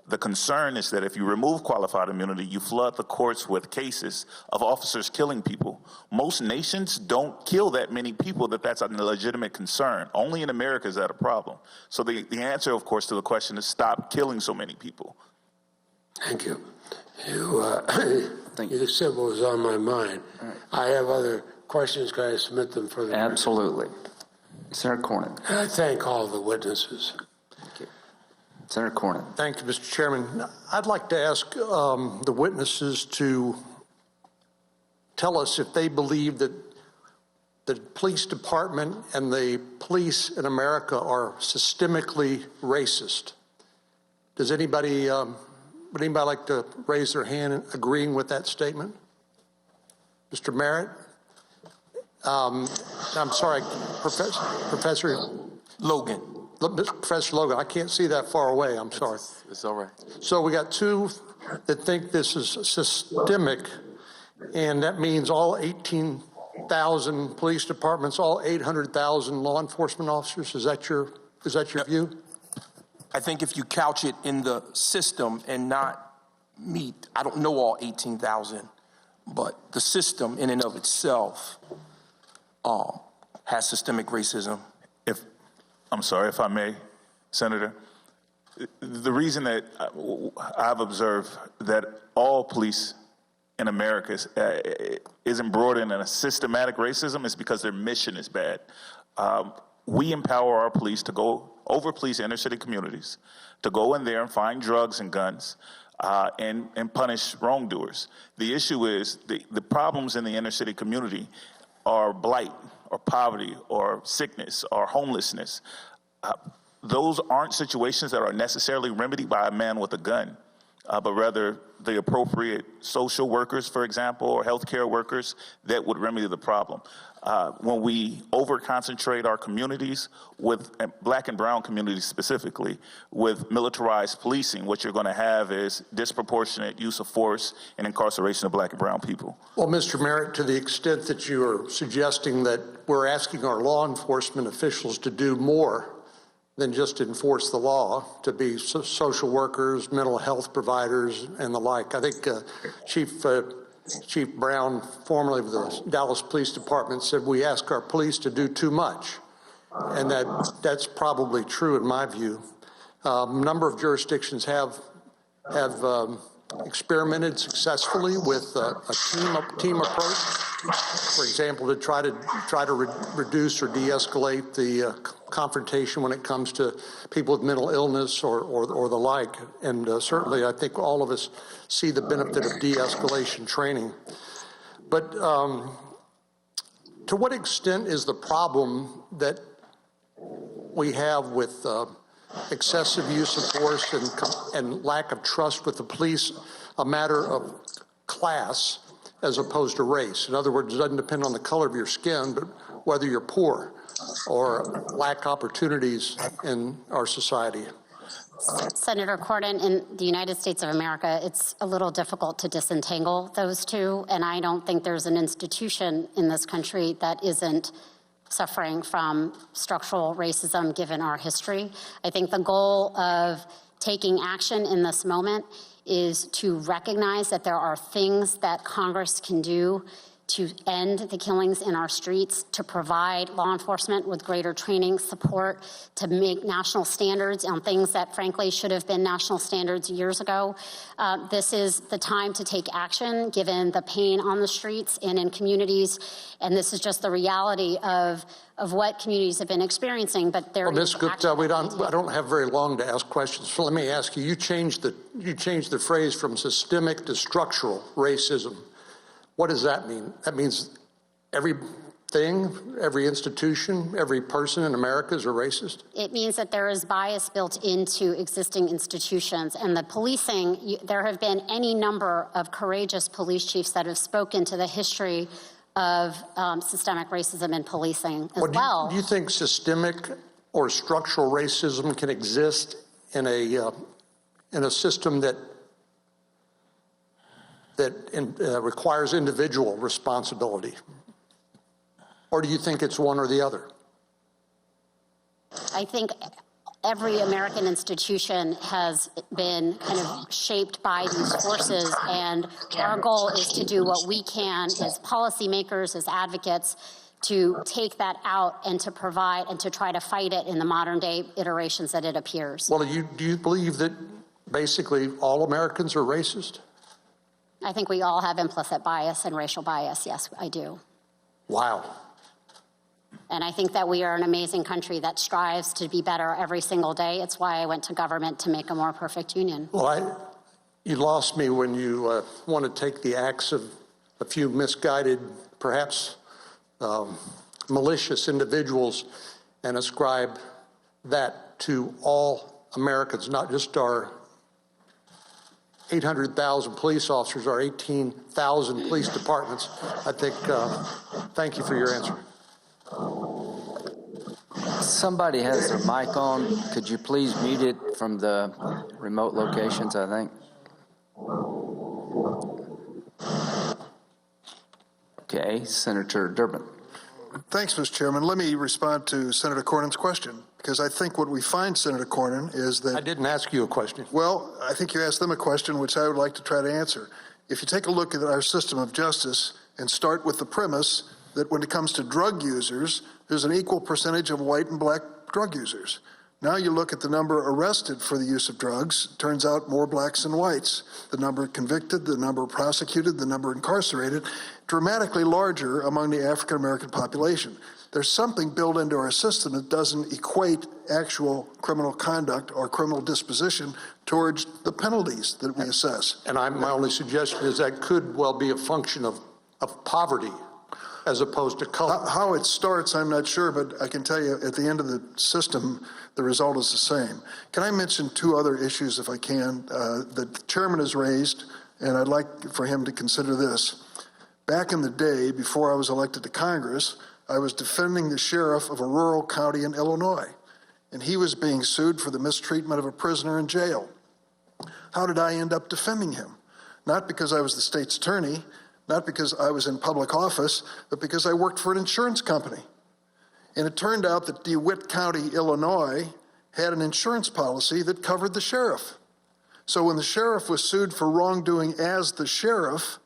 the concern is that if you remove qualified immunity, you flood the courts with cases of officers killing people. Most nations don't kill that many people that's a legitimate concern. Only in America is that a problem. So the answer, of course, to the question is stop killing so many people. Thank you. You said what was on my mind. Right. I have other questions. Can I submit them for the Absolutely. Senator Cornyn. And I thank all the witnesses. Senator Cornyn. Thank you, Mr. Chairman. I'd like to ask the witnesses to tell us if they believe that the police department and the police in America are systemically racist. Does anybody, would anybody like to raise their hand agreeing with that statement? Mr. Merritt? I'm sorry, Professor Logan. Professor Logan, I can't see that far away. I'm sorry. It's all right. So we got two that think this is systemic, and that means all 18,000 police departments, all 800,000 law enforcement officers. Is that your view? I think if you couch it in the system and not meet, I don't know all 18,000, but the system in and of itself has systemic racism. I'm sorry, if I may, Senator. The reason that I've observed that all police in America is embroidered in a systematic racism is because their mission is bad. We empower our police to go over police inner city communities, to go in there and find drugs and guns, and punish wrongdoers. The issue is the problems in the inner city community are blight or poverty or sickness or homelessness. Those aren't situations that are necessarily remedied by a man with a gun, but rather the appropriate social workers, for example, or healthcare workers that would remedy the problem. When we over-concentrate our communities, with black and brown communities specifically, with militarized policing, what you're going to have is disproportionate use of force and incarceration of black and brown people. Well, Mr. Merritt, to the extent that you are suggesting that we're asking our law enforcement officials to do more than just enforce the law, to be social workers, mental health providers, and the like. I think Chief Brown, formerly of the Dallas Police Department, said we ask our police to do too much, and that's probably true in my view. A number of jurisdictions have experimented successfully with a team approach. For example, to try to reduce or de-escalate the confrontation when it comes to people with mental illness or the like. And certainly, I think all of us see the benefit of de-escalation training. But to what extent is the problem that we have with excessive use of force and lack of trust with the police a matter of class as opposed to race? In other words, it doesn't depend on the color of your skin, but whether you're poor or lack opportunities in our society. Senator Corden, in the United States of America, it's a little difficult to disentangle those two, and I don't think there's an institution in this country that isn't suffering from structural racism given our history. I think the goal of taking action in this moment is to recognize that there are things that Congress can do to end the killings in our streets, to provide law enforcement with greater training, support, to make national standards on things that, frankly, should have been national standards years ago. This is the time to take action, given the pain on the streets and in communities, and this is just the reality of what communities have been experiencing. But there Ms. Gupta, I don't have very long to ask questions, so let me ask you. You changed the phrase from systemic to structural racism. What does that mean? That means everything, every institution, every person in America is a racist? It means that there is bias built into existing institutions. And the policing, there have been any number of courageous police chiefs that have spoken to the history of systemic racism in policing as well. Do you think systemic or structural racism can exist in a system that requires individual responsibility? Or do you think it's one or the other? I think every American institution has been kind of shaped by these forces, and our goal is to do what we can as policymakers, as advocates, to take that out and to provide and to try to fight it in the modern day iterations that it appears. Well, do you believe that basically all Americans are racist? I think we all have implicit bias and racial bias. Yes, I do. Wow. And I think that we are an amazing country that strives to be better every single day. It's why I went to government, to make a more perfect union. Well, you lost me when you want to take the acts of a few misguided, perhaps malicious individuals and ascribe that to all Americans, not just our 800,000 police officers, our 18,000 police departments. I think, thank you for your answer. Somebody has their mic on. Could you please mute it from the remote locations, I think? Okay, Senator Durbin. Thanks, Mr. Chairman. Let me respond to Senator Cornyn's question, because I think what we find, Senator Cornyn, is that... I didn't ask you a question. Well, I think you asked them a question, which I would like to try to answer. If you take a look at our system of justice and start with the premise that when it comes to drug users, there's an equal percentage of white and black drug users. Now you look at the number arrested for the use of drugs, turns out more blacks than whites. The number convicted, the number prosecuted, the number incarcerated, dramatically larger among the African American population. There's something built into our system that doesn't equate actual criminal conduct or criminal disposition towards the penalties that we assess. And my only suggestion is that could well be a function of poverty as opposed to color. How it starts, I'm not sure, but I can tell you at the end of the system, the result is the same. Can I mention two other issues, if I can, that the chairman has raised, and I'd like for him to consider this. Back in the day, before I was elected to Congress, I was defending the sheriff of a rural county in Illinois, and he was being sued for the mistreatment of a prisoner in jail. How did I end up defending him? Not because I was the state's attorney, not because I was in public office, but because I worked for an insurance company. And it turned out that DeWitt County, Illinois, had an insurance policy that covered the sheriff. So when the sheriff was sued for wrongdoing as the sheriff,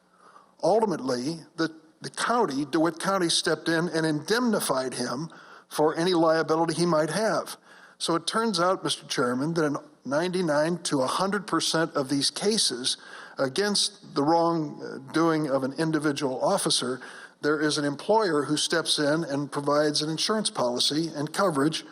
ultimately the county, DeWitt County, stepped in and indemnified him for any liability he might have. So it turns out, Mr. Chairman, that in 99 to 100% of these cases against the wrongdoing of an individual officer, there is an employer who steps in and provides an insurance policy and coverage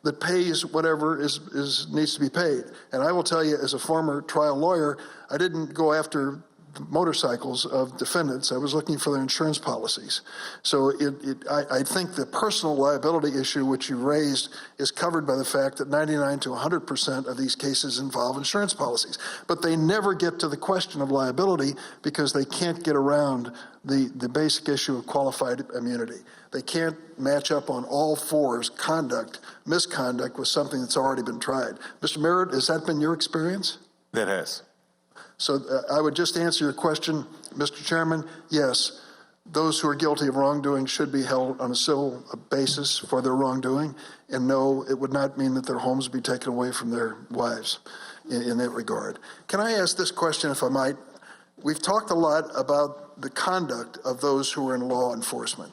that pays whatever needs to be paid. And I will tell you, as a former trial lawyer, I didn't go after the motorcycles of defendants. I was looking for their insurance policies. So I think the personal liability issue which you raised is covered by the fact that 99 to 100% of these cases involve insurance policies. But they never get to the question of liability because they can't get around the basic issue of qualified immunity. They can't match up on all fours misconduct with something that's already been tried. Mr. Merritt, has that been your experience? That has. So I would just answer your question, Mr. Chairman. Yes, those who are guilty of wrongdoing should be held on a civil basis for their wrongdoing. And no, it would not mean that their homes be taken away from their wives in that regard. Can I ask this question, if I might? We've talked a lot about the conduct of those who are in law enforcement.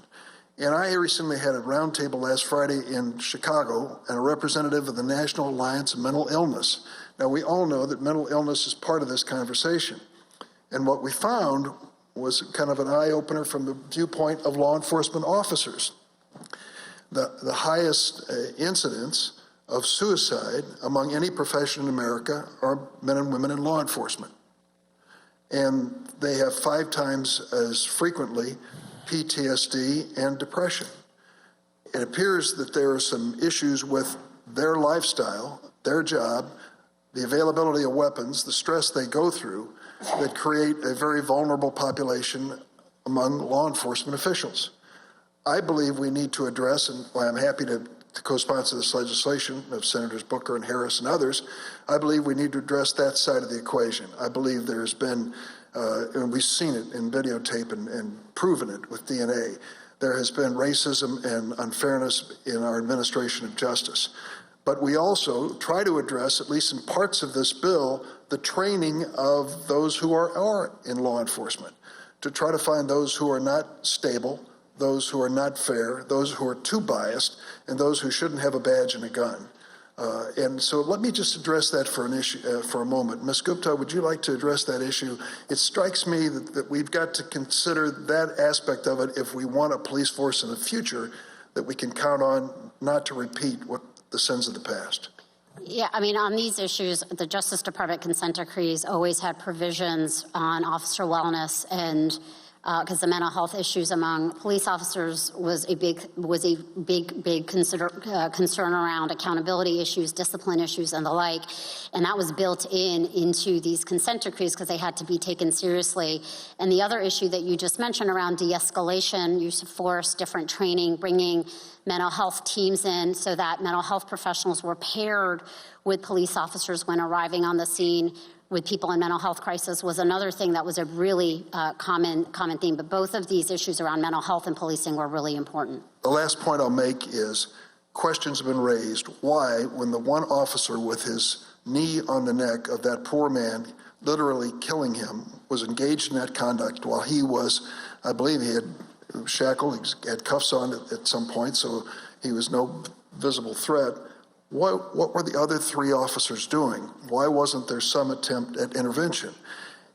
And I recently had a roundtable last Friday in Chicago and a representative of the National Alliance of Mental Illness. Now, we all know that mental illness is part of this conversation. And what we found was kind of an eye-opener from the viewpoint of law enforcement officers. The highest incidence of suicide among any profession in America are men and women in law enforcement. And they have 5 times as frequently PTSD and depression. It appears that there are some issues with their lifestyle, their job, the availability of weapons, the stress they go through that create a very vulnerable population among law enforcement officials. I believe we need to address, and I'm happy to co-sponsor this legislation of Senators Booker and Harris and others, I believe we need to address that side of the equation. I believe there's been, and we've seen it in videotape and proven it with DNA, there has been racism and unfairness in our administration of justice. But we also try to address, at least in parts of this bill, the training of those who are in law enforcement, to try to find those who are not stable, those who are not fair, those who are too biased, and those who shouldn't have a badge and a gun. And so let me just address that for a moment. Ms. Gupta, would you like to address that issue? It strikes me that we've got to consider that aspect of it if we want a police force in the future that we can count on not to repeat what the sins of the past. Yeah, I mean, on these issues, the Justice Department consent decrees always had provisions on officer wellness, and because the mental health issues among police officers was a big concern around accountability issues, discipline issues, and the like, and that was built into these consent decrees because they had to be taken seriously. And the other issue that you just mentioned around de-escalation, use of force, different training, bringing mental health teams in so that mental health professionals were paired with police officers when arriving on the scene with people in mental health crisis was another thing that was a really common theme. But both of these issues around mental health and policing were really important. The last point I'll make is questions have been raised. Why, when the one officer with his knee on the neck of that poor man, literally killing him, was engaged in that conduct while he was, I believe he had shackled, he had cuffs on at some point, so he was no visible threat. what were the other 3 officers doing? Why wasn't there some attempt at intervention?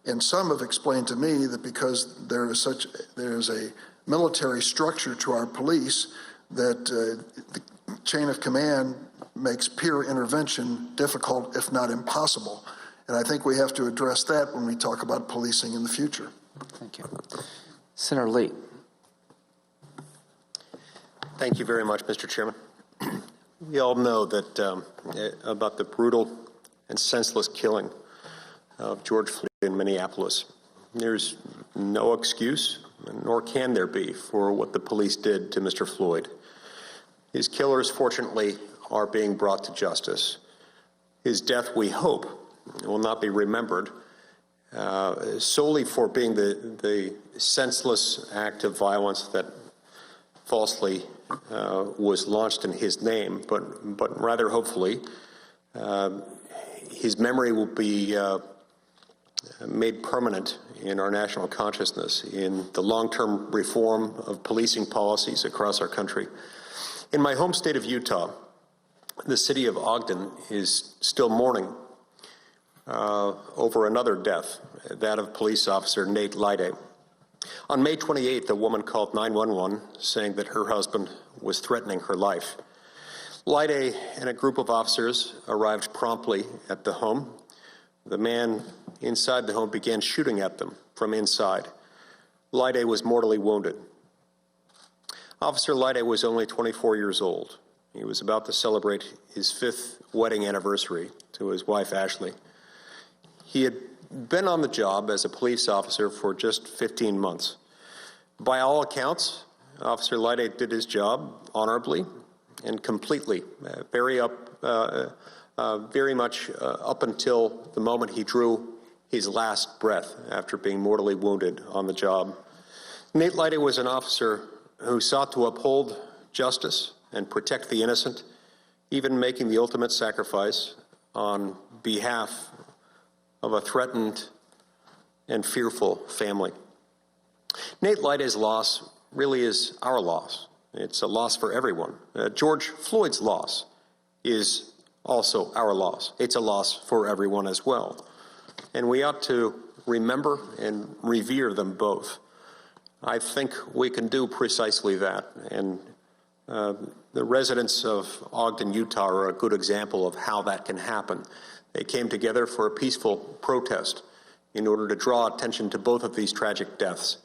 And some have explained to me that because there is a military structure to our police, that the chain of command makes peer intervention difficult, if not impossible. And I think we have to address that when we talk about policing in the future. Thank you. Senator Lee. Thank you very much, Mr. Chairman. We all know that about the brutal and senseless killing of George Floyd in Minneapolis. There's no excuse, nor can there be, for what the police did to Mr. Floyd. His killers, fortunately, are being brought to justice. His death, we hope, will not be remembered solely for being the senseless act of violence that falsely was launched in his name, but rather, hopefully, his memory will be made permanent in our national consciousness in the long-term reform of policing policies across our country. In my home state of Utah, the city of Ogden is still mourning over another death, that of police officer Nate Lyday. On May 28th, a woman called 911 saying that her husband was threatening her life. Lyday and a group of officers arrived promptly at the home. The man inside the home began shooting at them from inside. Lyday was mortally wounded. Officer Lyday was only 24 years old. He was about to celebrate his 5th wedding anniversary to his wife, Ashley. He had been on the job as a police officer for just 15 months. By all accounts, Officer Lyday did his job honorably and completely, very much up until the moment he drew his last breath after being mortally wounded on the job. Nate Lyday was an officer who sought to uphold justice and protect the innocent, even making the ultimate sacrifice on behalf of a threatened and fearful family. Nate Lyday's loss really is our loss. It's a loss for everyone. George Floyd's loss is also our loss. It's a loss for everyone as well. And we ought to remember and revere them both. I think we can do precisely that. And the residents of Ogden, Utah are a good example of how that can happen. They came together for a peaceful protest in order to draw attention to both of these tragic deaths.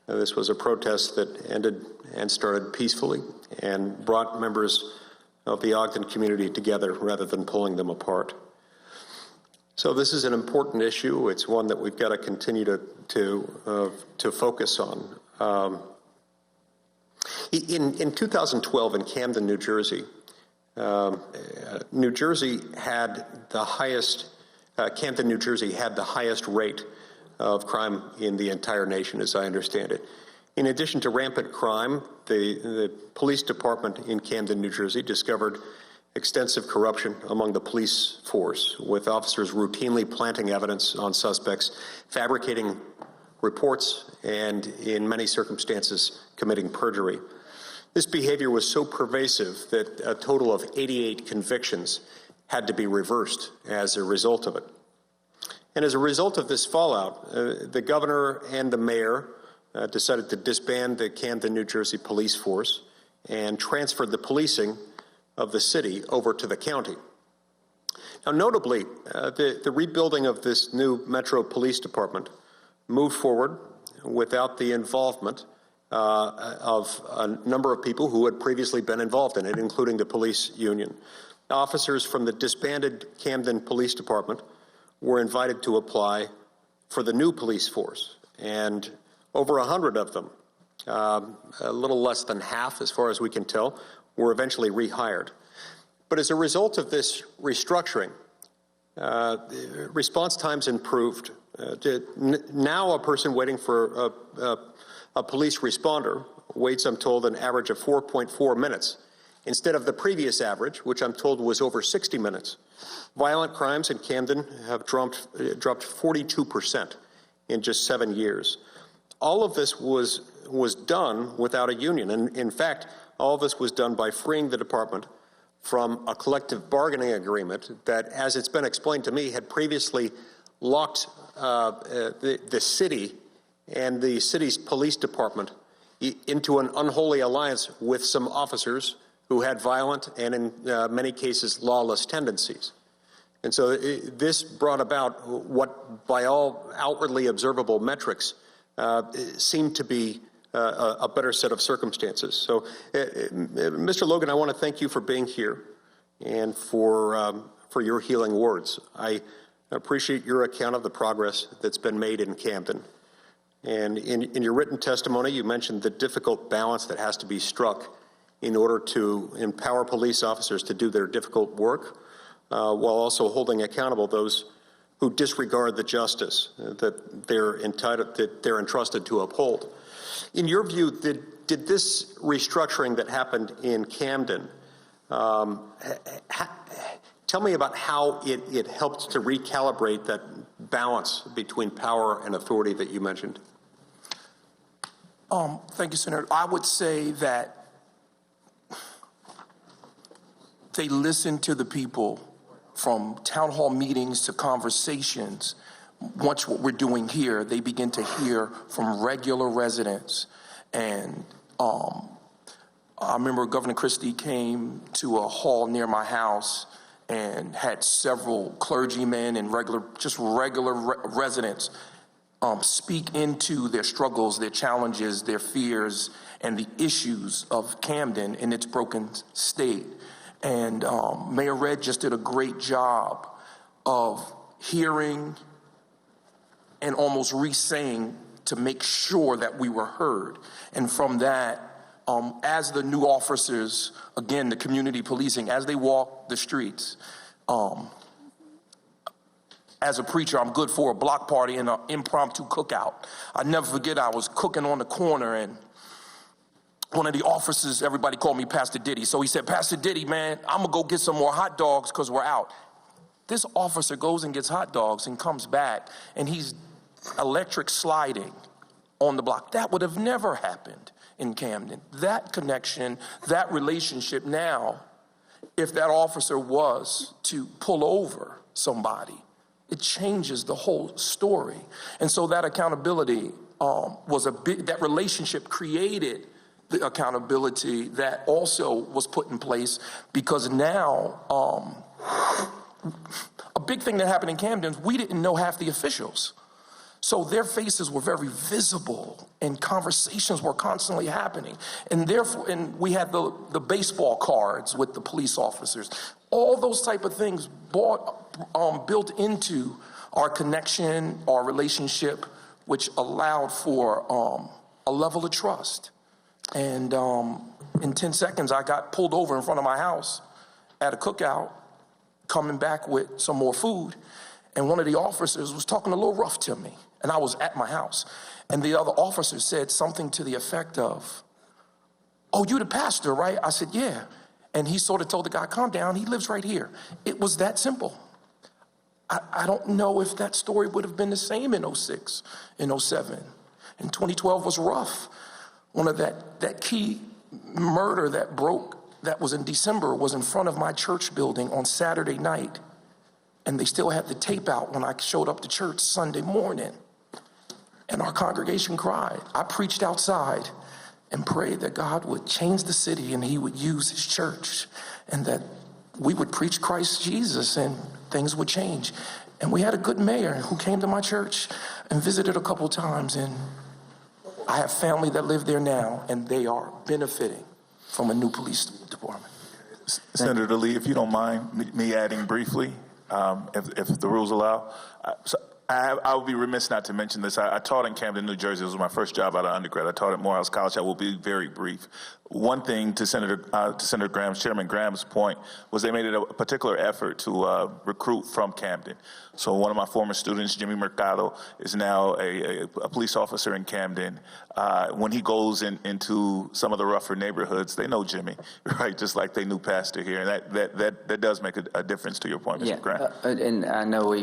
This was a protest that ended and started peacefully and brought members of the Ogden community together rather than pulling them apart. So this is an important issue. It's one that we've got to continue to focus on. In 2012 in Camden, New Jersey, New Jersey had the highest, Camden, New Jersey had the highest rate of crime in the entire nation, as I understand it. In addition to rampant crime, the police department in Camden, New Jersey discovered extensive corruption among the police force, with officers routinely planting evidence on suspects, fabricating reports, and in many circumstances, committing perjury. This behavior was so pervasive that a total of 88 convictions had to be reversed as a result of it. And as a result of this fallout, the governor and the mayor decided to disband the Camden, New Jersey police force and transferred the policing of the city over to the county. Now, notably, the rebuilding of this new Metro Police Department moved forward without the involvement of a number of people who had previously been involved in it, including the police union. Officers from the disbanded Camden Police Department were invited to apply for the new police force, and over 100 of them, a little less than half, as far as we can tell, were eventually rehired. But as a result of this restructuring, response times improved. Now a person waiting for a police responder waits, I'm told, an average of 4.4 minutes, instead of the previous average, which I'm told was over 60 minutes. Violent crimes in Camden have dropped 42% in just 7 years. All of this was done without a union. And in fact, all of this was done by freeing the department from a collective bargaining agreement that, as it's been explained to me, had previously locked the city and the city's police department into an unholy alliance with some officers who had violent and, in many cases, lawless tendencies. And so this brought about what, by all outwardly observable metrics, seemed to be a better set of circumstances. So, Mr. Logan, I want to thank you for being here and for your healing words. I appreciate your account of the progress that's been made in Camden. And in your written testimony, you mentioned the difficult balance that has to be struck in order to empower police officers to do their difficult work, while also holding accountable those who disregard the justice that they're entrusted to uphold. In your view, did this restructuring that happened in Camden, tell me about how it helped to recalibrate that balance between power and authority that you mentioned? Thank you, Senator. I would say that they listened to the people, from town hall meetings to conversations. Once what we're doing here, they begin to hear from regular residents. And I remember Governor Christie came to a hall near my house and had several clergymen and regular residents speak into their struggles, their challenges, their fears, and the issues of Camden in its broken state. And Mayor Red just did a great job of hearing and almost re-saying to make sure that we were heard. And from that, as the new officers, again, the community policing, as they walk the streets, as a preacher, I'm good for a block party and an impromptu cookout. I never forget, I was cooking on the corner, and one of the officers, everybody called me Pastor Diddy. So he said, Pastor Diddy, man, I'm gonna go get some more hot dogs because we're out. This officer goes and gets hot dogs and comes back, and he's electric sliding on the block. That would have never happened in Camden. That connection, that relationship now, if that officer was to pull over somebody, it changes the whole story. And so that accountability was a big, that relationship created the accountability that also was put in place, because now a big thing that happened in Camden, we didn't know half the officials. So their faces were very visible and conversations were constantly happening. And therefore, and we had the baseball cards with the police officers. All those type of things built into our connection, our relationship, which allowed for a level of trust. And in 10 seconds, I got pulled over in front of my house at a cookout, coming back with some more food. And one of the officers was talking a little rough to me. And I was at my house. And the other officer said something to the effect of, "Oh, you the pastor, right?" I said, "Yeah." And he sort of told the guy, "Calm down, he lives right here." It was that simple. I don't know if that story would have been the same in 06, in 07. And 2012 was rough. One of that key murder that was in December was in front of my church building on Saturday night. And they still had the tape out when I showed up to church Sunday morning. And our congregation cried. I preached outside and prayed that God would change the city and he would use his church, and that we would preach Christ Jesus and things would change. And we had a good mayor who came to my church and visited a couple times, and I have family that live there now, and they are benefiting from a new police department. Senator Lee, if you don't mind me adding briefly, if the rules allow. I would be remiss not to mention this. I taught in Camden, New Jersey. It was my first job out of undergrad. I taught at Morehouse College. I will be very brief. One thing to Senator Graham's, Chairman Graham's point, was they made it a particular effort to recruit from Camden. So one of my former students, Jimmy Mercado, is now a police officer in Camden. When he goes into some of the rougher neighborhoods, they know Jimmy, right? Just like they knew Pastor here. And that does make a difference to your point, Mr. Graham. And I know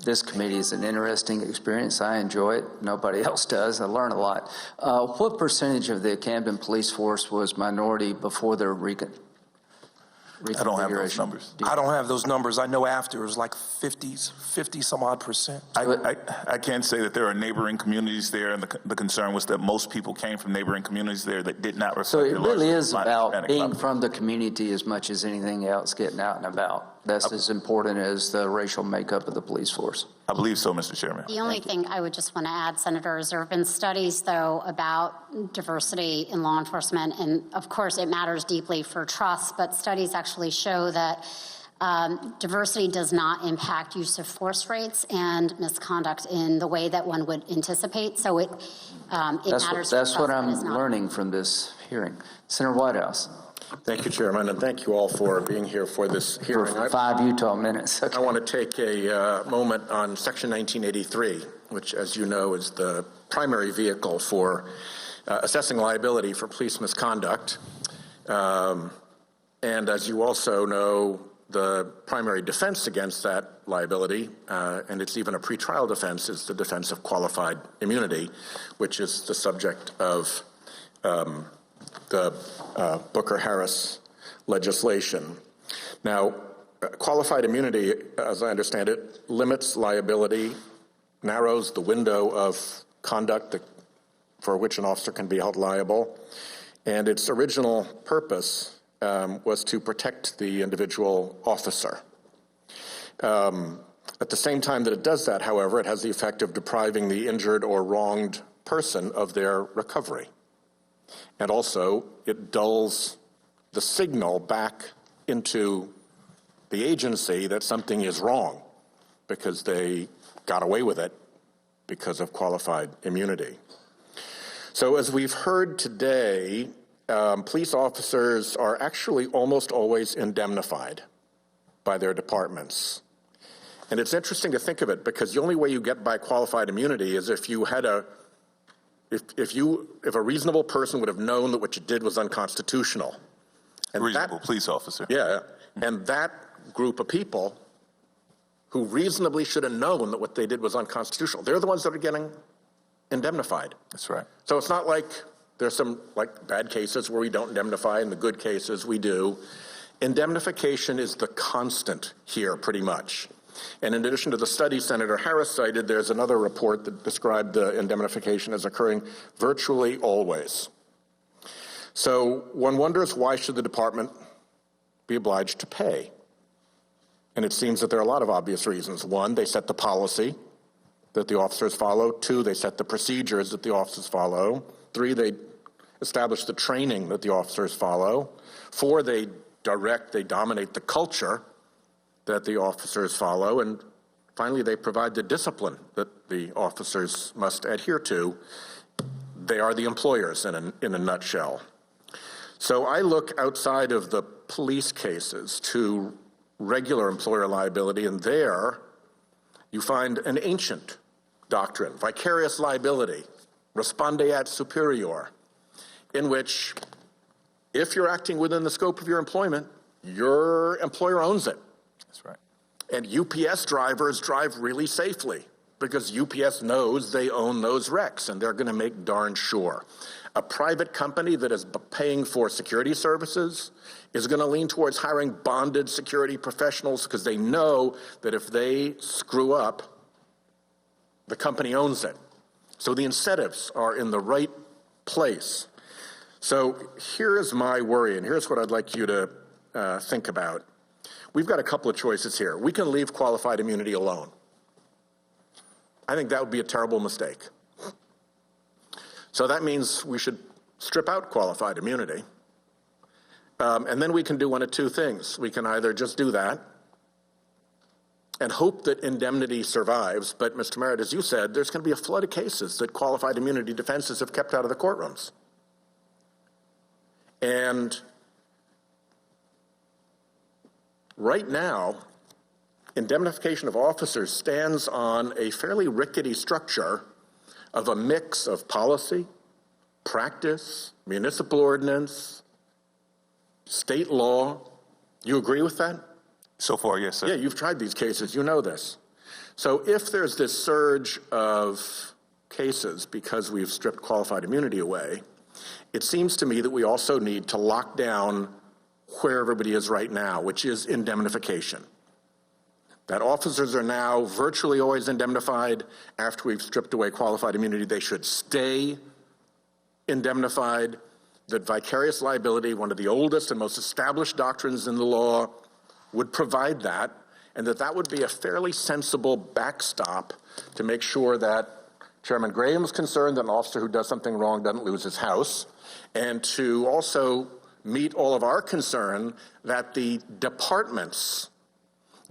this committee is an interesting experience. I enjoy it. Nobody else does. I learn a lot. What percentage of the Camden police force was minority before the recon? I don't have those numbers. I don't have those numbers. I know after it was like 50 some odd percent. I can't say that there are neighboring communities there, and the concern was that most people came from neighboring communities there that did not reflect. So it the large really is about Hispanic being population. from the community as much as anything else, getting out and about. That's as important as the racial makeup of the police force. I believe so, Mr. Chairman. The only thing I would just want to add, Senator, is there have been studies, though, about diversity in law enforcement, and of course it matters deeply for trust, but studies actually show that diversity does not impact use of force rates and misconduct in the way that one would anticipate. So it matters. That's what I'm it's not. learning from this hearing. Senator Whitehouse. Thank you, Chairman, and thank you all for being here for this hearing. For 5 Utah minutes. Okay. I want to take a moment on Section 1983, which, as you know, is the primary vehicle for assessing liability for police misconduct. And as you also know, the primary defense against that liability, and it's even a pretrial defense, is the defense of qualified immunity, which is the subject of the Booker-Harris legislation. Now, qualified immunity, as I understand it, limits liability, narrows the window of conduct for which an officer can be held liable, and its original purpose was to protect the individual officer. At the same time that it does that, however, it has the effect of depriving the injured or wronged person of their recovery. And also, it dulls the signal back into the agency that something is wrong because they got away with it because of qualified immunity. So as we've heard today, police officers are actually almost always indemnified by their departments. And it's interesting to think of it because the only way you get by qualified immunity is if you had if a reasonable person would have known that what you did was unconstitutional. And reasonable police officer. Yeah, and that group of people who reasonably should have known that what they did was unconstitutional, they're the ones that are getting indemnified. That's right. So it's not like there's some like bad cases where we don't indemnify, and the good cases we do. Indemnification is the constant here, pretty much. And in addition to the study Senator Harris cited, there's another report that described the indemnification as occurring virtually always. So one wonders, why should the department be obliged to pay? And it seems that there are a lot of obvious reasons. One, they set the policy that the officers follow. Two, they set the procedures that the officers follow. Three, they establish the training that the officers follow. Four, they dominate the culture that the officers follow. And finally, they provide the discipline that the officers must adhere to. They are the employers in a nutshell. So I look outside of the police cases to regular employer liability, and there you find an ancient doctrine, vicarious liability, respondeat superior, in which if you're acting within the scope of your employment, your employer owns it. That's right. And UPS drivers drive really safely because UPS knows they own those wrecks, and they're going to make darn sure. A private company that is paying for security services is going to lean towards hiring bonded security professionals because they know that if they screw up, the company owns it. So the incentives are in the right place. So here is my worry, and here's what I'd like you to think about. We've got a couple of choices here. We can leave qualified immunity alone. I think that would be a terrible mistake. So that means we should strip out qualified immunity. And then we can do one of two things. We can either just do that and hope that indemnity survives. But, Mr. Merritt, as you said, there's going to be a flood of cases that qualified immunity defenses have kept out of the courtrooms. And right now, indemnification of officers stands on a fairly rickety structure of a mix of policy, practice, municipal ordinance, state law. You agree with that? So far, yes, sir. Yeah, you've tried these cases. You know this. So if there's this surge of cases because we've stripped qualified immunity away, it seems to me that we also need to lock down where everybody is right now, which is indemnification. That officers are now virtually always indemnified after we've stripped away qualified immunity. They should stay indemnified. That vicarious liability, one of the oldest and most established doctrines in the law, would provide that, and that would be a fairly sensible backstop to make sure that Chairman Graham's concerned that an officer who does something wrong doesn't lose his house, and to also meet all of our concern that the departments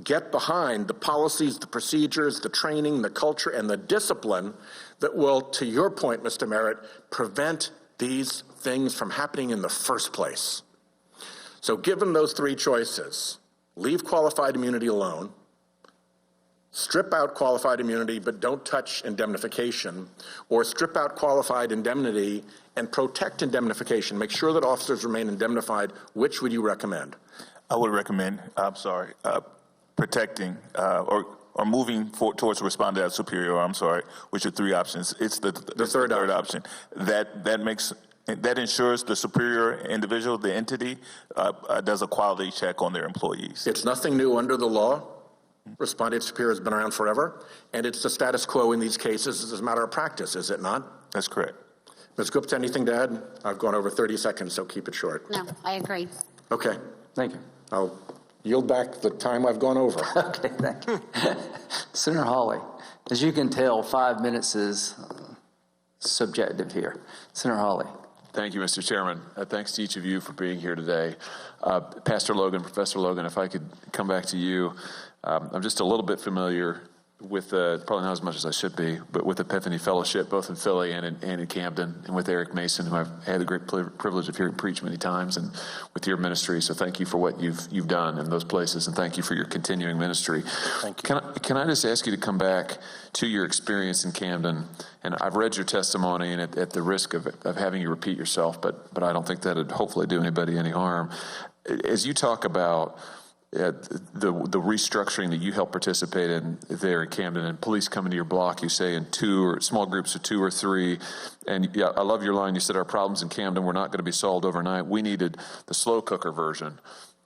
get behind the policies, the procedures, the training, the culture, and the discipline that will, to your point, Mr. Merritt, prevent these things from happening in the first place. So given those three choices, leave qualified immunity alone, strip out qualified immunity but don't touch indemnification, or strip out qualified indemnity and protect indemnification, make sure that officers remain indemnified, which would you recommend? I would recommend, protecting or moving towards responding as superior, which are three options. It's the third option. That ensures the superior individual, the entity, does a quality check on their employees. It's nothing new under the law. Respondent superior has been around forever, and it's the status quo in these cases as a matter of practice, is it not? That's correct. Ms. Gupta, anything to add? I've gone over 30 seconds, so keep it short. No, I agree. Okay. Thank you. I'll yield back the time I've gone over. Okay, thank you. Senator Hawley, as you can tell, 5 minutes is subjective here. Senator Hawley. Thank you, Mr. Chairman. Thanks to each of you for being here today. Pastor Logan, Professor Logan, if I could come back to you. I'm just a little bit familiar with, probably not as much as I should be, but with Epiphany Fellowship, both in Philly and in Camden, and with Eric Mason, who I've had the great privilege of hearing preach many times, and with your ministry. So thank you for what you've done in those places, and thank you for your continuing ministry. Thank you. Can I just ask you to come back to your experience in Camden? And I've read your testimony, and at the risk of having you repeat yourself, but I don't think that would hopefully do anybody any harm. As you talk about the restructuring that you helped participate in there in Camden, and police coming to your block, you say in two or small groups of 2 or 3, and yeah, I love your line. You said our problems in Camden were not going to be solved overnight. We needed the slow cooker version.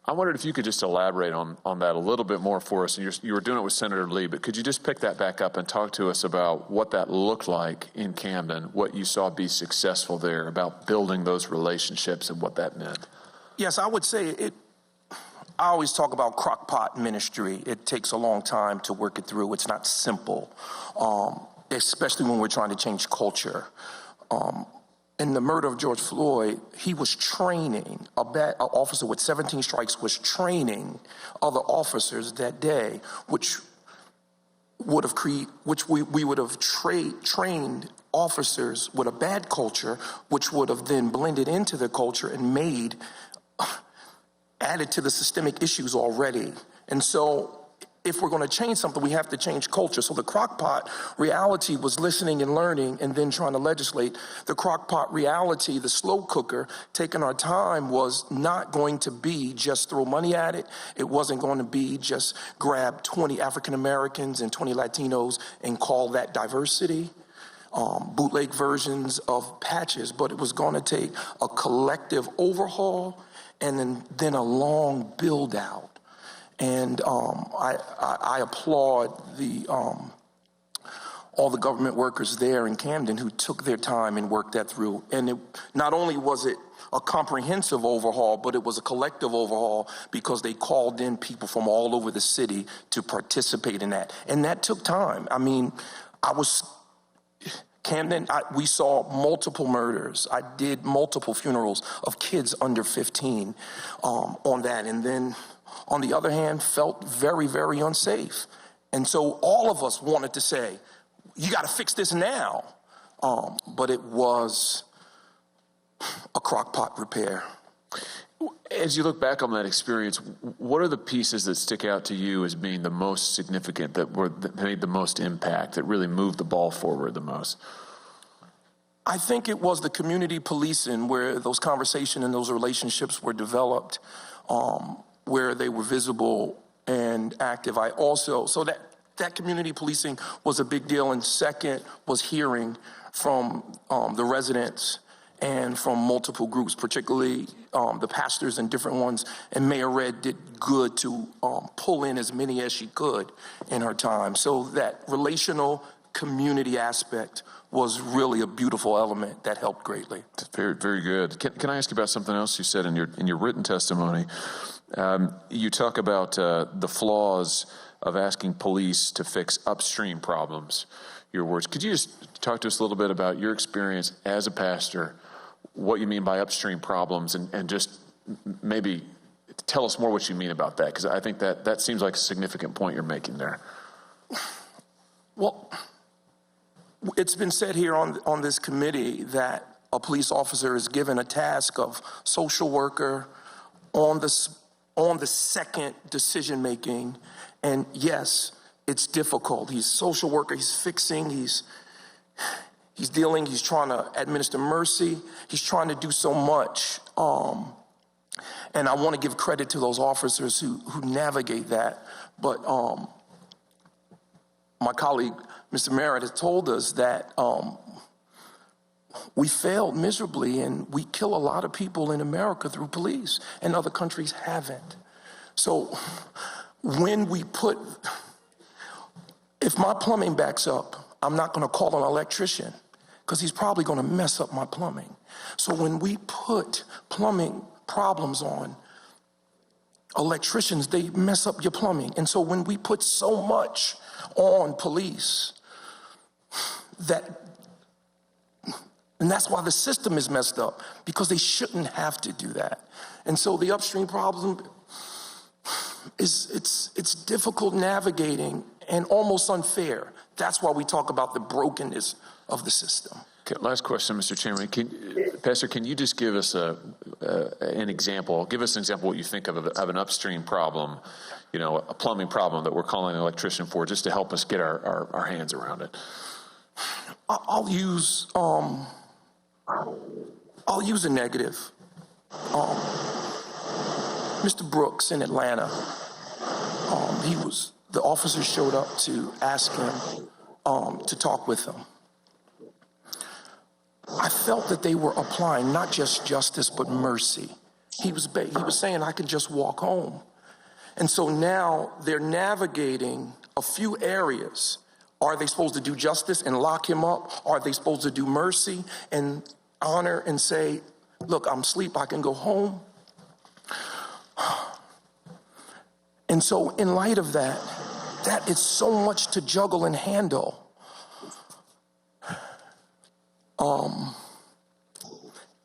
I wondered if you could just elaborate on that a little bit more for us. And you were doing it with Senator Lee, but could you just pick that back up and talk to us about what that looked like in Camden, what you saw be successful there, about building those relationships and what that meant? Yes, I would say I always talk about crockpot ministry. It takes a long time to work it through. It's not simple, especially when we're trying to change culture. In the murder of George Floyd, he was training, an officer with 17 strikes was training other officers that day, which we would have trained officers with a bad culture, which would have then blended into the culture and added to the systemic issues already. And so if we're going to change something, we have to change culture. So the crockpot reality was listening and learning and then trying to legislate. The crockpot reality, the slow cooker, taking our time, was not going to be just throw money at it. It wasn't going to be just grab 20 African Americans and 20 Latinos and call that diversity. Bootleg versions of patches, but it was going to take a collective overhaul and then a long build out. And I applaud all the government workers there in Camden who took their time and worked that through. And not only was it a comprehensive overhaul, but it was a collective overhaul because they called in people from all over the city to participate in that. And that took time. I mean, Camden, we saw multiple murders. I did multiple funerals of kids under 15 on that. And then, on the other hand, felt very, very unsafe. And so all of us wanted to say, you got to fix this now. But it was a crockpot repair. As you look back on that experience, what are the pieces that stick out to you as being the most significant, that made the most impact, that really moved the ball forward the most? I think it was the community policing where those conversations and those relationships were developed, where they were visible and active. So that community policing was a big deal. And second was hearing from the residents and from multiple groups, particularly the pastors and different ones, and Mayor Red did good to pull in as many as she could in her time. So that relational community aspect was really a beautiful element that helped greatly. Very, very good. Can I ask you about something else you said in your written testimony? You talk about the flaws of asking police to fix upstream problems, your words. Could you just talk to us a little bit about your experience as a pastor, what you mean by upstream problems, and just maybe tell us more what you mean about that, because I think that seems like a significant point you're making there. Well, it's been said here on this committee that a police officer is given a task of social worker on the second decision making, and yes, it's difficult. He's social worker, he's fixing, he's dealing, he's trying to administer mercy, he's trying to do so much. And I want to give credit to those officers who navigate that. But my colleague, Mr. Merritt, has told us that we failed miserably, and we kill a lot of people in America through police, and other countries haven't. So when we if my plumbing backs up, I'm not going to call an electrician because he's probably going to mess up my plumbing. So when we put plumbing problems on electricians, they mess up your plumbing. And so when we put so much on police, and that's why the system is messed up, because they shouldn't have to do that. And so the upstream problem it's difficult navigating and almost unfair. That's why we talk about the brokenness of the system. Okay, last question, Mr. Chairman. Pastor, can you just give us an example? Give us an example of what you think of an upstream problem, a plumbing problem that we're calling an electrician for, just to help us get our hands around it. I'll use a negative. Mr. Brooks in Atlanta, the officers showed up to ask him to talk with him. I felt that they were applying not just justice, but mercy. He was saying, I can just walk home. And so now they're navigating a few areas. Are they supposed to do justice and lock him up? Are they supposed to do mercy and honor and say, look, I'm asleep, I can go home? And so in light of that is so much to juggle and handle.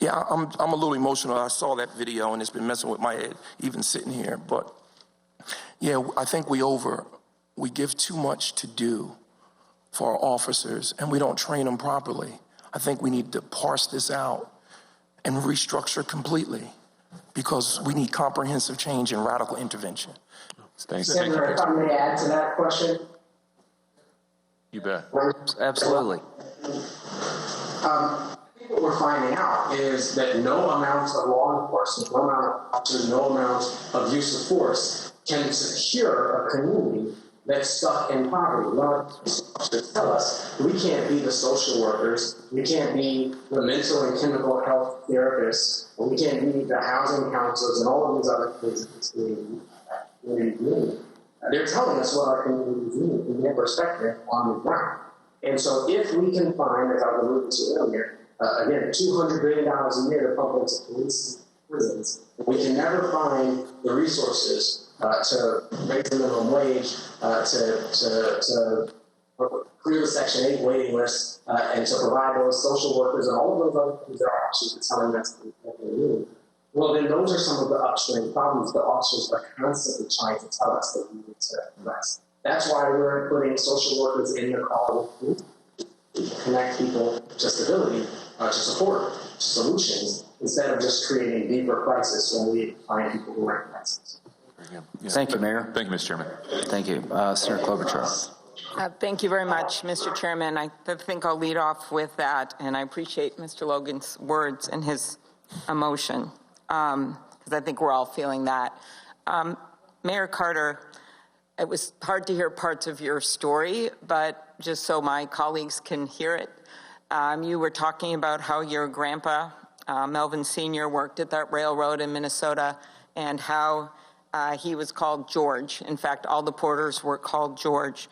Yeah, I'm a little emotional. I saw that video and it's been messing with my head, even sitting here. But yeah, I think we give too much to do for our officers, and we don't train them properly. I think we need to parse this out and restructure completely, because we need comprehensive change and radical intervention. Thanks. Senator, if I may add to that question. You bet. Absolutely. What we're finding out is that no amount of law enforcement, no amount of officers, no amount of use of force can secure a community that's stuck in poverty. Officers tell us we can't be the social workers, we can't be the mental and chemical health therapists, we can't be the housing counselors and all of these other things that this community needs. They're telling us what our communities need from their perspective on the ground. And so if we can find, as I was alluding to earlier, again, $200 billion a year to pump into police and prisons, we can never find the resources to raise the minimum wage, to clear the Section 8 waiting list, and to provide those social workers and all of those other things that our officers are telling us that they need. Well, then those are some of the upstream problems that officers are constantly trying to tell us that we need to address. That's why we're putting social workers in the call to connect people to stability, to support, to solutions, instead of just creating deeper crisis when we find people who are in crisis. Yeah. Thank you, Mayor. Thank you, Mr. Chairman. Thank you. Senator Klobuchar. Thank you very much, Mr. Chairman. I think I'll lead off with that, and I appreciate Mr. Logan's words and his emotion, because I think we're all feeling that. Mayor Carter, it was hard to hear parts of your story, but just so my colleagues can hear it, you were talking about how your grandpa Melvin Sr. worked at that railroad in Minnesota, and how he was called George. In fact, all the porters were called George,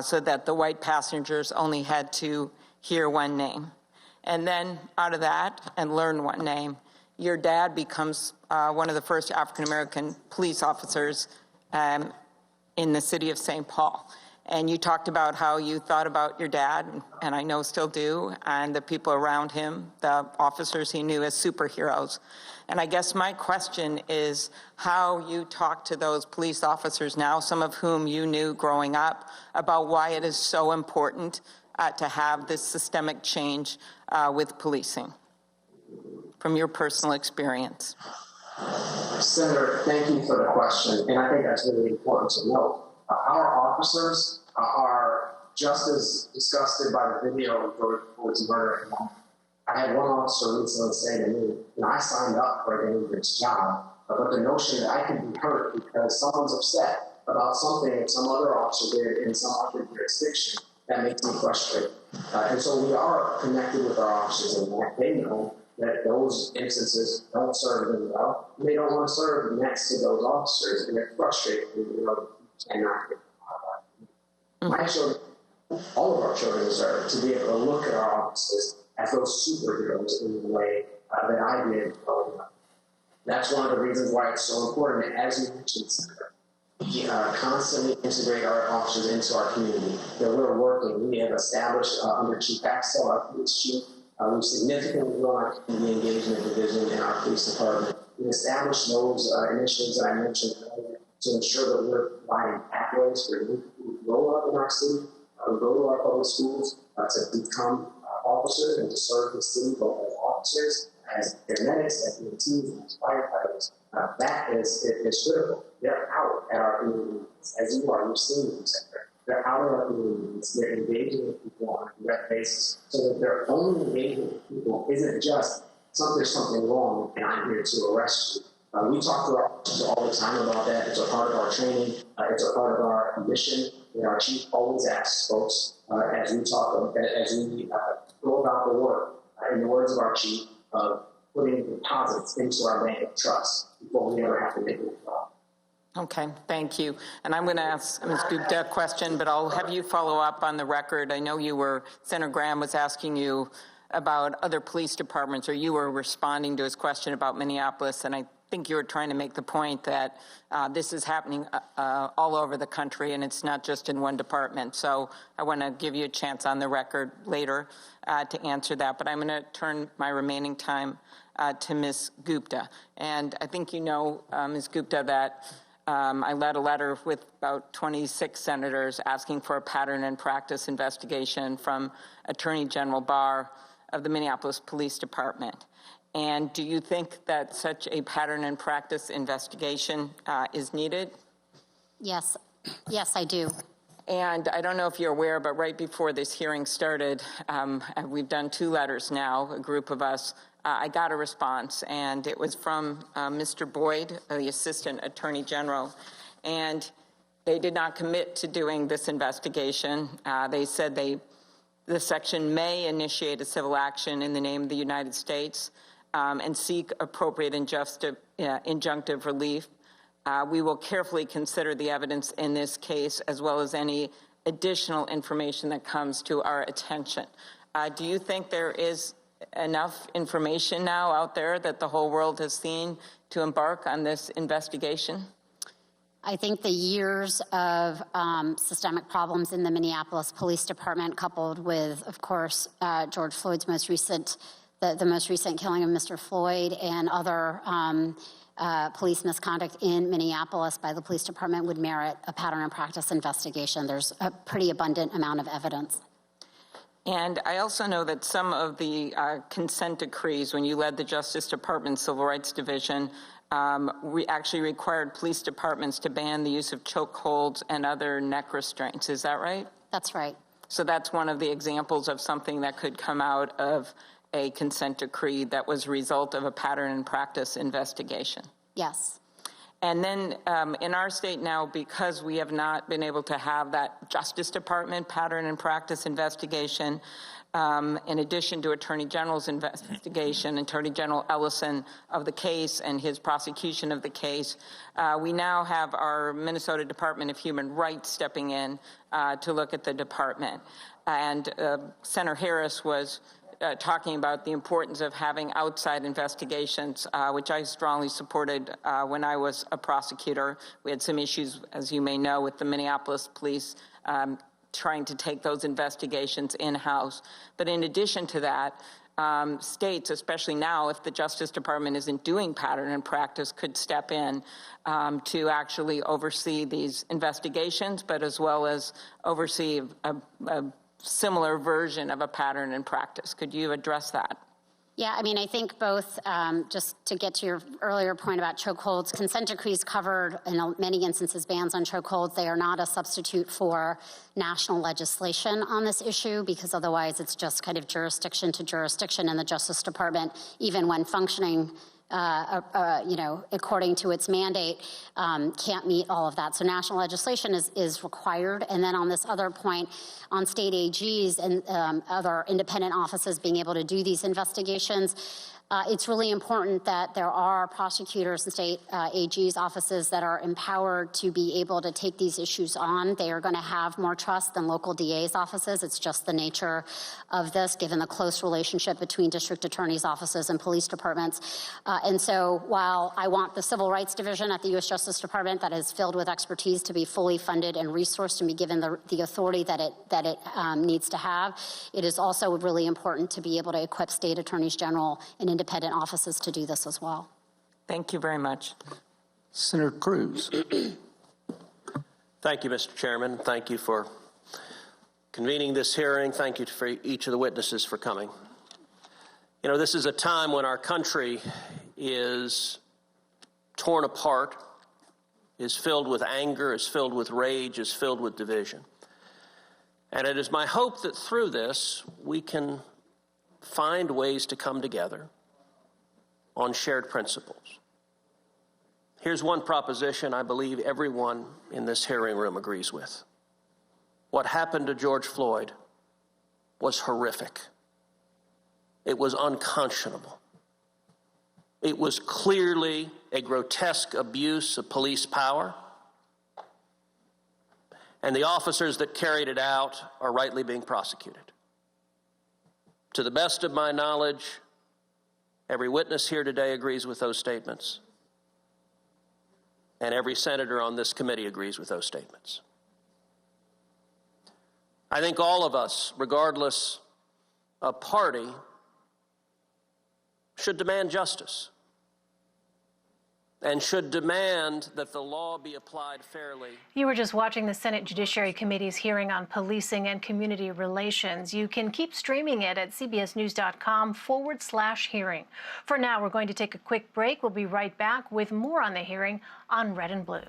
so that the white passengers only had to hear one name. And then out of that, and learn one name, your dad becomes one of the first African-American police officers in the city of St. Paul. And you talked about how you thought about your dad, and I know still do, and the people around him, the officers he knew as superheroes. And I guess my question is how you talk to those police officers now, some of whom you knew growing up, about why it is so important to have this systemic change with policing, from your personal experience. Senator, thank you for the question, and I think that's really important to note. Our officers are just as disgusted by the video of George Floyd's murder. I had one officer recently say to me, I signed up for a dangerous job, but the notion that I could be hurt because someone's upset about something that some other officer did in some other jurisdiction, that makes me frustrated. And so we are connected with our officers, and they know that those instances don't serve them well. They don't want to serve next to those officers, and they're frustrated. Cannot get my children, all of our children deserve to be able to look at our officers as those superheroes in the way that I did growing up. That's one of the reasons why it's so important. As you mentioned, Senator, we constantly integrate our officers into our community. That we're working. We have established under Chief Axtell, our police chief, we've significantly grown our community engagement division in our police department. We established those initiatives that I mentioned earlier to ensure that we're providing pathways for youth who grow up in our city, who go to our public schools, to become officers and to serve the city both as officers, as paramedics, as EMTs, and as firefighters. That is critical. They're out at our communities, as you are, you've seen them, Senator. They're out at our communities. They're engaging with people on a direct basis, so that their own engagement with people isn't just there's something wrong and I'm here to arrest you. We talk to our officers all the time about that. It's a part of our training. It's a part of our mission. And our chief always asks folks as we go about the work, in the words of our chief, of putting deposits into our bank of trust before we ever have to make a withdrawal. Okay, thank you. And I'm going to ask Ms. Gupta a question, but I'll have you follow up on the record. I know Senator Graham was asking you about other police departments, or you were responding to his question about Minneapolis, and I think you were trying to make the point that this is happening all over the country, and it's not just in one department. So I want to give you a chance on the record later to answer that. But I'm going to turn my remaining time to Ms. Gupta. And I think you know, Ms. Gupta, that I led a letter with about 26 senators asking for a pattern and practice investigation from Attorney General Barr of the Minneapolis Police Department. And do you think that such a pattern and practice investigation is needed? Yes. Yes, I do. And I don't know if you're aware, but right before this hearing started, we've done 2 letters now, a group of us. I got a response, and it was from Mr. Boyd, the Assistant Attorney General. And they did not commit to doing this investigation. They said the section may initiate a civil action in the name of the United States and seek appropriate injunctive relief. We will carefully consider the evidence in this case, as well as any additional information that comes to our attention. Do you think there is enough information now out there that the whole world has seen to embark on this investigation? I think the years of systemic problems in the Minneapolis Police Department, coupled with, of course, George Floyd's most recent killing of Mr. Floyd and other police misconduct in Minneapolis by the police department would merit a pattern and practice investigation. There's a pretty abundant amount of evidence. And I also know that some of the consent decrees, when you led the Justice Department Civil Rights Division, actually required police departments to ban the use of chokeholds and other neck restraints. Is that right? That's right. So that's one of the examples of something that could come out of a consent decree that was a result of a pattern and practice investigation. Yes. And then in our state now, because we have not been able to have that Justice Department pattern and practice investigation, in addition to Attorney General's investigation, Attorney General Ellison of the case and his prosecution of the case, we now have our Minnesota Department of Human Rights stepping in to look at the department. And Senator Harris was talking about the importance of having outside investigations, which I strongly supported when I was a prosecutor. We had some issues, as you may know, with the Minneapolis police trying to take those investigations in-house. But in addition to that, states, especially now, if the Justice Department isn't doing pattern and practice, could step in to actually oversee these investigations, but as well as oversee a similar version of a pattern and practice. Could you address that? Yeah, I mean, I think both, just to get to your earlier point about chokeholds, consent decrees covered, in many instances, bans on chokeholds. They are not a substitute for national legislation on this issue, because otherwise it's just kind of jurisdiction to jurisdiction, and the Justice Department, even when functioning according to its mandate, can't meet all of that. So national legislation is required. And then on this other point, on state AGs and other independent offices being able to do these investigations, it's really important that there are prosecutors and state AG's offices that are empowered to be able to take these issues on. They are going to have more trust than local DA's offices. It's just the nature of this, given the close relationship between district attorneys' offices and police departments. And so while I want the Civil Rights Division at the U.S. Justice Department that is filled with expertise to be fully funded and resourced and be given the authority that it needs to have, it is also really important to be able to equip state attorneys general and independent offices to do this as well. Thank you very much. Senator Cruz. Thank you, Mr. Chairman. Thank you for convening this hearing. Thank you for each of the witnesses for coming. You know, this is a time when our country is torn apart, is filled with anger, is filled with rage, is filled with division. And it is my hope that through this, we can find ways to come together on shared principles. Here's one proposition I believe everyone in this hearing room agrees with. What happened to George Floyd was horrific. It was unconscionable. It was clearly a grotesque abuse of police power, and the officers that carried it out are rightly being prosecuted. To the best of my knowledge, every witness here today agrees with those statements, and every senator on this committee agrees with those statements. I think all of us, regardless of party, should demand justice and should demand that the law be applied fairly. You were just watching the Senate Judiciary Committee's hearing on policing and community relations. You can keep streaming it at cbsnews.com/hearing. For now, we're going to take a quick break. We'll be right back with more on the hearing on Red and Blue.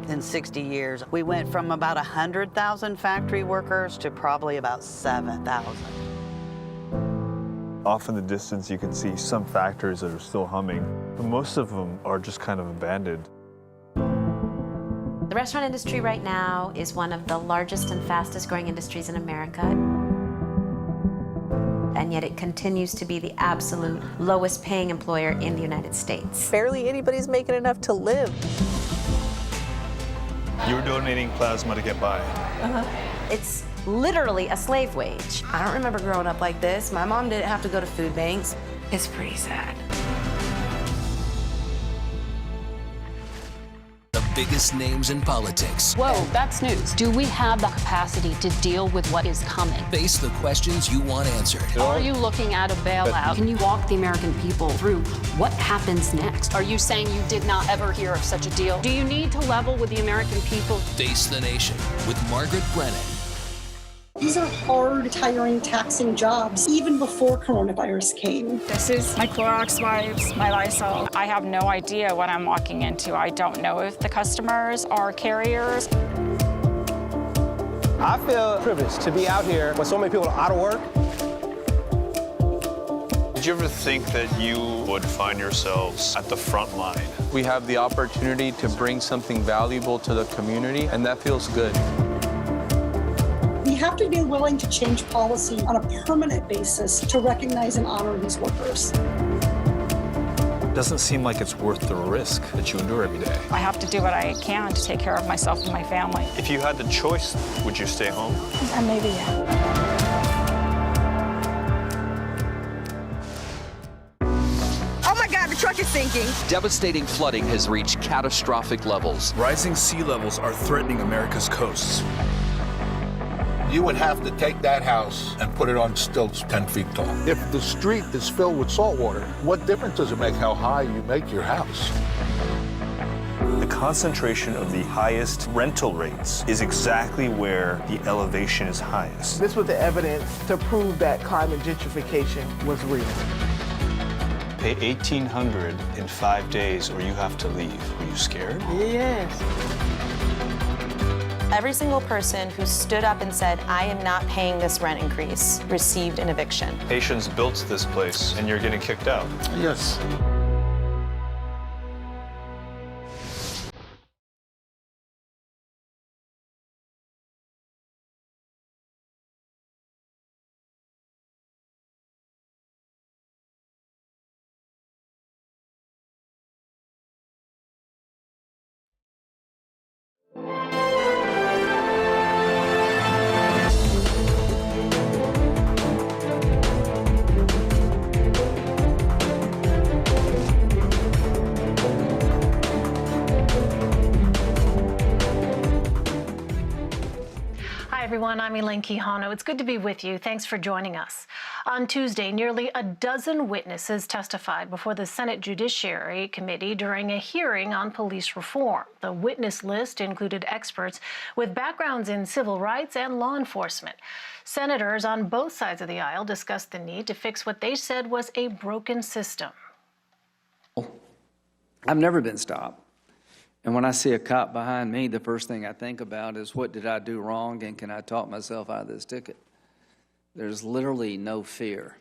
In 60 years, we went from about 100,000 factory workers to probably about 7,000. Off in the distance, you can see some factories that are still humming, but most of them are just kind of abandoned. The restaurant industry right now is one of the largest and fastest growing industries in America. And yet it continues to be the absolute lowest paying employer in the United States. Barely anybody's making enough to live. You were donating plasma to get by. It's literally a slave wage. I don't remember growing up like this. My mom didn't have to go to food banks. It's pretty sad. The biggest names in politics. Whoa, that's news. Do we have the capacity to deal with what is coming? Face the questions you want answered. Are you looking at a bailout? Can you walk the American people through what happens next? Are you saying you did not ever hear of such a deal? Do you need to level with the American people? Face the Nation with Margaret Brennan. These are hard, tiring, taxing jobs, even before coronavirus came. This is my Clorox wipes, my Lysol. I have no idea what I'm walking into. I don't know if the customers are carriers. I feel privileged to be out here when so many people are out of work. Did you ever think that you would find yourselves at the front line? We have the opportunity to bring something valuable to the community, and that feels good. We have to be willing to change policy on a permanent basis to recognize and honor these workers. Doesn't seem like it's worth the risk that you endure every day. I have to do what I can to take care of myself and my family. If you had the choice, would you stay home? Maybe, yeah. Oh my God, the truck is sinking. Devastating flooding has reached catastrophic levels. Rising sea levels are threatening America's coasts. You would have to take that house and put it on stilts 10 feet tall. If the street is filled with salt water, what difference does it make how high you make your house? The concentration of the highest rental rates is exactly where the elevation is highest. This was the evidence to prove that climate gentrification was real. Pay $1,800 in 5 days or you have to leave. Were you scared? Yes. Every single person who stood up and said, I am not paying this rent increase, received an eviction. Haitians built this place and you're getting kicked out. Yes. Hi, everyone. I'm Elaine Quijano. It's good to be with you. Thanks for joining us. On Tuesday, nearly a dozen witnesses testified before the Senate Judiciary Committee during a hearing on police reform. The witness list included experts with backgrounds in civil rights and law enforcement. Senators on both sides of the aisle discussed the need to fix what they said was a broken system. I've never been stopped. And when I see a cop behind me, the first thing I think about is what did I do wrong and can I talk myself out of this ticket? There's literally no fear.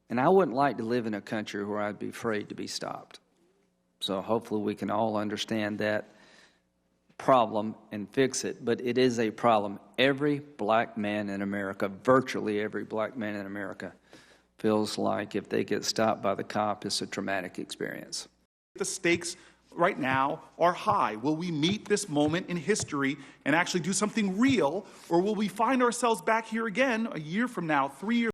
And I wouldn't like to live in a country where I'd be afraid to be stopped. So hopefully we can all understand that problem and fix it. But it is a problem. Every black man in America, virtually every black man in America, feels like if they get stopped by the cop, it's a traumatic experience. The stakes right now are high. Will we meet this moment in history and actually do something real, or will we find ourselves back here again a year from now, 3 years